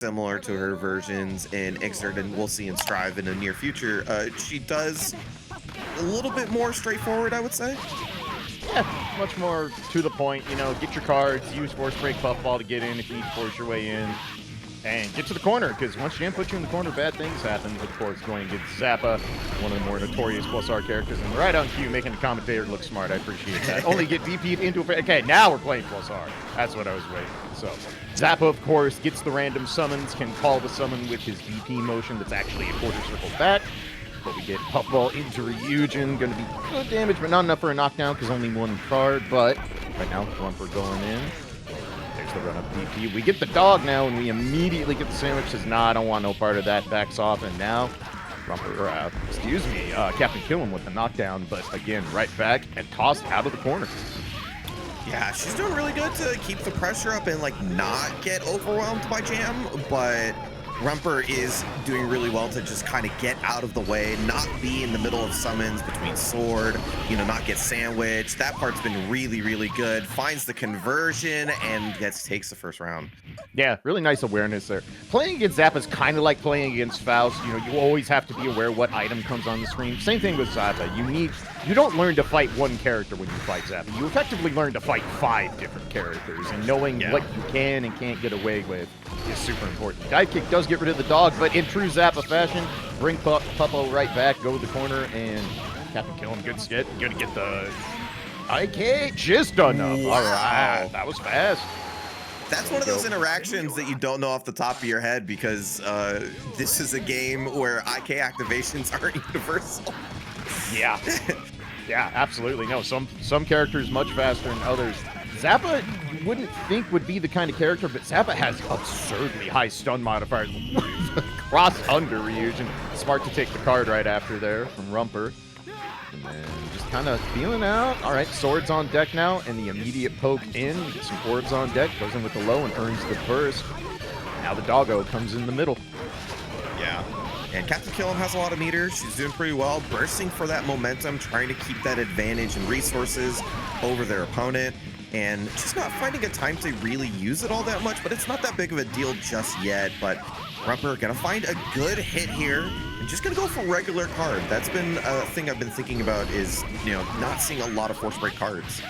similar to her versions in Xrd, and we'll see in Strive in the near future. She does a little bit more straightforward, I would say. Yeah, much more to the point. You know, get your cards, use Force Break Puffball to get in if you need to force your way in, and get to the corner, because once Jam puts you in the corner, bad things happen. Of course, going against Zappa, one of the more notorious +R characters, and right on cue, making the commentator look smart. I appreciate that. Only get DP'd into a... Okay, now we're playing +R. That's what I was waiting. So, Zappa, of course, gets the random summons, can call the summon with his DP motion that's actually a quarter circle back. But we get Puffball into Ryujin, going to be good damage, but not enough for a knockdown because only one card. But right now, Rumper going in. There's the run-up DP. We get the dog now, and we immediately get the sandwich. Says, nah, I don't want no part of that. Backs off, and now Rumper, kaptinkillem with the knockdown. But again, right back and tossed out of the corner. Yeah, she's doing really good to keep the pressure up and like not get overwhelmed by Jam, but Rumper is doing really well to just kind of get out of the way, not be in the middle of summons between sword, you know, not get sandwiched. That part's been really, really good. Finds the conversion and takes the first round. Yeah, really nice awareness there. Playing against Zappa is kind of like playing against Faust. You know, you always have to be aware what item comes on the screen. Same thing with Zappa. You don't learn to fight one character when you fight Zappa. You effectively learn to fight 5 different characters, and knowing what you can and can't get away with is super important. Dive kick does get rid of the dog, but in true Zappa fashion, bring Puppo right back, go to the corner, and kaptinkillem, good skit. Gonna get the IK just enough. Wow. All right, that was fast. That's one of those interactions that you don't know off the top of your head, because this is a game where IK activations aren't universal. Yeah. Yeah, absolutely. No, some characters much faster than others. Zappa, you wouldn't think would be the kind of character, but Zappa has absurdly high stun modifiers. Cross under Ryujin. Smart to take the card right after there from Rumper. And then just kind of feeling out. All right, swords on deck now, and the immediate poke in. Get some orbs on deck, goes in with the low and earns the burst. Now the doggo comes in the middle. Yeah. And kaptinkillem has a lot of meters. She's doing pretty well, bursting for that momentum, trying to keep that advantage and resources over their opponent. And just not finding a time to really use it all that much, but it's not that big of a deal just yet. But Rumper gonna find a good hit here and just gonna go for regular card. That's been a thing I've been thinking about, is, you know, not seeing a lot of force break cards.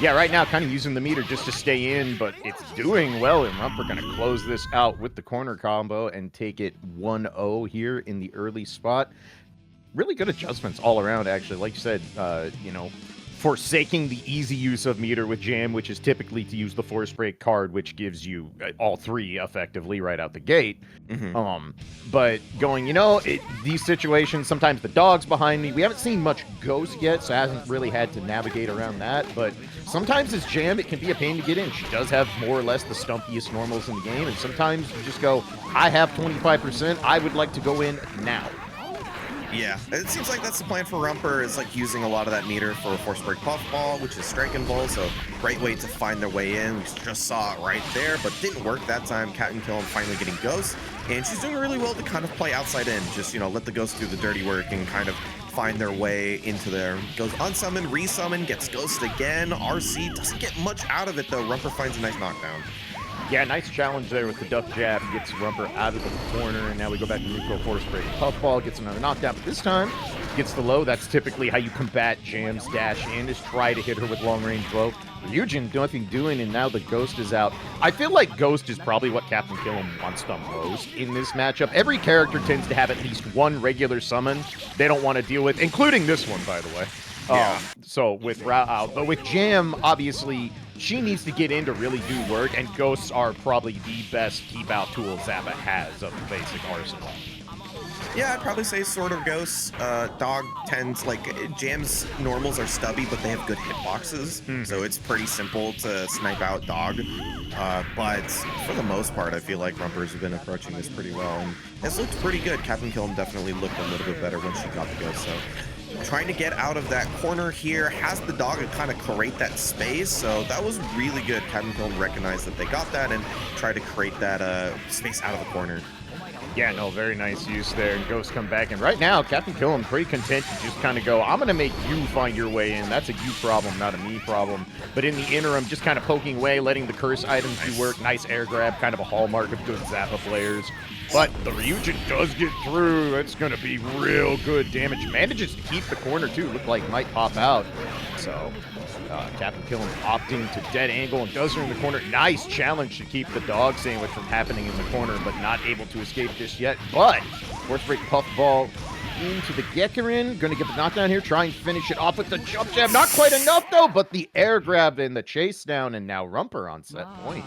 Yeah, right now kind of using the meter just to stay in, but it's doing well, and Rumper going to close this out with the corner combo and take it 1-0 here in the early spot. Really good adjustments all around, actually. Like you said, you know, forsaking the easy use of meter with Jam, which is typically to use the force break card, which gives you all 3 effectively right out the gate. But going, you know, these situations, sometimes the dog's behind me. We haven't seen much Ghost yet, so I haven't really had to navigate around that. But sometimes as Jam, it can be a pain to get in. She does have more or less the stumpiest normals in the game, and sometimes you just go, I have 25%, I would like to go in now. Yeah, it seems like that's the plan for Rumper, is like using a lot of that meter for Force Break Puffball, which is Strike and Ball, so great way to find their way in. We just saw it right there, but didn't work that time. kaptinkillem finally getting Ghost, and she's doing really well to kind of play outside in, just, you know, let the Ghost do the dirty work and kind of find their way into there. Goes unsummon, resummon, gets Ghost again. RC doesn't get much out of it though. Rumper finds a nice knockdown. Yeah, nice challenge there with the duck jab. Gets Rumper out of the corner, and now we go back to neutral force break. Puffball gets another knockdown, but this time gets the low. That's typically how you combat Jam's dash in, is try to hit her with long-range low. Ryujin, nothing doing, and now the Ghost is out. I feel like Ghost is probably what kaptinkillem wants the most in this matchup. Every character tends to have at least one regular summon they don't want to deal with, including this one, by the way. Yeah. So with but with Jam, obviously, she needs to get in to really do work, and Ghosts are probably the best keep-out tool Zappa has of the basic arsenal. Yeah, I'd probably say sort of Ghosts. Dog tends, like, Jam's normals are stubby, but they have good hitboxes, so it's pretty simple to snipe out Dog. But for the most part, I feel like Rumper's been approaching this pretty well, and it's looked pretty good. kaptinkillem definitely looked a little bit better when she got the Ghost, so trying to get out of that corner here, has the dog and kind of create that space. So that was really good. kaptinkillem recognized that they got that and tried to create that space out of the corner. Yeah, no, very nice use there. And Ghost come back. And right now, kaptinkillem pretty content to just kind of go, I'm going to make you find your way in. That's a you problem, not a me problem. But in the interim, just kind of poking away, letting the curse items do work. Nice air grab, kind of a hallmark of good Zappa players. But the Ryujin does get through. It's going to be real good damage. Manages to keep the corner, too. Looked like might pop out. So kaptinkillem opting to dead angle and does her in the corner. Nice challenge to keep the dog sandwich from happening in the corner, but not able to escape just yet. But force break puffball into the Gekkerin. Going to get the knockdown here. Try and finish it off with the jump jab. Not quite enough, though, but the air grab and the chase down, and now Rumper on set point.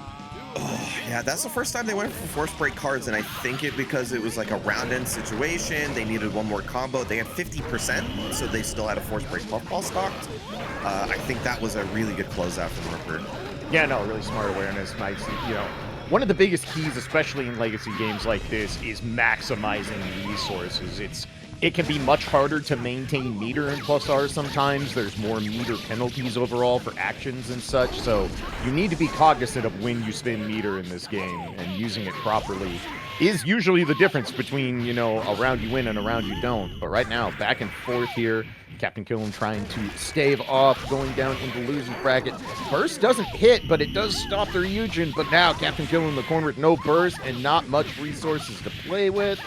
Oh, yeah, that's the first time they went for force break cards, and I think because it was like a round end situation. They needed one more combo. They had 50%, so they still had a force break puffball stocked. I think that was a really good closeout from Rumper. Yeah, no, really smart awareness. Nice, you know. One of the biggest keys, especially in legacy games like this, is maximizing resources. It can be much harder to maintain meter in +R sometimes. There's more meter penalties overall for actions and such, so you need to be cognizant of when you spend meter in this game, and using it properly is usually the difference between, you know, a round you win and a round you don't. But right now, back and forth here, kaptinkillem trying to stave off going down into losing bracket. Burst doesn't hit, but it does stop the Ryujin. But now kaptinkillem in the corner with no burst and not much resources to play with.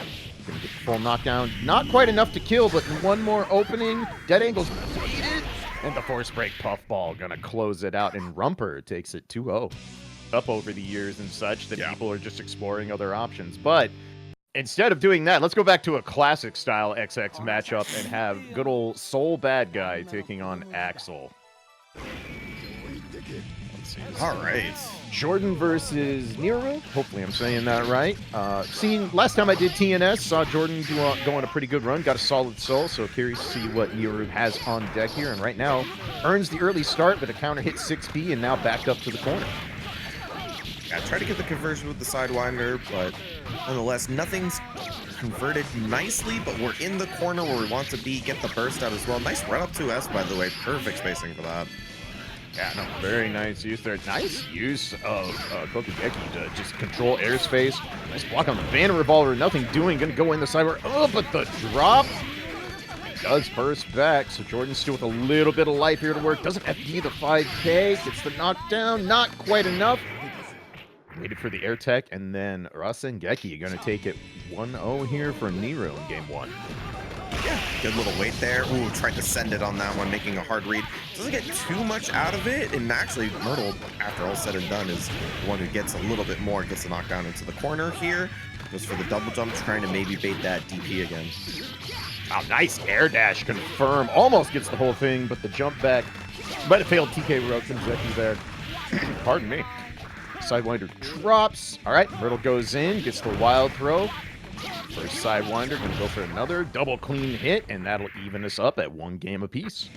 Gonna get the full knockdown. Not quite enough to kill, but one more opening. Dead angle's baited. And the force break puffball gonna close it out, and Rumper takes it 2-0. Up over the years and such that people are just exploring other options. But instead of doing that, let's go back to a classic style XX matchup and have good old Soul Badguy taking on Axl. All right. Jordan versus nioru. Hopefully I'm saying that right. Last time I did TNS, saw Jordan go on a pretty good run. Got a solid soul, so curious to see what nioru has on deck here. And right now, earns the early start, but a counter hit 6P and now backed up to the corner. Yeah, try to get the conversion with the Sidewinder, but nonetheless, nothing's converted nicely, but we're in the corner where we want to be. Get the burst out as well. Nice run up 2S, by the way. Perfect spacing for that. Yeah, no, very nice use there. Nice use of GGAC to just control airspace. Nice block on the Banner Revolver. Nothing doing. Going to go in the sideward. Oh, but the drop does burst back. So Jordan's still with a little bit of life here to work. Doesn't FD the 5K. Gets the knockdown. Not quite enough. Waited for the air tech, and then Rasa and Geki are going to take it 1-0 here for nioru in game one. Yeah, good little wait there. Ooh, tried to send it on that one, making a hard read. Doesn't get too much out of it, and actually, Myrtle, after all said and done, is the one who gets a little bit more, gets the knockdown into the corner here. Goes for the double jump, trying to maybe bait that DP again. Oh, nice air dash, confirm. Almost gets the whole thing, but the jump back. Might have failed TK rope from Zeki there. Pardon me. Sidewinder drops. All right, Myrtle goes in, gets the wild throw. First Sidewinder, gonna go for another double clean hit, and that'll even us up at 1 game apiece.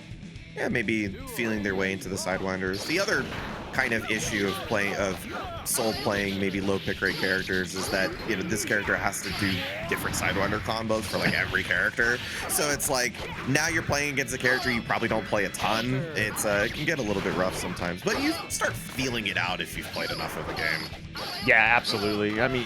Yeah, maybe feeling their way into the Sidewinders. The other kind of issue of Soul playing maybe low pick rate characters is that, you know, this character has to do different Sidewinder combos for like every character. So it's like, now you're playing against a character you probably don't play a ton. It can get a little bit rough sometimes, but you start feeling it out if you've played enough of the game. Yeah, absolutely. I mean,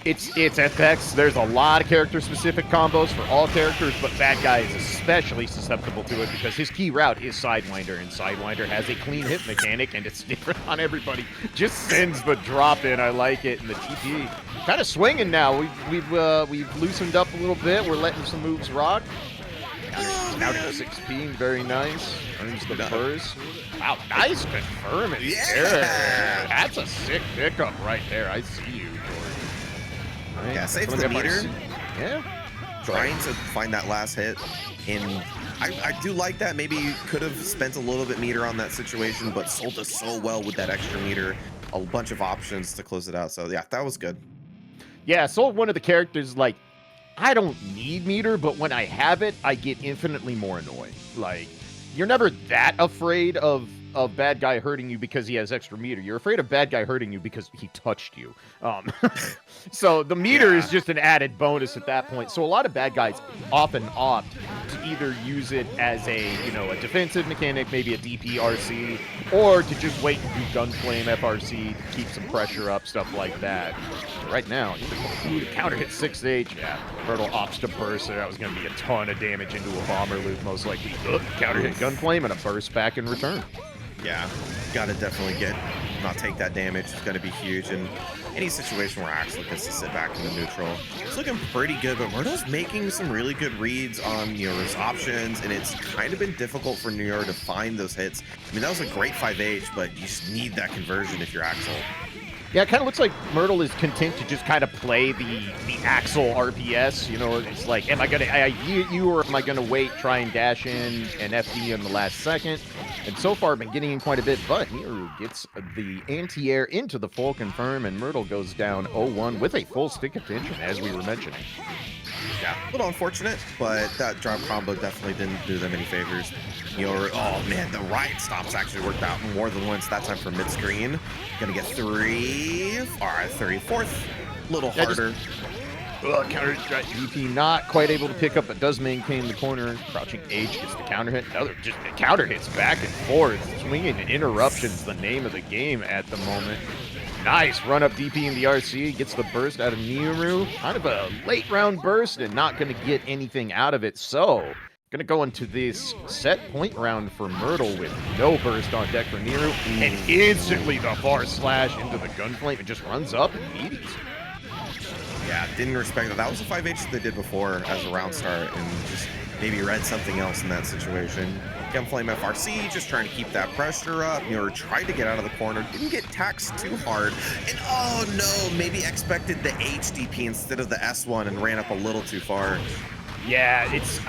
it's FX. There's a lot of character-specific combos for all characters, but Badguy is especially susceptible to it because his key route is Sidewinder, and Sidewinder has a clean hit mechanic, and it's different on everybody. Just sends the drop in. I like it, and the TP kind of swinging now. We've loosened up a little bit. We're letting some moves rock. Now to 16, very nice. Earns the burst. Wow, nice confirming. Yeah, that's a sick pickup right there. I see you, Jordan. Right. Yeah, saves the meter. Yeah. Trying to find that last hit. And I do like that. Maybe you could have spent a little bit meter on that situation, but Soul does so well with that extra meter. A bunch of options to close it out. So yeah, that was good. Yeah, Soul, one of the characters, like, I don't need meter, but when I have it, I get infinitely more annoyed. Like, you're never that afraid of Badguy hurting you because he has extra meter. You're afraid of Badguy hurting you because he touched you. So the meter is just an added bonus at that point. So a lot of Badguys often opt to either use it as a, you know, a defensive mechanic, maybe a DP RC, or to just wait and do Gunflame FRC to keep some pressure up, stuff like that. Right now, ooh, the counter hit 6H. Yeah, Myrtle opts to burst. That was going to be a ton of damage into a bomber loop, most likely. Counter hit Gunflame and a burst back in return. Yeah, gotta definitely not take that damage. It's gonna be huge in any situation where Axl gets to sit back in the neutral. It's looking pretty good, but Myrtle's making some really good reads on nioru's options, and it's kind of been difficult for nioru to find those hits. I mean, that was a great 5H, but you just need that conversion if you're Axl. Yeah, it kind of looks like Myrtle is content to just kind of play the Axl RPS. You know, it's like, am I going to yeet you, or am I going to wait, try and dash in and FD in the last second? And so far, been getting in quite a bit, but nioru gets the anti-air into the full confirm, and Myrtle goes down 0-1 with a full stick of tension, as we were mentioning. Yeah, a little unfortunate, but that drop combo definitely didn't do them any favors. nioru, oh man, the riot stops actually worked out more than once, that time for mid-screen. Gonna get 3, all right, 34th, a little harder. Counter strike DP not quite able to pick up, but does maintain the corner. Crouching H gets the counter hit. Another just counter hits back and forth. Swinging and interruptions, the name of the game at the moment. Nice run up DP in the RC. Gets the burst out of nioru. Kind of a late round burst and not going to get anything out of it. So, going to go into this set point round for Myrtle with no burst on deck for nioru. And instantly the far slash into the Gunflame. It just runs up and meaties. Yeah, didn't respect that. That was a 5H they did before as a round start, and just maybe read something else in that situation. Gunflame FRC, just trying to keep that pressure up. nioru tried to get out of the corner, didn't get taxed too hard. And oh no, maybe expected the HDP instead of the S1 and ran up a little too far. Yeah, it's...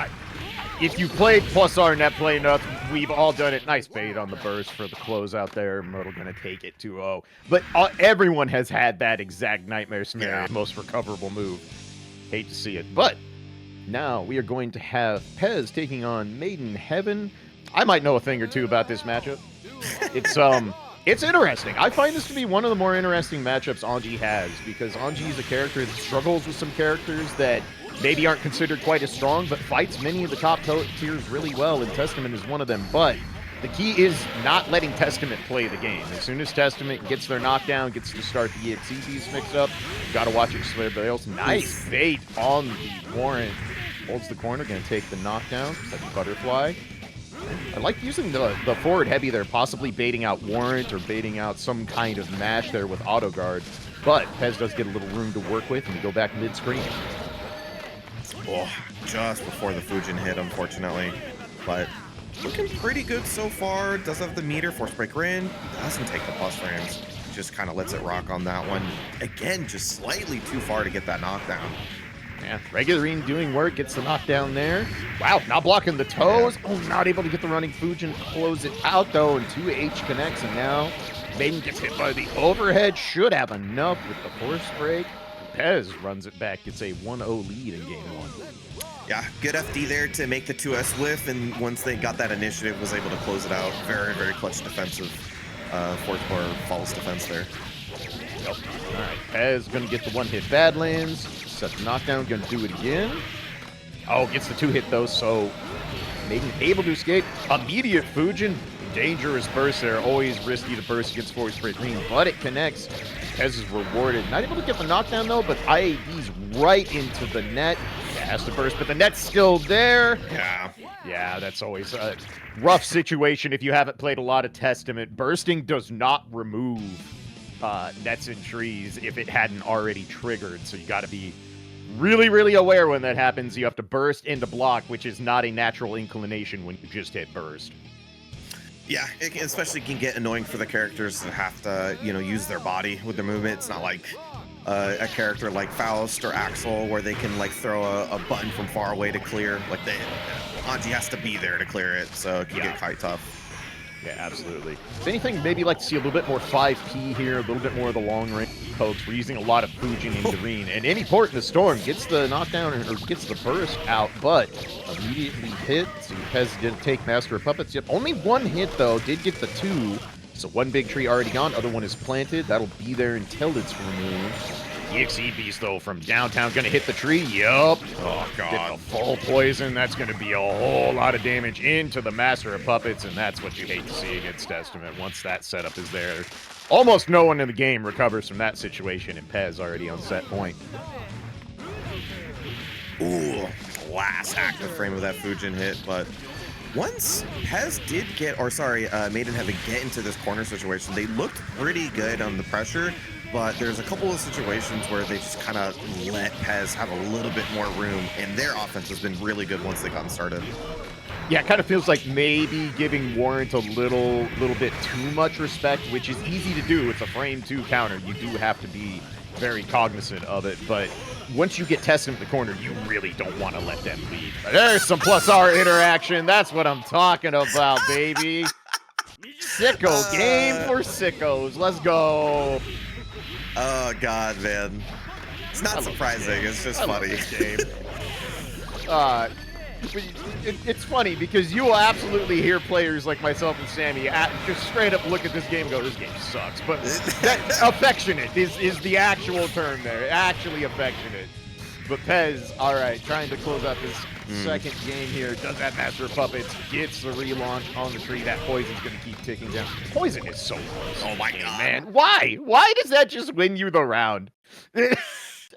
if you played +R net play enough, we've all done it. Nice bait on the burst for the close out there. Myrtle gonna take it 2-0. But everyone has had that exact nightmare scenario. Yeah. Most recoverable move. Hate to see it. But now we are going to have Pez taking on MaidenHeaven. I might know a thing or two about this matchup. It's interesting. I find this to be one of the more interesting matchups Anji has, because Anji is a character that struggles with some characters that maybe aren't considered quite as strong, but fights many of the top tiers really well, and Testament is one of them. But the key is not letting Testament play the game. As soon as Testament gets their knockdown, gets to start the EXE piece mixed up, you gotta watch it for everybody else. Nice bait on the warrant. Holds the corner, gonna take the knockdown. Such a butterfly. I like using the forward heavy there, possibly baiting out warrant or baiting out some kind of mash there with auto guard. But Pez does get a little room to work with, and we go back mid-screen. Oh, just before the Fujin hit, unfortunately. But looking pretty good so far. Does have the meter, force breaker in. Doesn't take the plus frames. Just kind of lets it rock on that one. Again, just slightly too far to get that knockdown. Yeah, Regularine doing work, gets the knockdown there. Wow, not blocking the toes. Yeah. Oh, not able to get the running Fujin. Close it out, though, and 2H connects, and now Maiden gets hit by the overhead. Should have enough with the force break. Pez runs it back, gets a 1-0 lead in game 1. Yeah, good FD there to make the 2S whiff, and once they got that initiative, was able to close it out. Very, very clutch defensive fourth or false defense there. Yep. All right, Pez gonna get the one-hit Badlands. Set the knockdown, gonna do it again. Oh, gets the 2-hit though, so Maiden able to escape. Immediate Fujin. Dangerous burst there. Always risky to burst against forward straight green, but it connects. Pez is rewarded. Not able to get the knockdown though, but IAD's right into the net. Yeah, has to burst, but the net's still there. Yeah, that's always a rough situation if you haven't played a lot of Testament. Bursting does not remove nets and trees if it hadn't already triggered, so you got to be really, really aware when that happens. You have to burst into block, which is not a natural inclination when you just hit burst. Yeah, it especially can get annoying for the characters that have to, use their body with their movement. It's not like a character like Faust or Axl where they can throw a button from far away to clear. Anji has to be there to clear it, so it can get quite tough. Yeah, absolutely. If anything, maybe like to see a little bit more 5P here, a little bit more of the long range pokes. We're using a lot of Fujin and Green, and any port in the storm gets the knockdown or gets the burst out, but immediately hit. So Pez didn't take Master of Puppets. Yep, only one hit though, did get the 2. So one big tree already gone, other one is planted. That'll be there until it's removed. EXE Beast, though, from downtown, gonna hit the tree. Yup. Oh, Get God. the full poison. That's gonna be a whole lot of damage into the Master of Puppets, and that's what you hate to see against Testament once that setup is there. Almost no one in the game recovers from that situation, and Pez already on set point. Ooh, last active frame of that Fujin hit, but once Pez did get, or sorry, MaidenHeaven get into this corner situation, they looked pretty good on the pressure, but there's a couple of situations where they just kind of let Pez have a little bit more room, and their offense has been really good once they gotten started. Yeah, it kind of feels like maybe giving Warrant a little bit too much respect, which is easy to do. It's a frame 2 counter. You do have to be very cognizant of it, but once you get tested in the corner, you really don't want to let them lead. But there's some +R interaction. That's what I'm talking about, baby. Sicko game for sickos. Let's go. Oh, God, man. It's not surprising. It's just funny. It's funny because you will absolutely hear players like myself and Sammy just straight up look at this game and go, this game sucks. But affectionate is the actual term there. Actually affectionate. But Pez, all right, trying to close out this second game here. Does that Master of Puppets, gets the relaunch on the tree. That poison's going to keep ticking down. Poison is so close. Oh, my God. Man, why? Why does that just win you the round?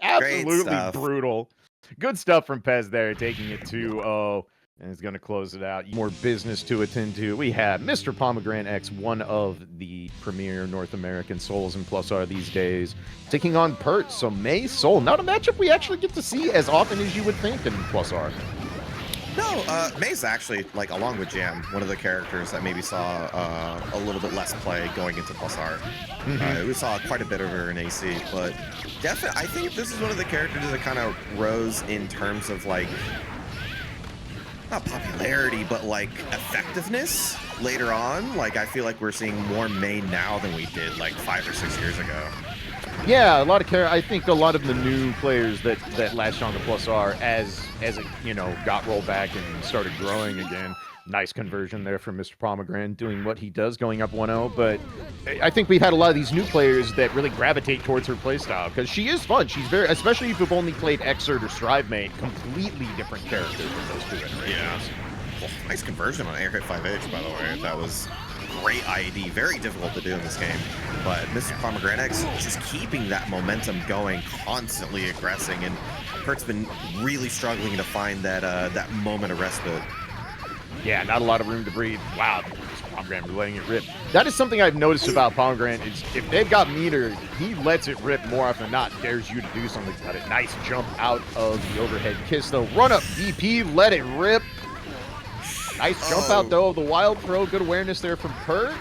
Absolutely brutal. Good stuff from Pez there, taking it 2-0, and is going to close it out. More business to attend to. We have MrPomegranX, one of the premier North American souls in +R these days, taking on Pert. So May Soul, not a matchup we actually get to see as often as you would think in +R. No, May's actually, like, along with Jam, one of the characters that maybe saw a little bit less play going into +R. We saw quite a bit of her in AC, but definitely, I think this is one of the characters that kind of rose in terms of, like, not popularity, but, like, effectiveness later on. Like, I feel like we're seeing more May now than we did, like, 5 or 6 years ago. Yeah, a lot of I think a lot of the new players that latched on to +R as it, you know, got rolled back and started growing again. Nice conversion there from MrPomegran, doing what he does, going up 1-0. But I think we've had a lot of these new players that really gravitate towards her playstyle because she is fun. She's very, especially if you've only played Xrd or Strive Mate, completely different characters than those two iterations. Yeah. Well, nice conversion on air hit 5H, by the way. That was great IED. Very difficult to do in this game. But MrPomegranX just keeping that momentum going, constantly aggressing, and Pert's been really struggling to find that that moment of respite. Yeah, not a lot of room to breathe. Wow, Pomegranate letting it rip. That is something I've noticed about Pomegranate is if they've got meter, he lets it rip more often than not. Dares you to do something about it. Nice jump out of the overhead kiss, though. Run up DP, let it rip. Nice jump out, though, of the wild throw. Good awareness there from Pert.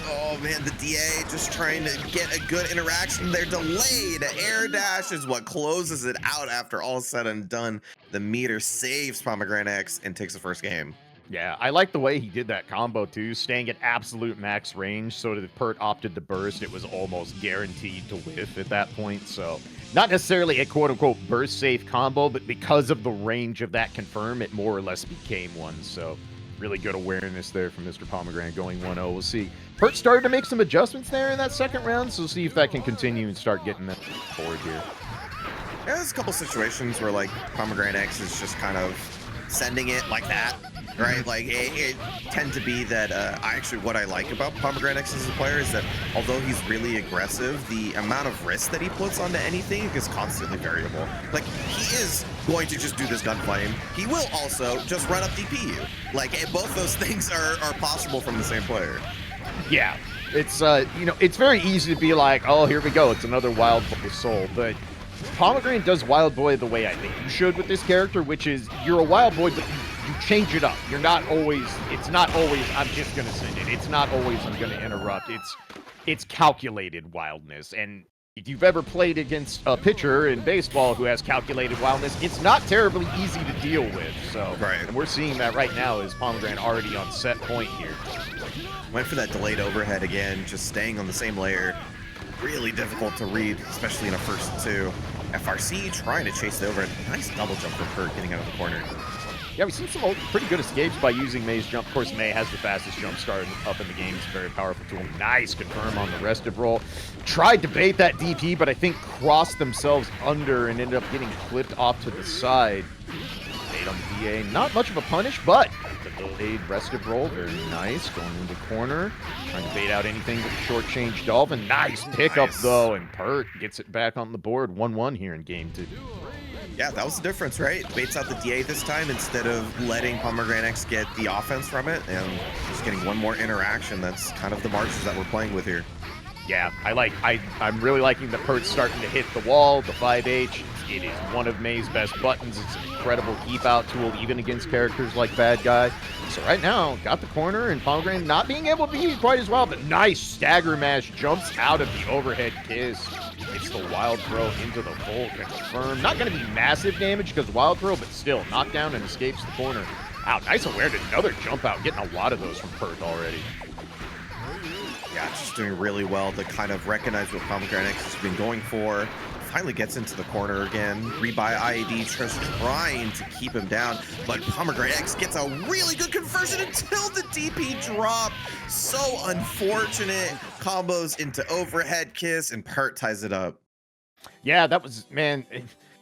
Oh, man, the DA just trying to get a good interaction there. Delayed air dash is what closes it out after all said and done. The meter saves PomegranX and takes the first game. Yeah, I like the way he did that combo, too, staying at absolute max range, so that if Pert opted to burst, it was almost guaranteed to whiff at that point, so not necessarily a quote-unquote burst-safe combo, but because of the range of that confirm, it more or less became one, so really good awareness there from MrPomegranate going 1-0. We'll see. Pert started to make some adjustments there in that second round, so we'll see if that can continue and start getting that forward here. Yeah, there's a couple situations where, like, PomegranX is just kind of sending it like that, right? Like, it tend to be that, what I like about PomegranX as a player is that although he's really aggressive, the amount of risk that he puts onto anything is constantly variable. Like, he is going to just do this gunflame. He will also just run up DP you. Like, both those things are possible from the same player. Yeah, it's, you know, it's very easy to be like, oh, here we go, it's another Wild Boy Soul, but Pomegranate does Wild Boy the way I think you should with this character, which is you're a Wild Boy, but you change it up. You're not always, it's not always, I'm just going to send it. It's not always, I'm going to interrupt. It's calculated wildness, and if you've ever played against a pitcher in baseball who has calculated wildness, it's not terribly easy to deal with, so, right. And we're seeing that right now as Pomegranate already on set point here. Went for that delayed overhead again, just staying on the same layer. Really difficult to read, especially in a first two. FRC trying to chase the overhead. Nice double jump from Pert getting out of the corner. Yeah, we've seen some pretty good escapes by using Mei's jump. Of course, Mei has the fastest jump start up in the game. It's a very powerful tool. Nice confirm on the restive roll. Tried to bait that DP, but I think crossed themselves under and ended up getting clipped off to the side. Bait on the DA. Not much of a punish, but the delayed restive roll. Very nice. Going into corner. Trying to bait out anything with the short change Dolphin. Nice pickup, though, and Pert gets it back on the board. 1-1 here in game 2. Yeah, that was the difference, right? Baits out the DA this time instead of letting PomegranX get the offense from it and just getting one more interaction. That's kind of the marches that we're playing with here. Yeah, I'm really liking the Pert's starting to hit the wall, the 5H. It is one of Mei's best buttons. It's an incredible keep-out tool, even against characters like Badguy. So right now, got the corner, and Pomegranate not being able to be quite as well, but nice stagger mash, jumps out of the overhead kiss. It's the wild throw into the full confirm. Not going to be massive damage because wild throw, but still, knockdown and escapes the corner. Wow, nice awareness. Another jump out, getting a lot of those from Pert already. Yeah, just doing really well to kind of recognize what PomegranX has been going for. Finally gets into the corner again. Rebuy IAD just trying to keep him down, but PomegranX gets a really good conversion until the DP drop. So unfortunate. Combos into overhead kiss, and Pert ties it up. Yeah, that was, man,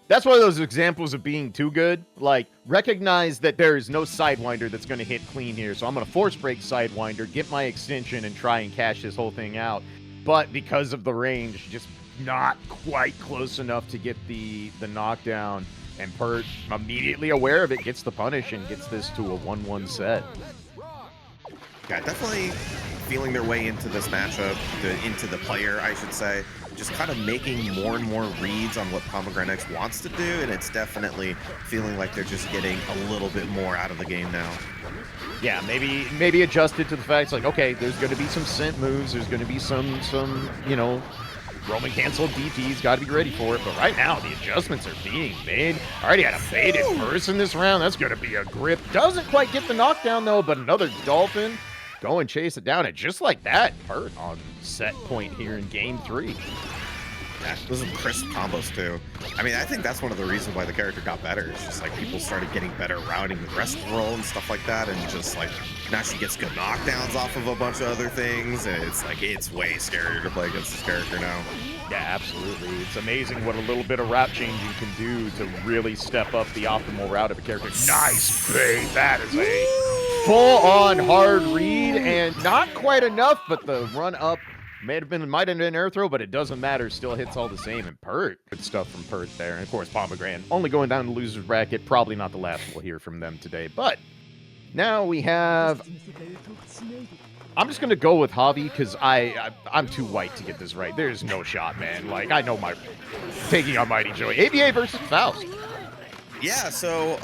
that's one of those examples of being too good. Like, recognize that there is no Sidewinder that's going to hit clean here, so I'm going to force break Sidewinder, get my extension, and try and cash this whole thing out. But because of the range, just not quite close enough to get the knockdown, and Pert, immediately aware of it, gets the punish and gets this to a 1-1 set. Yeah, definitely feeling their way into this matchup, into the player, I should say. Just kind of making more and more reads on what PomegranX wants to do, and it's definitely feeling like they're just getting a little bit more out of the game now. Yeah, maybe adjusted to the fact, it's like, okay, there's going to be some scent moves, there's going to be some, you know, Roman canceled DPs, got to be ready for it. But right now, the adjustments are being made. Already had a baited person this round. That's going to be a grip. Doesn't quite get the knockdown, though, but another Dolphin. Go and chase it down. And just like that, Pert on set point here in game 3. Yeah, those are crisp combos, too. I mean, I think that's one of the reasons why the character got better. It's just like people started getting better routing the rest of the roll and stuff like that. And just like now she gets good knockdowns off of a bunch of other things. And it's like it's way scarier to play against this character now. Yeah, absolutely. It's amazing what a little bit of route changing can do to really step up the optimal route of a character. Nice bait. That is a full-on hard read, and not quite enough, but the run up might have been an air throw, but it doesn't matter. Still hits all the same. And Pert, good stuff from Pert there. And of course, Pomegranate only going down to loser's bracket. Probably not the last we'll hear from them today. But now we have. I'm just gonna go with Javi because I'm too white to get this right. There's no shot, man. Like I know my taking on mightyjoey. A.B.A versus Faust. Yeah, so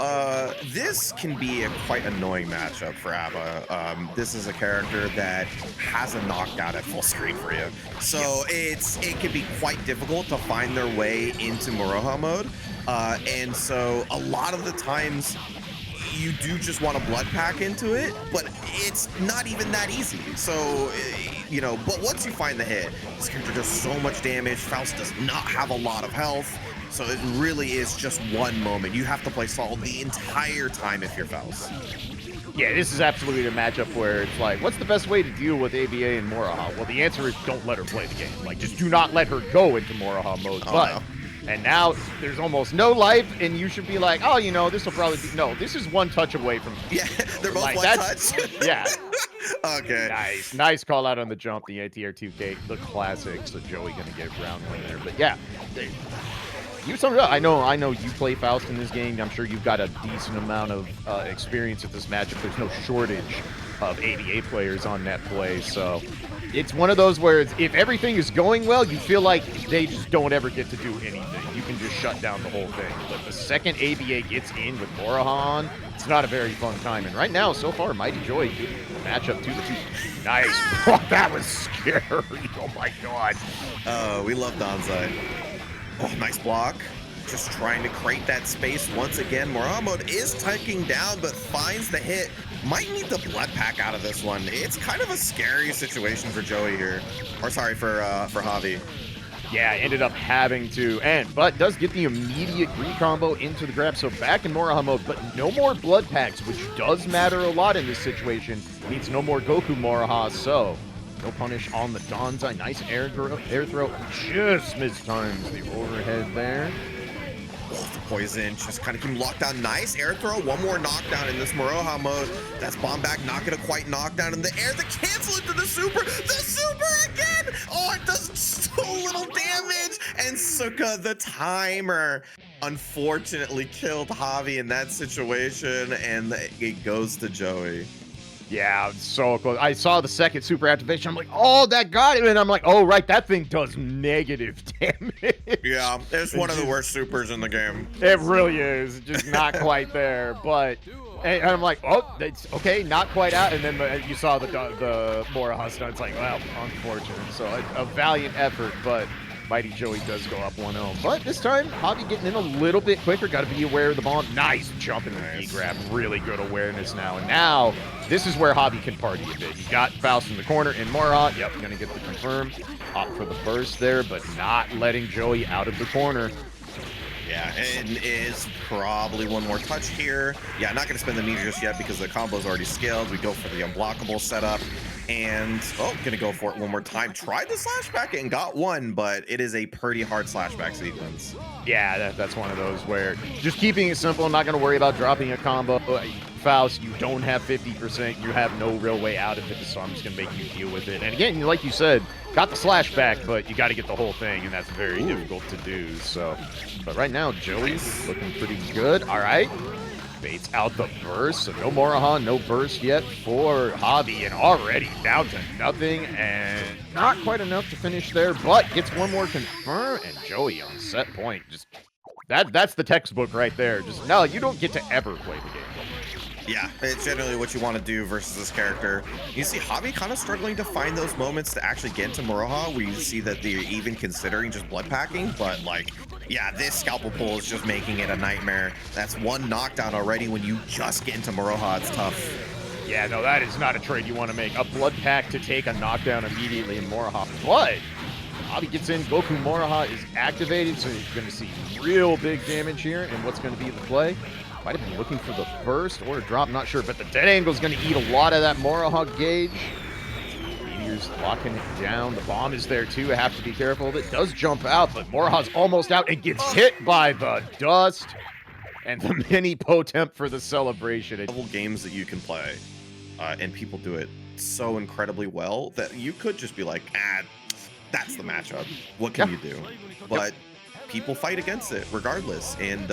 this can be a quite annoying matchup for A.B.A. This is a character that has a knockdown at full screen for you. So it can be quite difficult to find their way into Moroha mode. And so a lot of the times you do just want to blood pack into it, but it's not even that easy. So, you know, but once you find the hit, this character does so much damage. Faust does not have a lot of health. So it really is just one moment. You have to play solid the entire time if you're Faust. Yeah, this is absolutely a matchup where it's like, what's the best way to deal with A.B.A. and Moroha? Well, the answer is don't let her play the game. Like, just do not let her go into Moroha mode. And now there's almost no life, and you should be like, oh, you know, this will probably be... No, this is one touch away from... Yeah, they're both like, one touch? Yeah. Okay. Nice. Nice call out on the jump, the ATR2K, the classic. So Joey going to get round one there. But yeah, you summed it up. I know you play Faust in this game. I'm sure you've got a decent amount of experience at this matchup. There's no shortage of A.B.A. players on net play, so it's one of those where if everything is going well, you feel like they just don't ever get to do anything. You can just shut down the whole thing. But the second A.B.A. gets in with Moroha, it's not a very fun time. And right now, so far, mightyjoey matchup 2-2. Nice. Oh, that was scary. Oh my god. We love Danzai. Oh, nice block. Just trying to create that space once again. Moroha is ticking down, but finds the hit. Might need the blood pack out of this one. It's kind of a scary situation for Joey here. Or sorry, for Javi. Yeah, ended up having to, but does get the immediate re-combo into the grab, so back in Moroha mode, but no more blood packs, which does matter a lot in this situation. Means no more Goku Moroha, so no punish on the Danzai. Nice air throw, just mistimes the overhead there. The poison, just kind of keep him locked down. Nice air throw. One more knockdown in this Moroha mode. That's bomb back, not gonna quite knock down in the air. The cancel into the super. The super again. Oh, it does so little damage. And Suka, the timer, unfortunately killed Javi in that situation, and it goes to Joey. Yeah, so close. I saw the second super activation. I'm like, oh, that got him. And I'm like, oh, right, that thing does negative damage. Yeah, it's one of the worst supers in the game. It really is. Just not quite there. But, and I'm like, oh, that's okay, not quite out. And then you saw the Moroha stun. It's like, well, unfortunate. So a valiant effort, but mightyjoey does go up 1-0. But this time, Javi getting in a little bit quicker. Got to be aware of the bomb. Nice jump in the V-grab. Really good awareness now. And now, this is where Javi can party a bit. You got Faust in the corner in Moroha. Yep, going to get the confirm. Opt for the burst there, but not letting Joey out of the corner. Yeah, and is probably one more touch here. Yeah, not going to spend the meter just yet because the combo's already scaled. We go for the unblockable setup. And, oh, gonna go for it one more time. Tried the slash back and got one, but it is a pretty hard slash back sequence. Yeah, that's one of those where just keeping it simple, not gonna worry about dropping a combo. Faust, you don't have 50%, you have no real way out of it, so I'm just gonna make you deal with it. And again, like you said, got the slash back, but you gotta get the whole thing, and that's very difficult to do, so. But right now, Joey's looking pretty good. All right. Baits out the burst, so no Moroha, no burst yet for Javi, and already down to nothing, and not quite enough to finish there, but gets one more confirm, and Joey on set point. Just that's the textbook right there. Just no, you don't get to ever play the game. Yeah, it's generally what you want to do versus this character. You see Javi kind of struggling to find those moments to actually get into Moroha, where you see that they're even considering just blood packing, but like, yeah, this scalpel pull is just making it a nightmare. That's one knockdown already. When you just get into Moroha, it's tough. Yeah, no, that is not a trade you want to make. A blood pack to take a knockdown immediately in Moroha, but Javi gets in, Goku Moroha is activated, so you're going to see real big damage here, and what's going to be the play? Might have been looking for the burst or a drop, not sure, but the dead angle is going to eat a lot of that Moroha gauge. Meteor's locking it down. The bomb is there too. I have to be careful of it. Does jump out, but Moroha's almost out. It gets hit by the dust. And the mini Potemp for the celebration. Level games that you can play, and people do it so incredibly well that you could just be like, that's the matchup. What can you do? But people fight against it regardless. And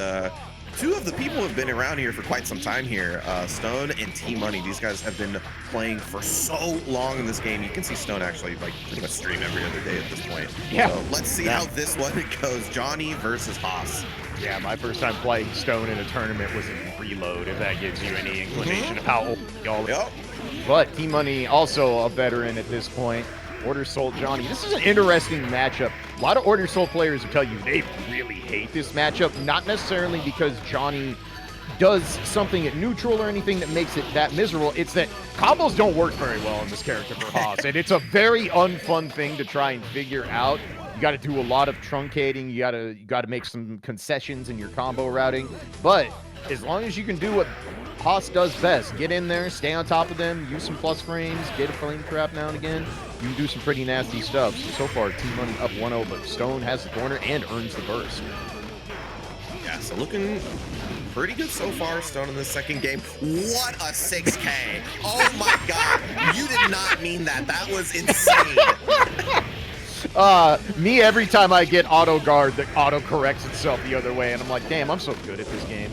two of the people who have been around here for quite some time here, Stone and Tmunny. These guys have been playing for so long in this game. You can see Stone actually like pretty much stream every other day at this point. Yeah. So let's see how this one goes. Johnny versus Haas. Yeah, my first time playing Stone in a tournament was in Reload, if that gives you any inclination of how old y'all are. But Tmunny, also a veteran at this point. Order Soul Johnny. This is an interesting matchup. A lot of Order Soul players will tell you they really hate this matchup, not necessarily because Johnny does something at neutral or anything that makes it that miserable. It's that combos don't work very well on this character for Haas, and it's a very unfun thing to try and figure out. You got to do a lot of truncating. You got to make some concessions in your combo routing. But as long as you can do what Haas does best, get in there, stay on top of them, use some plus frames, get a flame trap now and again, you can do some pretty nasty stuff. So far, Tmunny up 1-0, but Stone has the corner and earns the burst. Yeah, so looking pretty good so far, Stone, in the second game. What a 6K. Oh my God. You did not mean that. That was insane. Me, every time I get auto guard, the auto corrects itself the other way, and I'm like, damn, I'm so good at this game.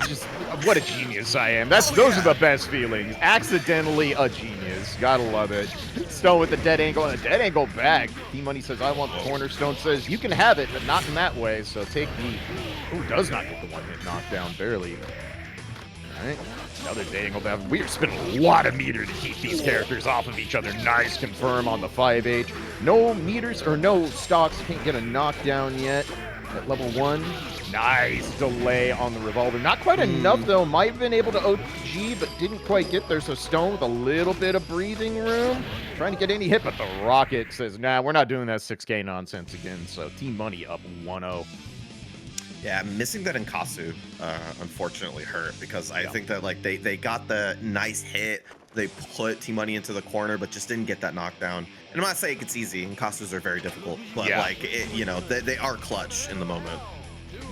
Just what a genius I am. Those are the best feelings. Accidentally a genius. Gotta love it. Stone with the dead angle and a dead angle back. Tmunny says, I want the corner. Stone says, you can have it, but not in that way. So take me. Ooh, does not get the one-hit knockdown, barely. All right. Another dead angle down. We are spending a lot of meter to keep these characters off of each other. Nice confirm on the 5H. No meters or no stocks. Can't get a knockdown yet at level 1. Nice delay on the revolver. Not quite enough, though. Might have been able to OG, but didn't quite get there. So Stone with a little bit of breathing room. Trying to get any hit, but the Rocket says, nah, we're not doing that 6K nonsense again. So Tmunny up 1-0. Yeah, missing that Nkasu unfortunately hurt because I think that like they got the nice hit. They put Tmunny into the corner, but just didn't get that knockdown. And I'm not saying it's easy. Nkasus are very difficult, but like you know, they are clutch in the moment.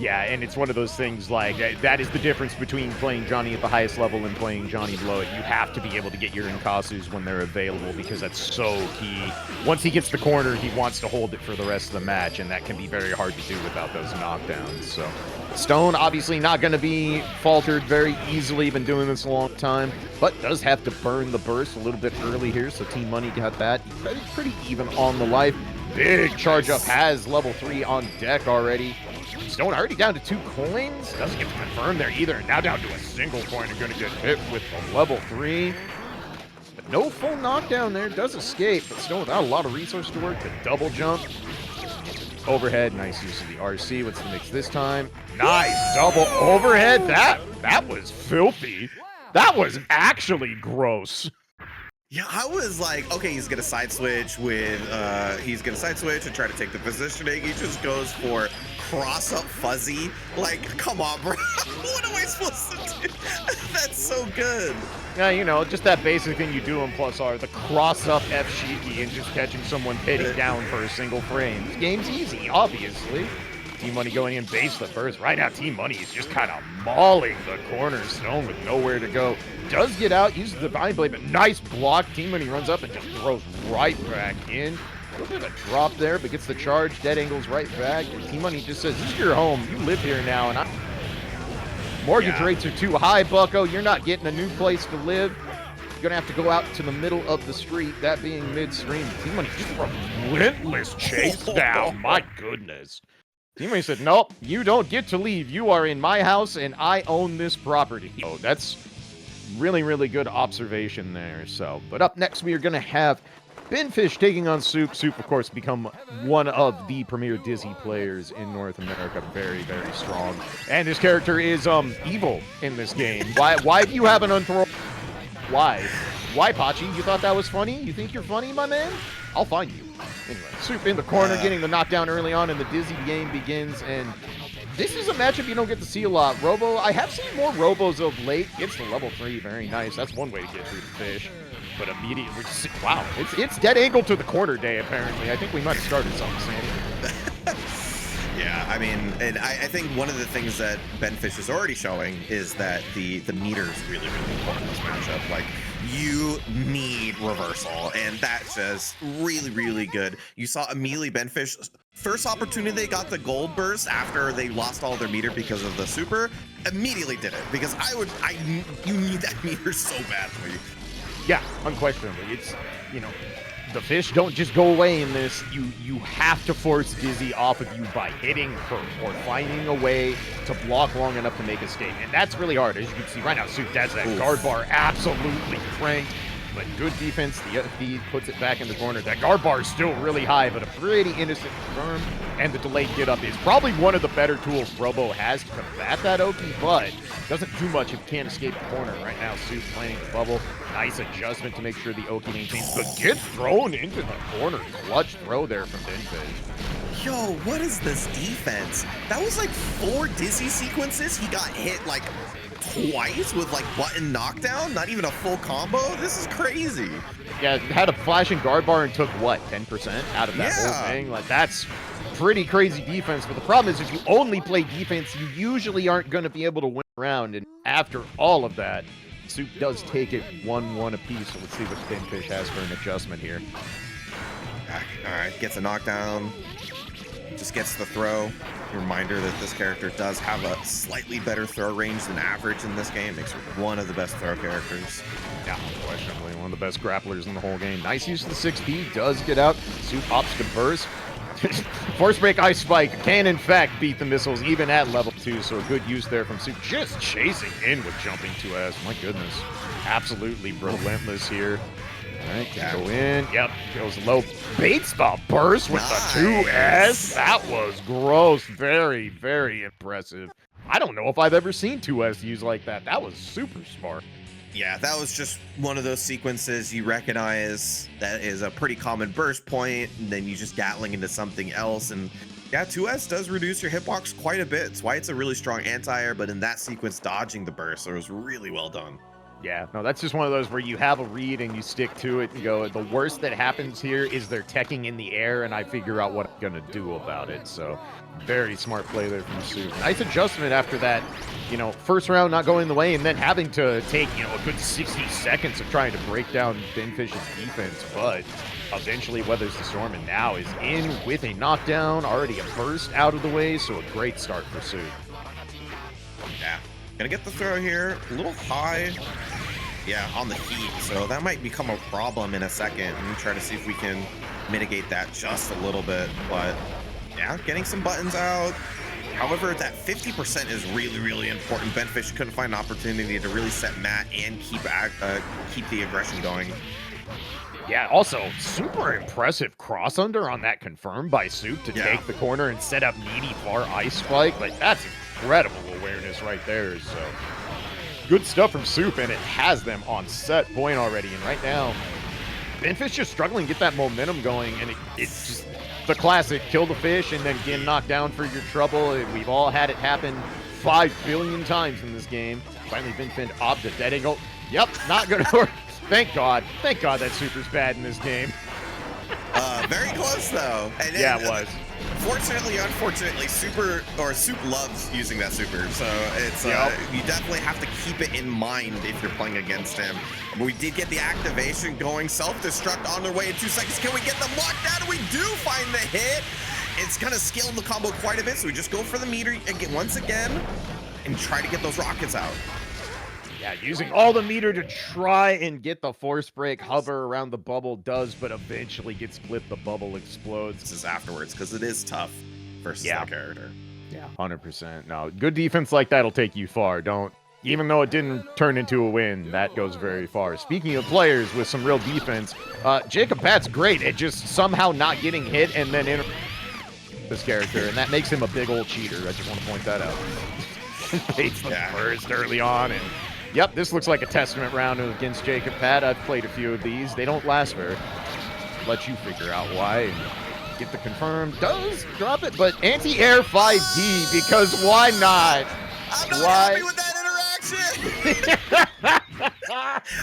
Yeah, and it's one of those things like that is the difference between playing Johnny at the highest level and playing Johnny below it. You have to be able to get your Nkasus when they're available because that's so key. Once he gets the corner, he wants to hold it for the rest of the match, and that can be very hard to do without those knockdowns. So Stone obviously not going to be faltered very easily. Been doing this a long time, but does have to burn the burst a little bit early here. So Tmunny got that. He's pretty even on the life. Big charge up, has level 3 on deck already. Stone already down to 2 coins. Doesn't get to confirm there either. Now down to a single coin and going to get hit with the level 3. But no full knockdown there. Does escape, but Stone without a lot of resource to work. The double jump. Overhead. Nice use of the RC. What's the mix this time? Nice double overhead. That was filthy. That was actually gross. Yeah, I was like, okay, he's gonna side switch with and try to take the positioning. He just goes for cross up fuzzy. Like, come on, bro. What am I supposed to do? That's so good. Yeah, you know, just that basic thing you do in +R, the cross up F Shiki and just catching someone pitting down for a single frame. This game's easy, obviously. Tmunny going in base the burst. Right now, Tmunny is just kind of mauling the corner. Stone with nowhere to go. Does get out, uses the Divine Blade, but nice block. Tmunny runs up and just throws right back in. A little bit of a drop there, but gets the charge. Dead angles right back. And Tmunny just says, this is your home. You live here now. And mortgage rates are too high, bucko. You're not getting a new place to live. You're going to have to go out to the middle of the street, that being midstream. Tmunny just relentless chase down. My goodness. Tmunny said, nope, you don't get to leave. You are in my house, and I own this property. Oh, that's really, really good observation there. So, but up next, we are going to have Benfish taking on Soup. Soup, of course, become one of the premier Dizzy players in North America. Very, very strong. And his character is evil in this game. Why do you have an unthrow? Why? Why, Pachi? You thought that was funny? You think you're funny, my man? I'll find you. Anyway, Soup in the corner, getting the knockdown early on, and the Dizzy game begins, and this is a matchup you don't get to see a lot. Robo, I have seen more Robos of late. Gets the level 3, very nice. That's one way to get through the fish. But immediately, wow, it's dead angle to the corner day, apparently. I think we might have started something, Sandy. Yeah, I mean, and I think one of the things that Benfish is already showing is that the meter is really, really important in this matchup. Like, you need reversal, and that's just really, really good. You saw immediately Benfish, first opportunity they got the gold burst after they lost all their meter because of the super, immediately did it, because you need that meter so badly. Yeah, unquestionably. It's, you know, the fish don't just go away in this. You have to force Dizzy off of you by hitting her or finding a way to block long enough to make a escape. And that's really hard. As you can see right now, Soup, that's that guard bar absolutely cranked. But good defense. The FD puts it back in the corner. That guard bar is still really high, but a pretty innocent confirm. And the delayed get up is probably one of the better tools Robo has to combat that Oki, but doesn't do much if he can't escape the corner. Right now, Soup planning the bubble. Nice adjustment to make sure the Oki maintains, but gets thrown into the corner. Clutch throw there from Benfish. Yo, what is this defense? That was like 4 Dizzy sequences. He got hit like twice with like button knockdown, not even a full combo. This is crazy. Yeah, had a flashing guard bar and took what, 10% out of that whole thing? Like, that's pretty crazy defense. But the problem is if you only play defense, you usually aren't going to be able to win around. And after all of that, Soup does take it 1-1 apiece. So let's see what Benfish has for an adjustment here. All right, gets a knockdown. Just gets the throw. Reminder that this character does have a slightly better throw range than average in this game. Makes her one of the best throw characters. Yeah, unquestionably one of the best grapplers in the whole game. Nice use of the 6P. Does get out. Soup opts to burst. Force break, ice spike can in fact beat the missiles even at level 2, so a good use there from Soup. Just chasing in with jumping 2S. My goodness. Absolutely relentless here. All right, can go in. Yep, goes low. Baits the burst with the 2S. That was gross. Very, very impressive. I don't know if I've ever seen 2S used like that. That was super smart. Yeah, that was just one of those sequences you recognize that is a pretty common burst point, and then you just gatling into something else. And yeah, 2S does reduce your hitbox quite a bit. It's why it's a really strong anti-air, but in that sequence, dodging the burst, so it was really well done. Yeah, no, that's just one of those where you have a read and you stick to it and go, the worst that happens here is they're teching in the air and I figure out what I'm going to do about it. So very smart play there from Soup. Nice adjustment after that, you know, first round not going the way and then having to take, you know, a good 60 seconds of trying to break down Binfish's defense, but eventually weathers the storm and now is in with a knockdown, already a burst out of the way, so a great start for Soup. Yeah, gonna get the throw here, a little high. Yeah, on the heat, so that might become a problem in a second. I'm gonna try to see if we can mitigate that just a little bit, but yeah, getting some buttons out. However, that 50% is really, really important. Binfish couldn't find an opportunity to really set Matt and keep the aggression going. Yeah, also, super impressive cross under on that confirmed by Soup to take the corner and set up needy far ice spike. Like, that's incredible awareness right there, so good stuff from Soup, and it has them on set point already. And right now, Binfish just struggling to get that momentum going, and it's just the classic kill the fish and then get knocked down for your trouble. We've all had it happen 5 billion times in this game. Finally, Binfin opts a dead angle. Yep, not gonna work. Thank God that Super's bad in this game. Very close though. And yeah, it was. Fortunately, unfortunately, Soup loves using that super, so it's you definitely have to keep it in mind if you're playing against him. We did get the activation going, self-destruct on their way in 2 seconds. Can we get them locked down? We do find the hit. It's gonna scale the combo quite a bit, so we just go for the meter again, once again, and try to get those rockets out. Yeah, using all the meter to try and get the force break, hover around the bubble does, but eventually gets clipped, the bubble explodes. This is afterwards, because it is tough versus that character. Yeah, 100%. No, good defense like that'll take you far. Even though it didn't turn into a win, that goes very far. Speaking of players with some real defense, Jacob Pat's great at just somehow not getting hit and then this character, and that makes him a big old cheater. I just want to point that out. Baits the first early on, and yep, this looks like a testament round against Jacob Pat. I've played a few of these. They don't last very. Let you figure out why and get the confirmed. Does drop it, but anti-air 5D, because why not? I'm not happy with that interaction.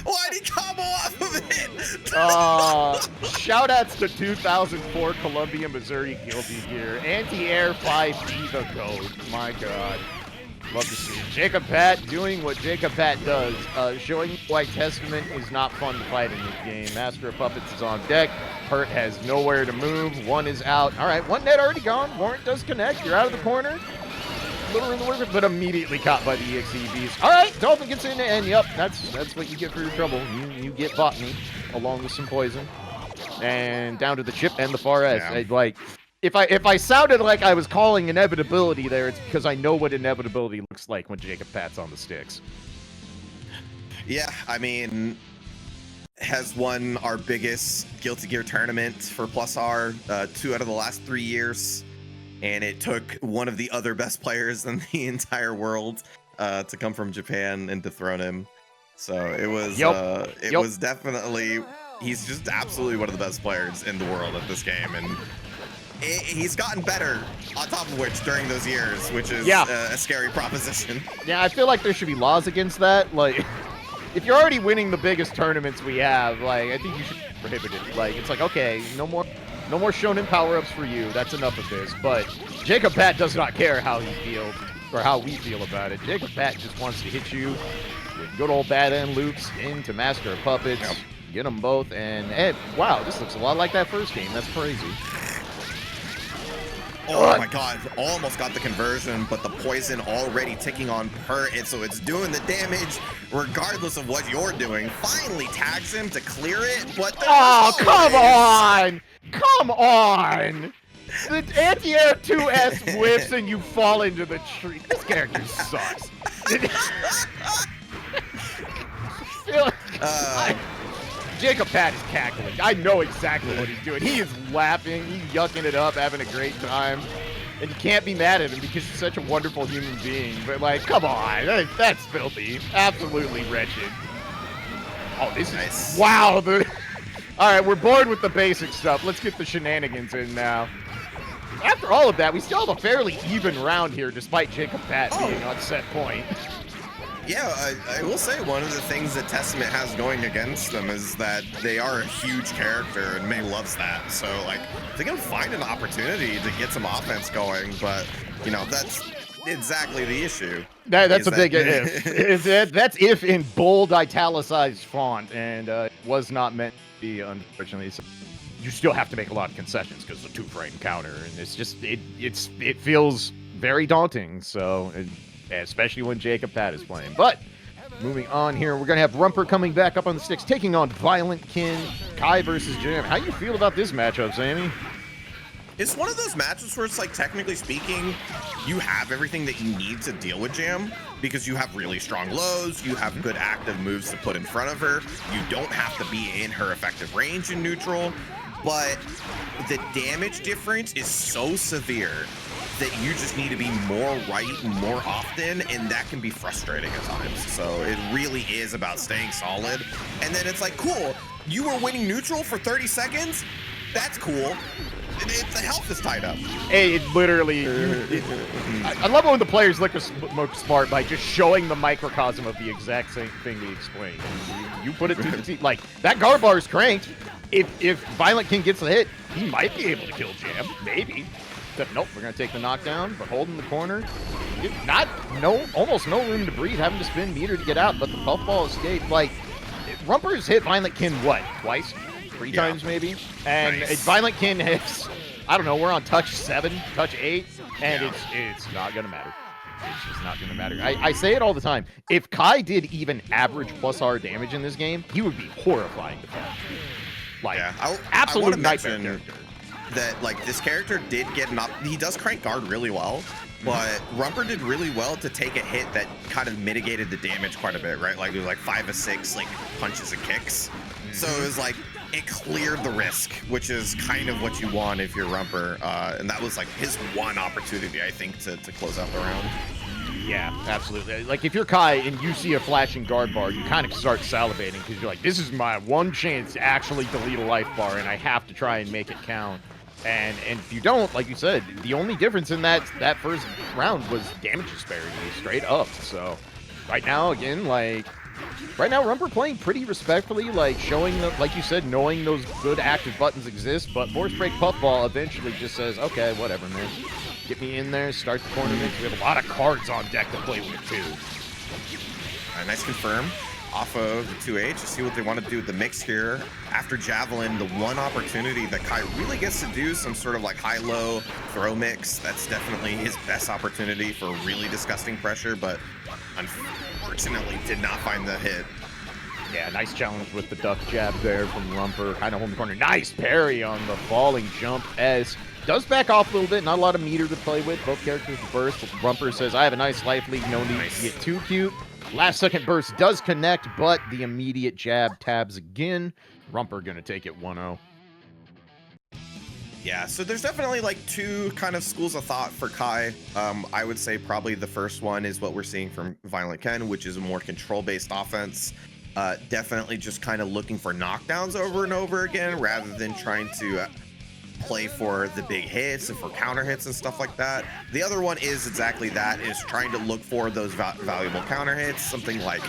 Why'd he combo off of it? Shout outs to 2004 Columbia, Missouri Guilty Gear. Anti-air 5D the code. My God. Love to see it. Jacob Pat doing what Jacob Pat does, showing why Testament is not fun to fight in this game. Master of Puppets is on deck. Pert has nowhere to move. One is out. All right, one net already gone. Warrant does connect. You're out of the corner. Little in the work, but immediately caught by the EXE All right, Dolphin gets in, and yep, that's what you get for your trouble. You get botany along with some poison, and down to the chip and the far S. Like, if I sounded like I was calling inevitability there, it's because I know what inevitability looks like when Jacob Pat's on the sticks. Yeah, I mean, has won our biggest Guilty Gear tournament for +R 2 out of the last 3 years. And it took one of the other best players in the entire world to come from Japan and dethrone him. So it was was definitely, he's just absolutely one of the best players in the world at this game. And he's gotten better on top of which during those years, which is a scary proposition. Yeah, I feel like there should be laws against that. Like, if you're already winning the biggest tournaments we have, like, I think you should prohibit it. Like, it's like, okay, no more Shonen power-ups for you. That's enough of this. But Jacob Pat does not care how he feels or how we feel about it. Jacob Pat just wants to hit you with good old bad end loops into Master of Puppets. Yep. Get them both. And wow, this looks a lot like that first game. That's crazy. Oh my God, almost got the conversion, but the poison already ticking on Pert, and so it's doing the damage regardless of what you're doing. Finally tags him to clear it, but come on! Come on! The anti-air 2S whips and you fall into the tree. This character sucks. Jacob Pat is cackling. I know exactly what he's doing. He is laughing. He's yucking it up, having a great time. And you can't be mad at him because he's such a wonderful human being. But, like, come on. That's filthy. Absolutely wretched. Oh, this is nice. Wow. All right, we're bored with the basic stuff. Let's get the shenanigans in now. After all of that, we still have a fairly even round here, despite Jacob Pat being on set point. Yeah, I will say one of the things that Testament has going against them is that they are a huge character, and May loves that. So, like, they can find an opportunity to get some offense going, but, you know, that's exactly the issue. That's a big if. That's if in bold italicized font, and was not meant to be, unfortunately. So you still have to make a lot of concessions because of the 2-frame counter, and it's just, it feels very daunting, so... especially when Jacob Pat is playing. But moving on here, we're going to have Rumper coming back up on the sticks, taking on Violent Kin, Kai versus Jam. How do you feel about this matchup, Sammy? It's one of those matches where it's like, technically speaking, you have everything that you need to deal with Jam because you have really strong lows, you have good active moves to put in front of her, you don't have to be in her effective range in neutral, but the damage difference is so severe that you just need to be more right more often, and that can be frustrating at times. So it really is about staying solid. And then it's like, cool, you were winning neutral for 30 seconds? That's cool. The health is tied up. Hey, it literally... I love it when the players look smart by just showing the microcosm of the exact same thing we explained. You put it to the team. Like, that guard bar is cranked. If Violent King gets a hit, he might be able to kill Jam. Maybe. Except, nope, we're going to take the knockdown, but holding the corner. Almost no room to breathe, having to spin meter to get out, but the puffball escaped. Like, Rumper's hit Violent Kin, what, twice? 3 times, maybe? And nice. Violent Kin hits, I don't know, we're on touch 7, touch 8, and it's not going to matter. It's just not going to matter. I say it all the time. If Kai did even average +R damage in this game, he would be horrifying to fight. Like, absolute nightmare character. That, like, this character did get he does crank guard really well, but Rumper did really well to take a hit that kind of mitigated the damage quite a bit, right? Like, it was like 5 of 6, like, punches and kicks. So it was like, it cleared the risk, which is kind of what you want if you're Rumper. And that was like his one opportunity, I think, to close out the round. Yeah, absolutely. Like, if you're Kai and you see a flashing guard bar, you kind of start salivating because you're like, this is my one chance to actually delete a life bar, and I have to try and make it count. And if you don't, like you said, the only difference in that first round was damage disparity, straight up. So right now, again, like, Rumper playing pretty respectfully, like, showing, like you said, knowing those good active buttons exist, but Force Break Puffball eventually just says, okay, whatever, man. Get me in there, start the corner mix. We have a lot of cards on deck to play with, too. All right, nice confirm off of the 2H to see what they want to do with the mix here. After Javelin, the one opportunity that Kai really gets to do some sort of like high-low throw mix. That's definitely his best opportunity for really disgusting pressure, but unfortunately did not find the hit. Yeah, nice challenge with the duck jab there from Rumper. Kind of holding the corner. Nice parry on the falling jump as does back off a little bit. Not a lot of meter to play with. Both characters burst. Rumper says, I have a nice life lead. No need to get too cute. Last second burst does connect, but the immediate jab tabs again. Rumper going to take it 1-0. Yeah, so there's definitely like 2 kind of schools of thought for Kai. I would say probably the first one is what we're seeing from Violent Ken, which is a more control-based offense. Definitely just kind of looking for knockdowns over and over again rather than trying to play for the big hits and for counter hits and stuff like that. The other one is exactly that, is trying to look for those valuable counter hits, something like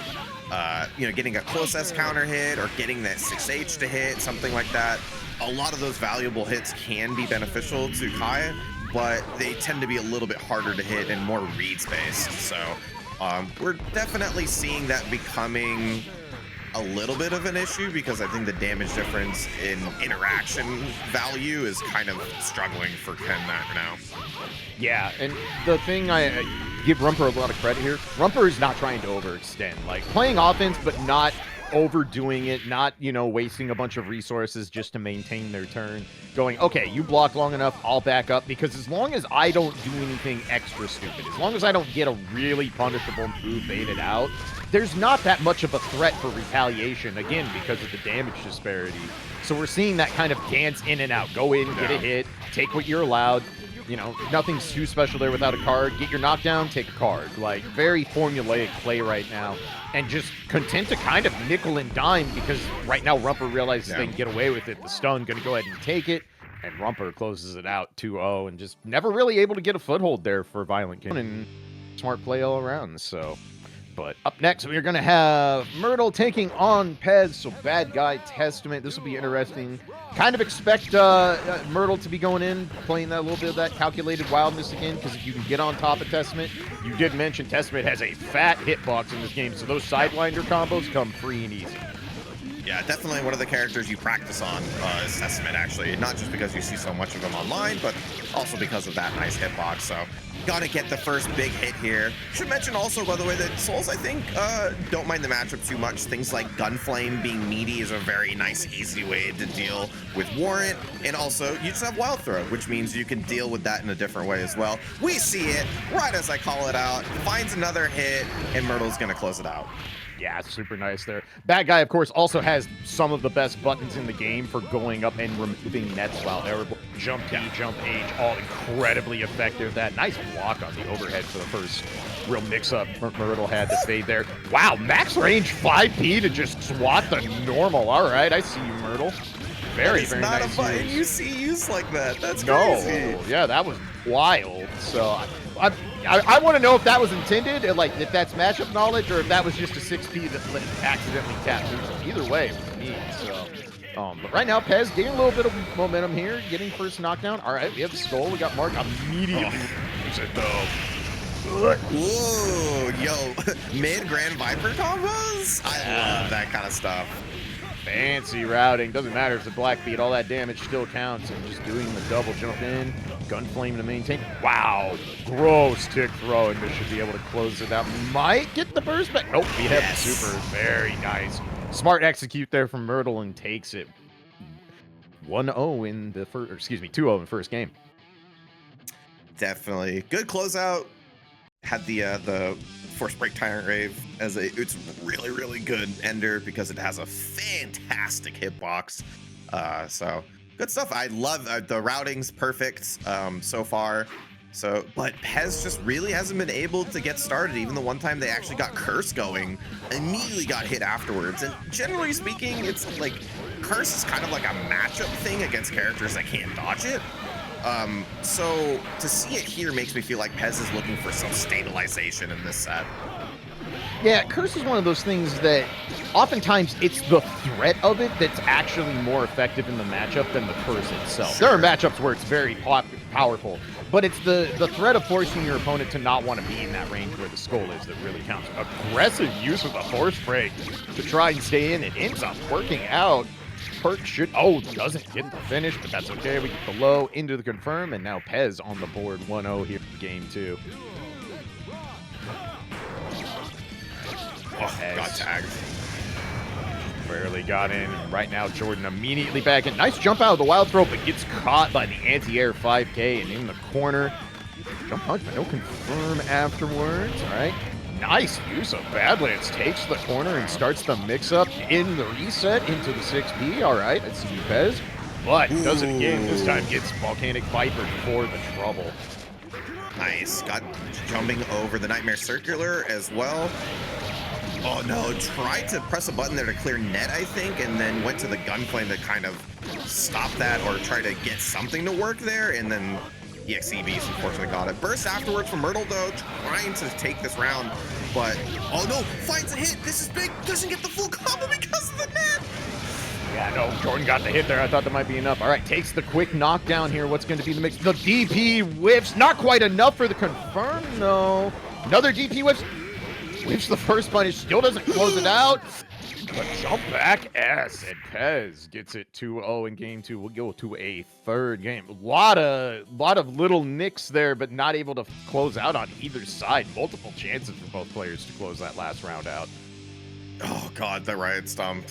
getting a close S counter hit or getting that 6H to hit, something like that. A lot of those valuable hits can be beneficial to Kai, but they tend to be a little bit harder to hit and more reads based. So we're definitely seeing that becoming a little bit of an issue because I think the damage difference in interaction value is kind of struggling for Ken now. Yeah, and the thing I give Rumper a lot of credit here, Rumper is not trying to overextend. Like, playing offense, but not overdoing it, not, you know, wasting a bunch of resources just to maintain their turn. Going, okay, you block long enough, I'll back up, because as long as I don't do anything extra stupid, as long as I don't get a really punishable move baited out, there's not that much of a threat for retaliation, again, because of the damage disparity. So we're seeing that kind of dance in and out. Go in, get a hit, take what you're allowed. You know, nothing's too special there without a card. Get your knockdown, take a card. Like, very formulaic play right now. And just content to kind of nickel and dime, because right now Rumper realizes they can get away with it. The stun going to go ahead and take it. And Rumper closes it out 2-0 and just never really able to get a foothold there for Violent King. And smart play all around, so... But up next, we're going to have Myrtle taking on Pez, so Badguy Testament. This will be interesting. Kind of expect Myrtle to be going in, playing that little bit of that calculated wildness again, because if you can get on top of Testament, you did mention Testament has a fat hitbox in this game, so those Sidewinder combos come free and easy. Yeah, definitely one of the characters you practice on is Testament, actually. Not just because you see so much of them online, but also because of that nice hitbox. So, gotta get the first big hit here. Should mention also, by the way, that Souls, I think, don't mind the matchup too much. Things like Gunflame being meaty is a very nice, easy way to deal with Warrant. And also, you just have Wild Throw, which means you can deal with that in a different way as well. We see it right as I call it out. Finds another hit, and Myrtle's gonna close it out. Yeah, super nice there. Badguy, of course, also has some of the best buttons in the game for going up and removing nets while airborne. Jump T, Jump H, all incredibly effective. That nice block on the overhead for the first real mix-up Myrtle had to fade there. Wow, max range 5P to just swat the normal. All right, I see you, Myrtle. Very, very nice. It's not a button you see used like that. That's crazy. No, yeah, that was wild. So I want to know if that was intended, like if that's matchup knowledge, or if that was just a 6P that accidentally tapped neutral. Either way, it was neat. So, but right now, Pez getting a little bit of momentum here, getting first knockdown. All right, we have the skull. We got Mark immediately. Use it though. Whoa, yo, mid-Grand Viper combos? I love that kind of stuff. Fancy routing. Doesn't matter if the black beat, all that damage still counts. And just doing the double jump in. Gunflame to maintain. Wow. Gross tick throw. And this should be able to close it out. Might get the burst back. Nope. We have the super. Very nice. Smart execute there from Myrtle and takes it 1-0 in the first, or excuse me, 2-0 in the first game. Definitely. Good closeout. Had the Force Break Tyrant Rave as it's really, really good ender because it has a fantastic hitbox. So good stuff. I love the routing's perfect so far. So, but Pez just really hasn't been able to get started. Even the one time they actually got Curse going, immediately got hit afterwards. And generally speaking, it's like Curse is kind of like a matchup thing against characters that can't dodge it. So to see it here makes me feel like Pez is looking for some stabilization in this set. Yeah, Curse is one of those things that oftentimes it's the threat of it that's actually more effective in the matchup than the curse itself. Sure. There are matchups where it's very powerful, but it's the threat of forcing your opponent to not want to be in that range where the skull is that really counts. Aggressive use of the Force Break to try and stay in. It ends up working out. Pert should, doesn't get the finish, but that's okay. We get the low into the confirm, and now Pez on the board 1-0 here in game 2. Oh, got tagged. Barely got in. Right now, Jordan immediately back in. Nice jump out of the wild throw, but gets caught by the anti-air 5K and in the corner. Jump punch, but no confirm afterwards. All right. Nice use of Badlands. Takes the corner and starts the mix-up in the reset into the 6P. All right, I see you, Pez. But does it again. This time gets Volcanic Viper for the trouble. Nice. Got jumping over the Nightmare Circular as well. Oh no, tried to press a button there to clear net, I think, and then went to the Gunflame to kind of stop that or try to get something to work there, and then EXEBs unfortunately got it. Burst afterwards from Myrtle, though, trying to take this round, but, oh no, finds a hit. This is big. Doesn't get the full combo because of the net. Yeah, no, Jordan got the hit there. I thought that might be enough. All right, takes the quick knockdown here. What's going to be the mix? The DP whiffs. Not quite enough for the confirm, no. Another DP whiffs. Whiffs the first punish. Still doesn't close it out. But jump back S, and Pez gets it 2-0 in game 2. We'll go to a third game. A lot of little nicks there, but not able to close out on either side. Multiple chances for both players to close that last round out. Oh god, that riot stomp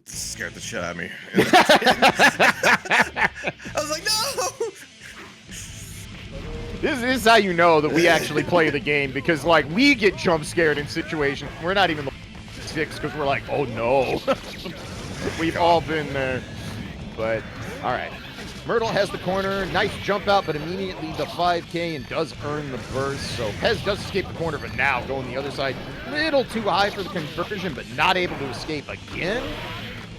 scared the shit out of me. I was like, no! This is how you know that we actually play the game, because like we get jump scared in situations we're not even the 6 because we're like, oh no. We've all been there. But all right, Myrtle has the corner, nice jump out, but immediately the 5K and does earn the burst. So Pez does escape the corner, but now going the other side, little too high for the conversion, but not able to escape again.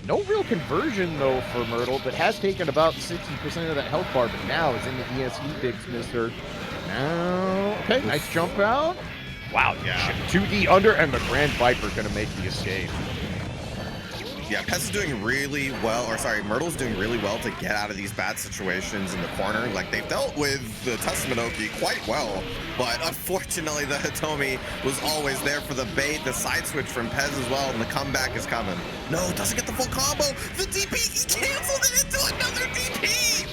No real conversion, though, for Myrtle, but has taken about 60% of that health bar, but now is in the ESD picks, mister. Now, okay, nice jump out. Wow, yeah. 2D under, and the Grand Viper going to make the escape. Yeah, Pez is doing really well, or sorry, Myrtle's doing really well to get out of these bad situations in the corner. Like, they've dealt with the Tmunny quite well, but unfortunately the Hitomi was always there for the bait, the side switch from Pez as well, and the comeback is coming. No, doesn't get the full combo. The DP, he canceled it into another DP.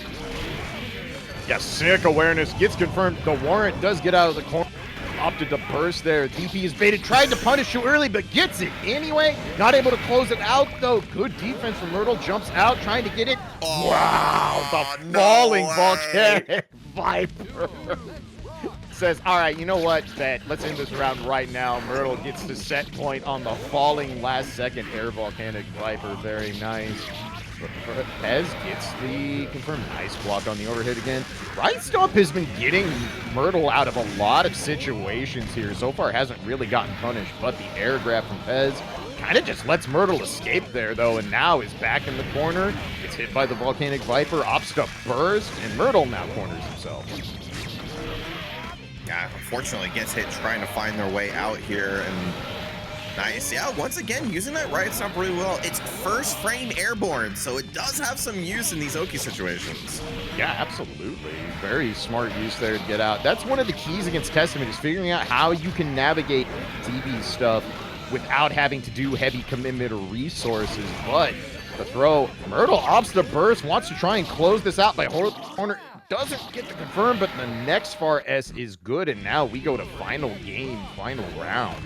Yeah, sick awareness, gets confirmed. The warrant does get out of the corner. Opted to burst there. DP is baited, tried to punish you early, but gets it anyway. Not able to close it out, though. Good defense from Myrtle. Jumps out, trying to get it. Oh, wow, the falling volcanic Viper. Says, all right, you know what, Bet, let's end this round right now. Myrtle gets the set point on the falling last second air volcanic Viper. Very nice. Pez gets the confirmed. Nice block on the overhead again. Right Stomp has been getting Myrtle out of a lot of situations here. So far hasn't really gotten punished, but the air grab from Pez kind of just lets Myrtle escape there, though, and now is back in the corner. Gets hit by the volcanic Viper, opts to burst, and Myrtle now corners himself. Yeah, unfortunately gets hit trying to find their way out here, and nice. Yeah, once again, using that right stomp really well. It's first frame airborne, so it does have some use in these Oki situations. Yeah, absolutely. Very smart use there to get out. That's one of the keys against Testament, is figuring out how you can navigate DB stuff without having to do heavy commitment or resources. But the throw, Myrtle opts to burst, wants to try and close this out by holding the corner. Doesn't get the confirm, but the next far S is good, and now we go to final game, final round.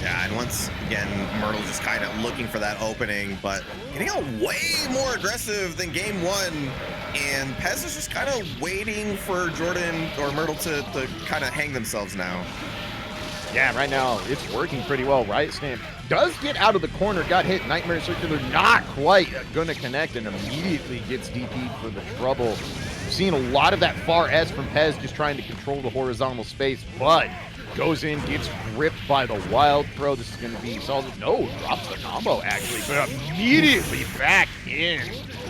Yeah, and once again, Myrtle just kind of looking for that opening, but getting out way more aggressive than game one. And Pez is just kind of waiting for Jordan or Myrtle to kind of hang themselves now. Yeah, right now it's working pretty well. Riot Stamp does get out of the corner, got hit. Nightmare Circular not quite gonna connect, and immediately gets DP'd for the trouble. We've seen a lot of that far S from Pez just trying to control the horizontal space, but goes in, gets ripped by the wild throw. This is going to be solid. No, drops the combo, actually, but immediately back in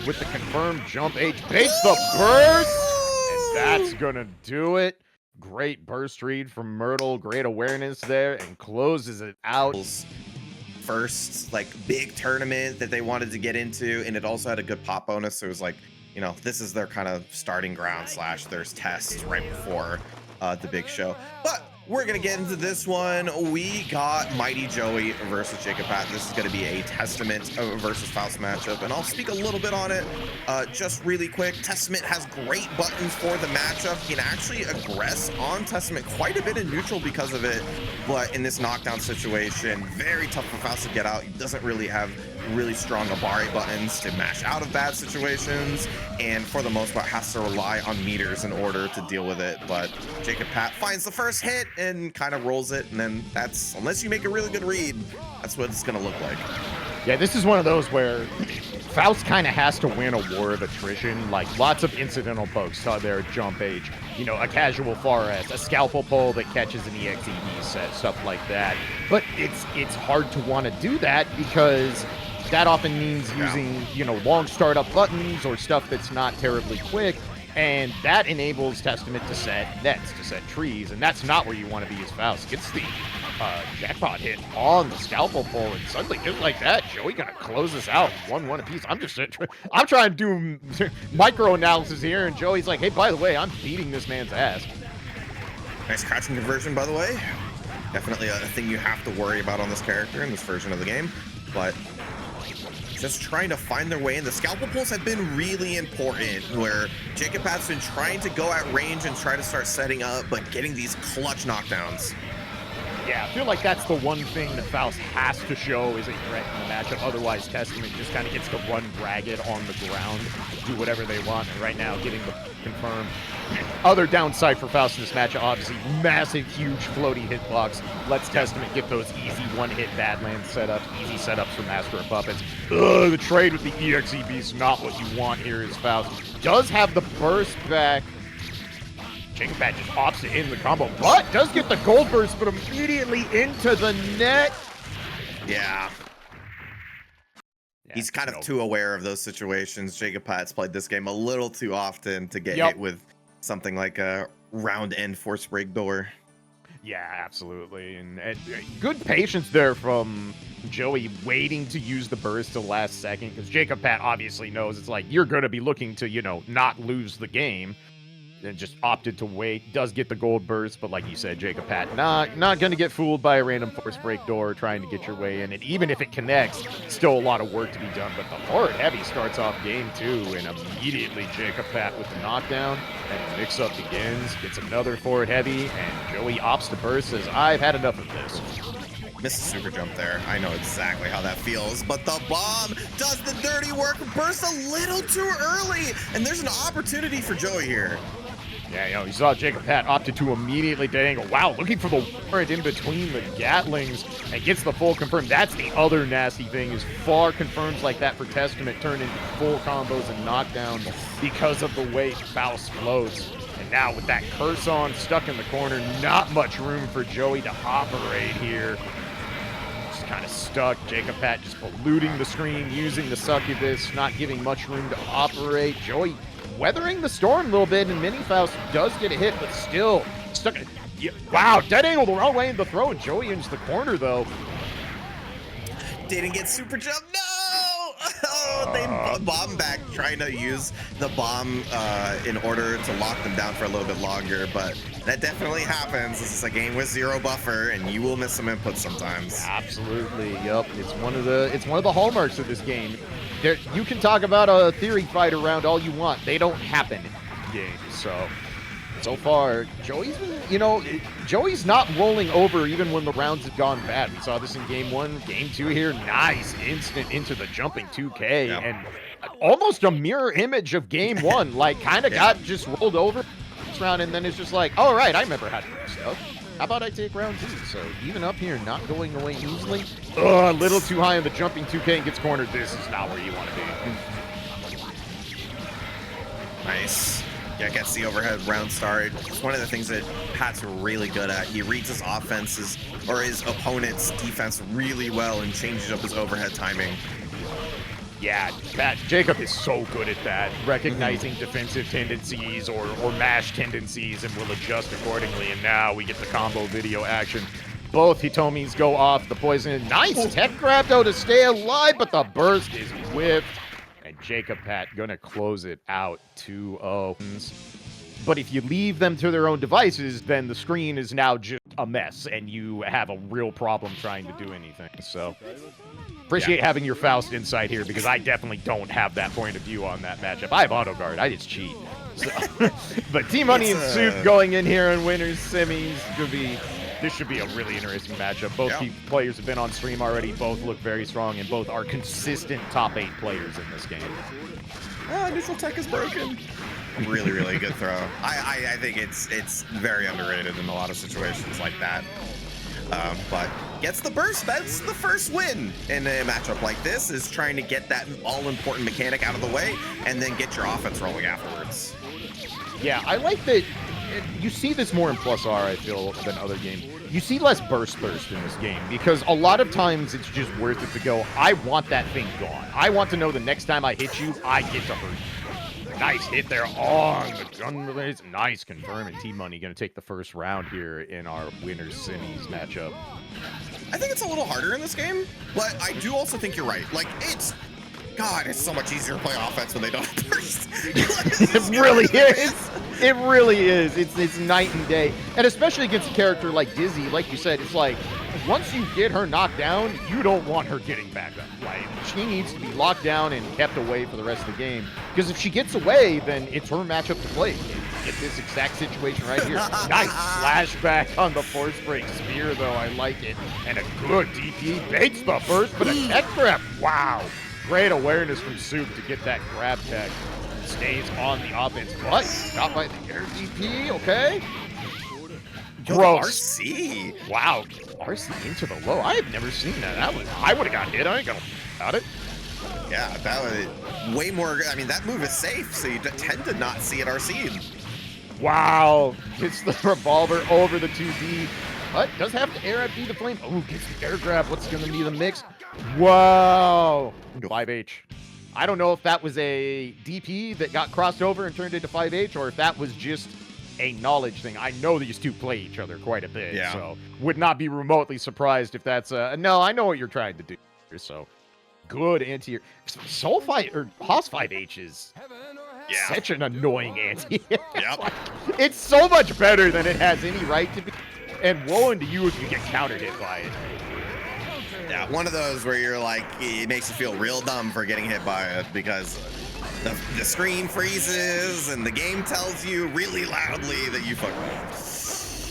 with the confirmed jump H. Baits the burst, and that's going to do it. Great burst read from Myrtle. Great awareness there, and closes it out. First, like, big tournament that they wanted to get into, and it also had a good pop bonus. So it was like, you know, this is their kind of starting ground / there's tests right before the big show. But we're gonna get into this one. We got mightyjoey versus GGAC+R. This is gonna be a Testament versus Faust matchup, and I'll speak a little bit on it just really quick. Testament has great buttons for the matchup. He can actually aggress on Testament quite a bit in neutral because of it, but in this knockdown situation, very tough for Faust to get out. He doesn't really have really strong A.B.A buttons to mash out of bad situations, and for the most part has to rely on meters in order to deal with it. But GGAC+R finds the first hit and kind of rolls it, and then that's, unless you make a really good read, that's what it's gonna look like. Yeah, this is one of those where Faust kind of has to win a war of attrition. Like, lots of incidental pokes saw their jump H, you know, a casual far S, a scalpel pull that catches an EXED set, stuff like that. But it's hard to want to do that, because that often means using, you know, long startup buttons or stuff that's not terribly quick, and that enables Testament to set nets, to set trees, and that's not where you want to be as Faust. Gets the jackpot hit on the scalpel pull, and suddenly, just like that, Joey gonna close this out 1-1 apiece. I'm trying to do micro analysis here, and Joey's like, hey, by the way, I'm beating this man's ass. Nice crouching conversion, by the way. Definitely a thing you have to worry about on this character in this version of the game, but just trying to find their way in. The scalpel pulls have been really important, where GGAC+R's been trying to go at range and try to start setting up, but getting these clutch knockdowns. Yeah, I feel like that's the one thing that Faust has to show is a threat in the matchup. Otherwise, Testament just kind of gets to run ragged on the ground, do whatever they want. And right now, getting the confirm. Other downside for Faust in this matchup, obviously, massive, huge floaty hitbox. Lets Testament get those easy one-hit Badlands setups, easy setups for Master of Puppets. Ugh, the trade with the EXE Beast, not what you want here is Faust. Does have the burst back. Jacob just opts to end the combo, but does get the gold burst, but immediately into the net. Yeah. He's kind of too aware of those situations. Jacob Pat's played this game a little too often to get hit with something like a round end force break door. Yeah, absolutely. And good patience there from Joey waiting to use the burst to the last second, because Jacob Pat obviously knows it's like, you're going to be looking to, you know, not lose the game. And just opted to wait. Does get the gold burst, but like you said, Jacob Pat not going to get fooled by a random force break door trying to get your way in. And even if it connects, still a lot of work to be done. But the forward heavy starts off game 2, and immediately Jacob Pat with the knockdown, and the mix-up begins. Gets another forward heavy, and Joey opts to burst, says, I've had enough of this. Missed a super jump there. I know exactly how that feels, but the bomb does the dirty work. Bursts a little too early, and there's an opportunity for Joey here. Yeah, you know, you saw Jacob Pat opted to immediately dangle. Wow, looking for the warrant in between the Gatlings and gets the full confirm. That's the other nasty thing, is far confirms like that for Testament turn into full combos and knockdowns because of the way Faust floats. And now with that curse on, stuck in the corner, not much room for Joey to operate here. Just kind of stuck. Jacob Pat just polluting the screen, using the succubus, not giving much room to operate. Joey weathering the storm a little bit, and Mini Faust does get a hit, but still stuck. Wow, dead angle the wrong way in the throw, and Joey into the corner, though. Didn't get super jump. No! Oh, they bomb back, trying to use the bomb in order to lock them down for a little bit longer, but that definitely happens. This is a game with 0 buffer, and you will miss some input sometimes. Absolutely, yep. It's one of the hallmarks of this game. You can talk about a theory fight around all you want. They don't happen in games. So far, Joey's been, you know, Joey's not rolling over even when the rounds have gone bad. We saw this in game 1, game 2 here. Nice instant into the jumping 2K, and almost a mirror image of game 1. Like, kind of got just rolled over this round, and then it's just like, all right, I remember how to do stuff. How about I take round 2? So even up here, not going away easily. A little too high on the jumping 2K and gets cornered. This is not where you want to be. Nice. Yeah, gets the overhead round started. It's one of the things that Pat's really good at. He reads his offenses or his opponent's defense really well and changes up his overhead timing. Yeah, Jacob is so good at that, recognizing defensive tendencies or mash tendencies, and will adjust accordingly. And now we get the combo video action. Both Hitomis go off the poison. Nice tech grab, though, to stay alive, but the burst is whipped. And Jacob Pat gonna close it out 2-0. But if you leave them to their own devices, then the screen is now just a mess, and you have a real problem trying to do anything. So appreciate having your Faust insight here, because I definitely don't have that point of view on that matchup. I have auto guard. I just cheat. So, but Tmunny and Soup going in here in winners semis. This should be a really interesting matchup. Both players have been on stream already. Both look very strong, and both are consistent top 8 players in this game. Missile tech is broken. Really, really good throw. I think it's very underrated in a lot of situations like that. But gets the burst. That's the first win in a matchup like this, is trying to get that all-important mechanic out of the way and then get your offense rolling afterwards. Yeah, I like that. You see this more in +R, I feel, than other games. You see less burst in this game, because a lot of times it's just worth it to go, I want that thing gone. I want to know the next time I hit you, I get to hurt you. Nice hit there on the gun release. Nice confirm, and Tmunny going to take the first round here in our winners semis matchup. I think it's a little harder in this game, but I do also think you're right. Like, God, it's so much easier to play offense when they don't have burst. It really is. It really is. It's night and day. And especially against a character like Dizzy, like you said, it's like, once you get her knocked down, you don't want her getting back up. Like, she needs to be locked down and kept away for the rest of the game. Because if she gets away, then it's her matchup to play. get this exact situation right here. Nice flashback on the force break spear, though. I like it. And a good DP baits the burst, but a tech grab. Wow. Great awareness from Soup to get that grab tech. Stays on the offense, but stopped by the air DP. Okay. Gross. RC. Wow. RC into the low. I have never seen that. I would have got hit. I ain't gonna got it. Yeah, that was way more. I mean, that move is safe, so you tend to not see it RC'd. Wow. Hits the revolver over the 2D. But does have to air at B the flame. Oh, gets the air grab. What's going to be the mix? Wow. 5H. I don't know if that was a DP that got crossed over and turned into 5H, or if that was just a knowledge thing. I know these two play each other quite a bit, so would not be remotely surprised if that's no, I know what you're trying to do. So good anti-air. Soul 5 or Haas 5H is such an annoying anti. It's so much better than it has any right to be. And woe unto you if you get countered hit by it. Yeah, one of those where you're like, it makes you feel real dumb for getting hit by it because the screen freezes and the game tells you really loudly that you fucked up.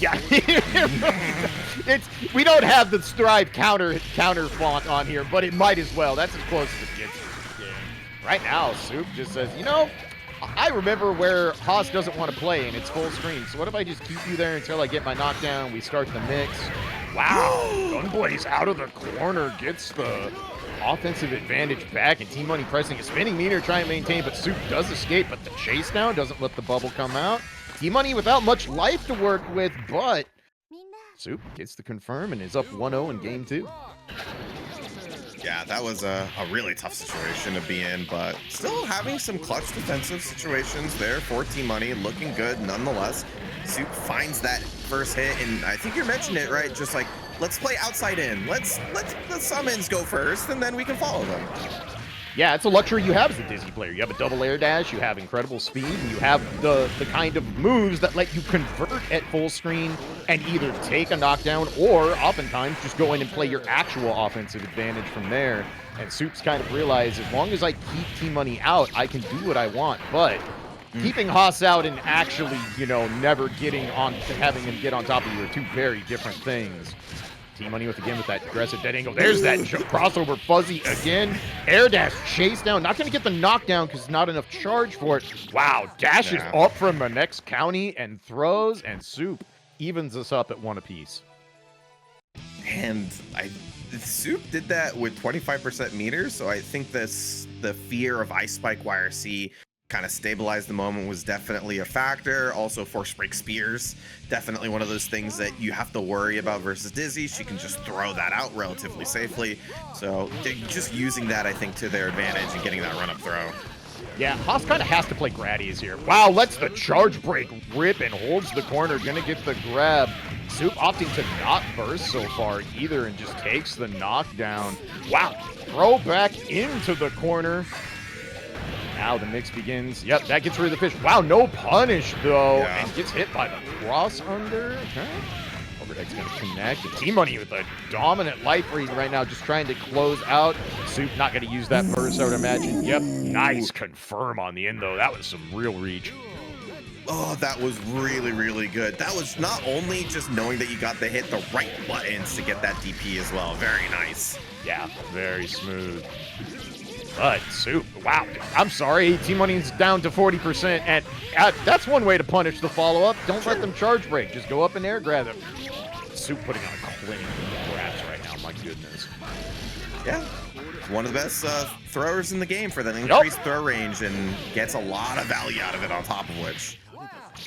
Yeah, we don't have the Strive counter font on here, but it might as well. That's as close as it gets to the game. Right now, Soup just says, you know, I remember where Haas doesn't want to play and it's full screen. So what if I just keep you there until I get my knockdown? We start the mix. Wow, Gunblaze out of the corner gets the offensive advantage back, and Tmunny pressing a spinning meter, trying to maintain, but Soup does escape, but the chase down doesn't let the bubble come out. Tmunny without much life to work with, but Soup gets the confirm and is up 1-0 in game 2. Yeah, that was a really tough situation to be in, but still having some clutch defensive situations there for Tmunny, looking good nonetheless. Soup finds that first hit, and I think you mentioned it, right? Just like, let's play outside in. Let's the summons go first, and then we can follow them. Yeah, it's a luxury you have as a Dizzy player. You have a double air dash, you have incredible speed, and you have the kind of moves that let you convert at full screen and either take a knockdown or oftentimes just go in and play your actual offensive advantage from there. And Soup's kind of realized, as long as I keep Tmunny out, I can do what I want, but keeping Haas out and actually, you know, never getting on, having him get on top of you are two very different things. Tmunny with that aggressive dead angle. There's that crossover fuzzy again. Air dash chase down. Not going to get the knockdown because not enough charge for it. Wow, dashes up from the next county and throws, and Soup evens us up at 1 apiece. And Soup did that with 25% meters, so I think the fear of Ice Spike YRC kind of stabilized the moment was definitely a factor. Also, Force Break Spears, definitely one of those things that you have to worry about versus Dizzy. She can just throw that out relatively safely. So just using that, I think, to their advantage and getting that run-up throw. Yeah, Haas kind of has to play Graddies here. Wow, lets the charge break rip and holds the corner. Gonna get the grab. Soup opting to not burst so far either and just takes the knockdown. Wow, throw back into the corner. Now the mix begins. Yep, that gets rid of the fish. Wow, no punish, though. Yeah. And gets hit by the cross under. Okay. Overhead's going to connect. And Tmunny with a dominant life read right now, just trying to close out. Soup not going to use that burst, I would imagine. Yep, nice confirm on the end, though. That was some real reach. Oh, that was really, really good. That was not only just knowing that you got the hit, the right buttons to get that DP as well. Very nice. Yeah, very smooth. But Soup, wow, I'm sorry, Tmunny's down to 40%, and that's one way to punish the follow-up. Don't let them charge break, just go up and air grab them. Soup putting on a clinic with grabs right now, my goodness. Yeah, one of the best throwers in the game for that increased throw range, and gets a lot of value out of it on top of which.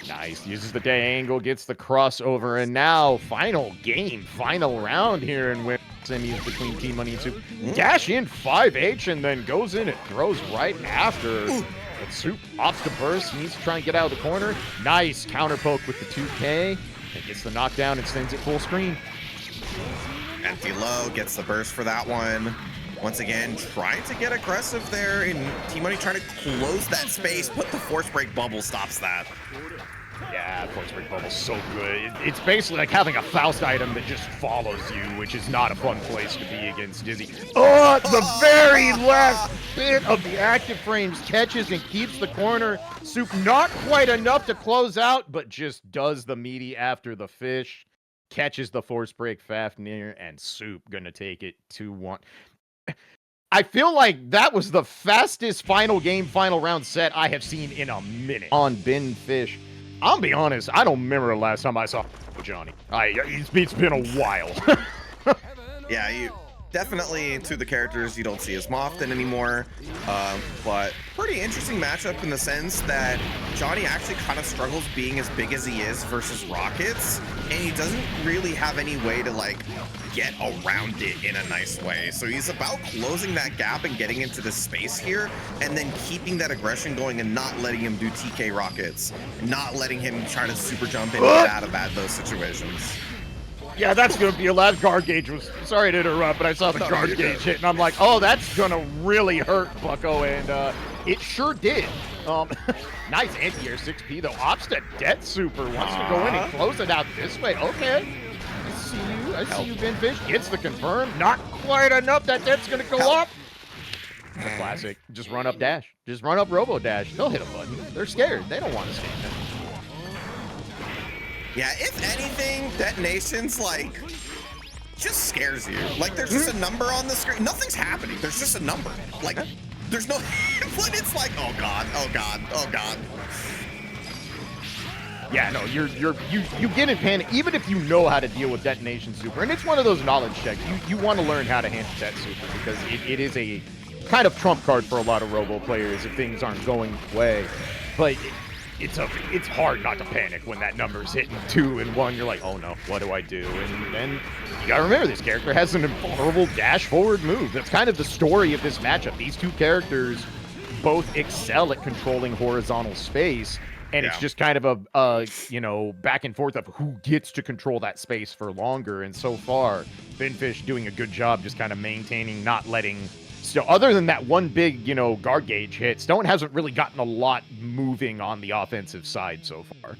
Nice, uses the day angle, gets the crossover, and now final game, final round here in which semis between Tmunny and Soup. Dash in 5H and then goes in and throws right after. But Soup opts to burst, needs to try and get out of the corner. Nice counter poke with the 2K. And gets the knockdown and sends it full screen. Empty low, gets the burst for that one. Once again, trying to get aggressive there, and Tmunny trying to close that space, but the force break bubble stops that. Yeah, Force Break Bubble's so good. It's basically like having a Faust item that just follows you, which is not a fun place to be against Dizzy. Oh, the very last bit of the active frames catches and keeps the corner. Soup not quite enough to close out, but just does the meaty after the fish. Catches the Force Break Fafnir, and Soup gonna take it 2-1. I feel like that was the fastest final game, final round set I have seen in a minute on Bin Fish. I'll be honest, I don't remember the last time I saw Johnny. It's been a while. Yeah, you definitely, to the characters you don't see as often anymore, but pretty interesting matchup in the sense that Johnny actually kind of struggles being as big as he is versus Rockets, and he doesn't really have any way to like get around it in a nice way. So he's about closing that gap and getting into the space here, and then keeping that aggression going and not letting him do TK Rockets, not letting him try to super jump in and get out of those situations. Yeah, that's going to be a lot. Guard gauge was, sorry to interrupt, but I saw the guard gauge hit, and I'm like, oh, that's going to really hurt Bucko, and it sure did. Nice anti-air 6P, though. Opts to Death Super, wants to go in and close it out this way. Okay. I see you, Ben Fish. Gets the confirm. Not quite enough. That Death's going to go up. The classic. Just run up dash. Just run up Robo Dash. They'll hit a button. They're scared. They don't want to stand there. Yeah, if anything, detonations, like, just scares you. Like, there's just a number on the screen. Nothing's happening. There's just a number. Like, there's no... but it's like, oh, God, oh, God, oh, God. Yeah, no, you get in panic, even if you know how to deal with detonation super. And it's one of those knowledge checks. You want to learn how to handle that super because it is a kind of trump card for a lot of Robo players if things aren't going way. But... It's hard not to panic when that number's hitting 2 and 1. You're like, oh no, what do I do? And then you gotta remember this character has an invulnerable dash forward move. That's kind of the story of this matchup. These two characters both excel at controlling horizontal space, and it's just kind of a back and forth of who gets to control that space for longer. And so far, Binfish doing a good job just kind of maintaining, not letting. So other than that one big, guard gauge hit, Stone hasn't really gotten a lot moving on the offensive side so far.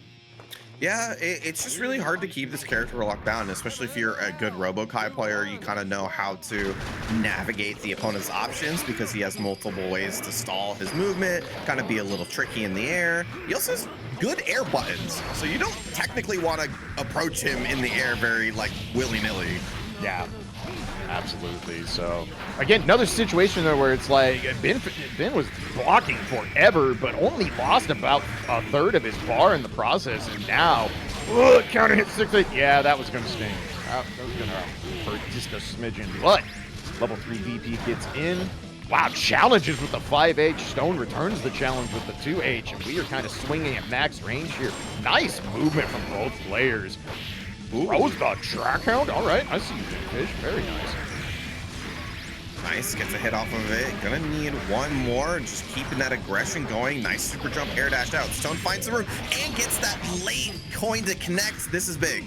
Yeah, it's just really hard to keep this character locked down, especially if you're a good Robo-Ky player. You kind of know how to navigate the opponent's options because he has multiple ways to stall his movement, kind of be a little tricky in the air. He also has good air buttons, so you don't technically want to approach him in the air very, like, willy-nilly. Yeah. Absolutely. So, again, another situation there where it's like Ben was blocking forever, but only lost about a third of his bar in the process. And now, counter hit 6-8. Yeah, that was going to sting. That was going to hurt just a smidgen. But level 3 VP gets in. Wow, challenges with the 5H. Stone returns the challenge with the 2H. And we are kind of swinging at max range here. Nice movement from both players. Throws the track hound. All right, I see you, Fish. Very nice. Nice, gets a hit off of it. Gonna need one more, just keeping that aggression going. Nice super jump, air dash out. Stone finds the room and gets that late coin to connect. This is big.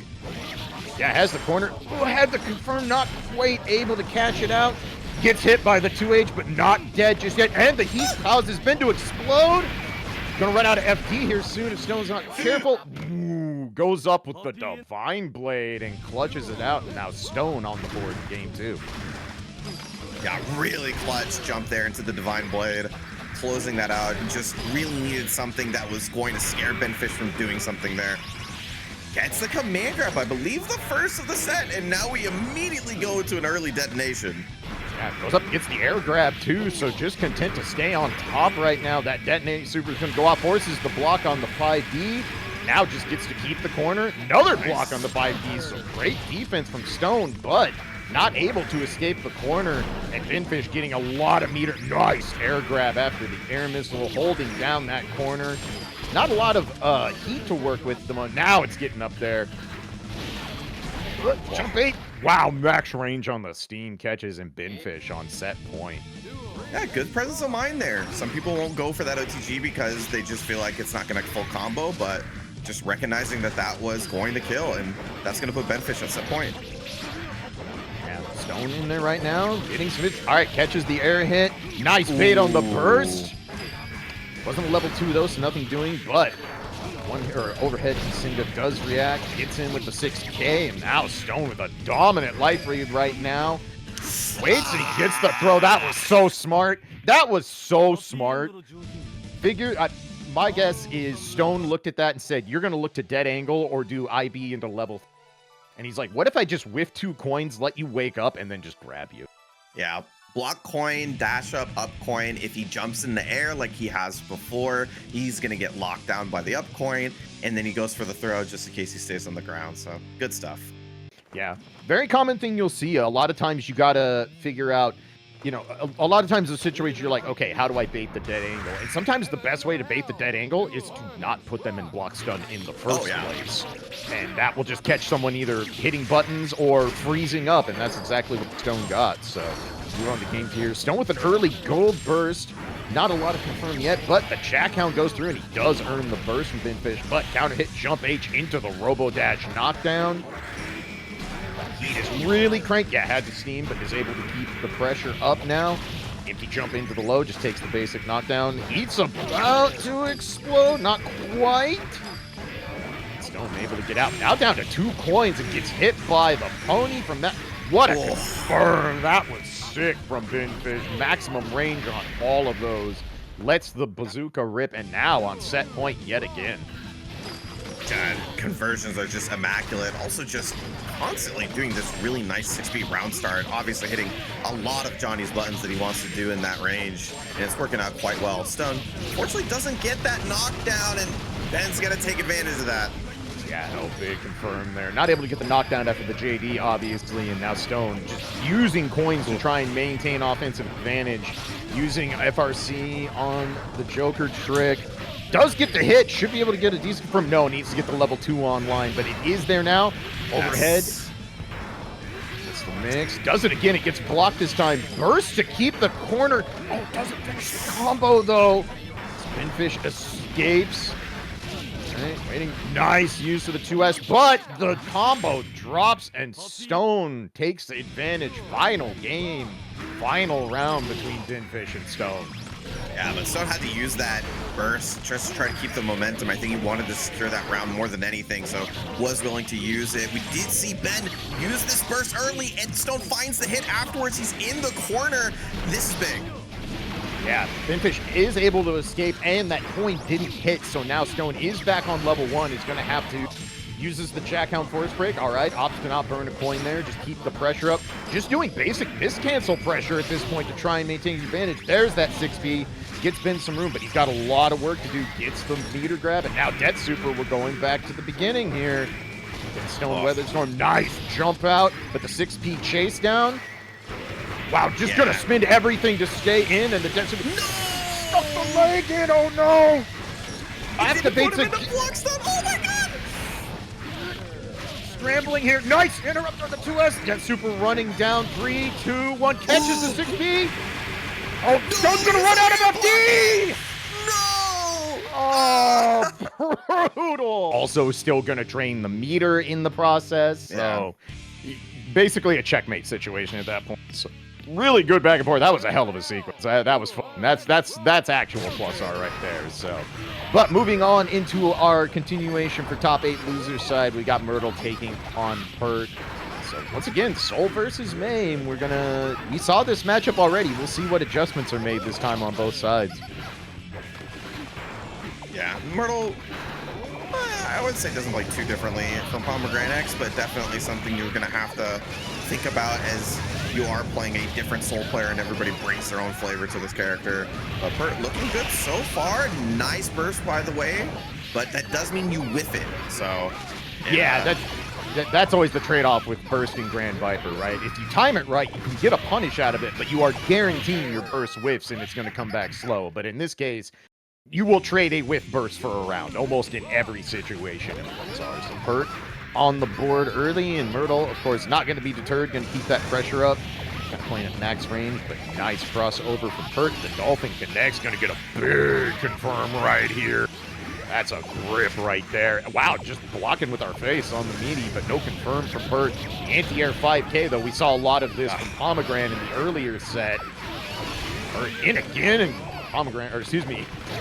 Yeah, has the corner. Had the confirm, not quite able to catch it out. Gets hit by the 2H, but not dead just yet. And the heat causes Ben to explode. Gonna run out of FD here soon if Stone's not careful. Goes up with the Divine Blade and clutches it out. And now Stone on the board in game 2. Yeah, really clutch jump there into the Divine Blade. Closing that out. Just really needed something that was going to scare Benfish from doing something there. Gets the command grab, I believe the first of the set. And now we immediately go into an early detonation. Yeah, goes up, gets the air grab too, so just content to stay on top right now. That detonating super is going to go off, forces the block on the 5D. Now just gets to keep the corner. Another block on the 5D, so great defense from Stone, but not able to escape the corner. And Binfish getting a lot of meter. Nice air grab after the air missile, holding down that corner. Not a lot of heat to work with. Now it's getting up there. Jump 8. Wow, max range on the steam catches and Binfish on set point. Yeah, good presence of mind there. Some people won't go for that OTG because they just feel like it's not going to full combo, but just recognizing that that was going to kill, and that's going to put Benfish on set point. Yeah, Stone in there right now, getting some hits. All right, catches the air hit. Nice bait on the burst. Wasn't a level 2 though, so nothing doing, but One or overhead Singa does react, gets in with the 6K, and now Stone with a dominant life lead right now. Waits and he gets the throw. That was so smart. That was so smart. My guess is Stone looked at that and said, you're going to look to dead angle or do IB into level. And he's like, what if I just whiff 2 coins, let you wake up, and then just grab you? Yeah. Block coin, dash up coin. If he jumps in the air like he has before, he's going to get locked down by the up coin. And then he goes for the throw just in case he stays on the ground. So good stuff. Yeah. Very common thing you'll see. A lot of times you got to figure out, you know, a lot of times the situation you're like, okay, how do I bait the dead angle? And sometimes the best way to bait the dead angle is to not put them in block stun in the first place. And that will just catch someone either hitting buttons or freezing up. And that's exactly what Stone got. So we're on the game here. Stone with an early gold burst. Not a lot of confirm yet, but the Jackhound goes through and he does earn the burst from Binfish. But counter hit jump H into the Robo Dash knockdown. He is really cranked. Yeah, had the steam, but is able to keep the pressure up now. Empty jump into the low, just takes the basic knockdown. Heat's about to explode, not quite. Stone able to get out. Now down to 2 coins and gets hit by the pony from that. What a confirm. That was sick from Binfish. Maximum range on all of those. Lets the bazooka rip, and now on set point yet again. God, conversions are just immaculate. Also just constantly doing this really nice 6-beat round start. Obviously hitting a lot of Johnny's buttons that he wants to do in that range. And it's working out quite well. Stone, fortunately, doesn't get that knockdown, and Ben's going to take advantage of that. Yeah, no big confirm there. Not able to get the knockdown after the JD, obviously, and now Stone just using coins to try and maintain offensive advantage. Using FRC on the Joker trick. Does get the hit, should be able to get a decent confirm. No, needs to get the level 2 online, but it is there now. Overhead. That's the mix. Does it again, it gets blocked this time. Burst to keep the corner. Oh, doesn't finish the combo though. Spinfish escapes. Right, waiting. Nice use of the 2S, but the combo drops and Stone takes the advantage. Final game, final round between Binfish and Stone. Yeah, but Stone had to use that burst just to try to keep the momentum. I think he wanted to secure that round more than anything, so was willing to use it. We did see Ben use this burst early, and Stone finds the hit afterwards. He's in the corner. This is big. Yeah, Binfish is able to escape, and that coin didn't hit, so now Stone is back on level 1. He's going to have to uses the Jackhound Force Break. All right, opts to not burn a coin there. Just keep the pressure up. Just doing basic miscancel pressure at this point to try and maintain the advantage. There's that 6B. Gets Ben some room, but he's got a lot of work to do. Gets the meter grab, and now Death Super. We're going back to the beginning here. Stone Weather Storm, nice jump out, but the 6P chase down. Wow, just gonna spin everything to stay in, and the Death Super stuck the leg in. Oh no! Activates it. Oh my god! Scrambling here. Nice interrupt on the 2S. Death Super running down. 3, 2, 1. Catches the 6P. Oh, Stone's gonna run out of FD! No! Oh, brutal! Also still gonna drain the meter in the process, so basically a checkmate situation at that point. So really good back and forth. That was a hell of a sequence. That was fun. That's actual plus R right there. So, but moving on into our continuation for top 8 losers side, we got Myrtle taking on Pert. So once again, Soul versus Maim. We saw this matchup already. We'll see what adjustments are made this time on both sides. Yeah, Myrtle, I would say doesn't play too differently from PomegranX, but definitely something you're going to have to think about as you are playing a different Soul player and everybody brings their own flavor to this character. But Pert looking good so far. Nice burst, by the way, but that does mean you whiff it. So, yeah, that's always the trade-off with bursting Grand Viper, right? If you time it right, you can get a punish out of it, but you are guaranteeing your burst whiffs and it's going to come back slow. But in this case, you will trade a whiff burst for a round, almost in every situation in Plus-R. So Pert on the board early, and Myrtle, of course, not going to be deterred, going to keep that pressure up. Kind of playing at max range, but nice crossover from Pert. The Dolphin connects, going to get a big confirm right here. That's a grip right there. Wow, just blocking with our face on the meaty, but no confirm from Pert. Anti-air 5K, though, we saw a lot of this from Pomegranate in the earlier set. Pert in again, and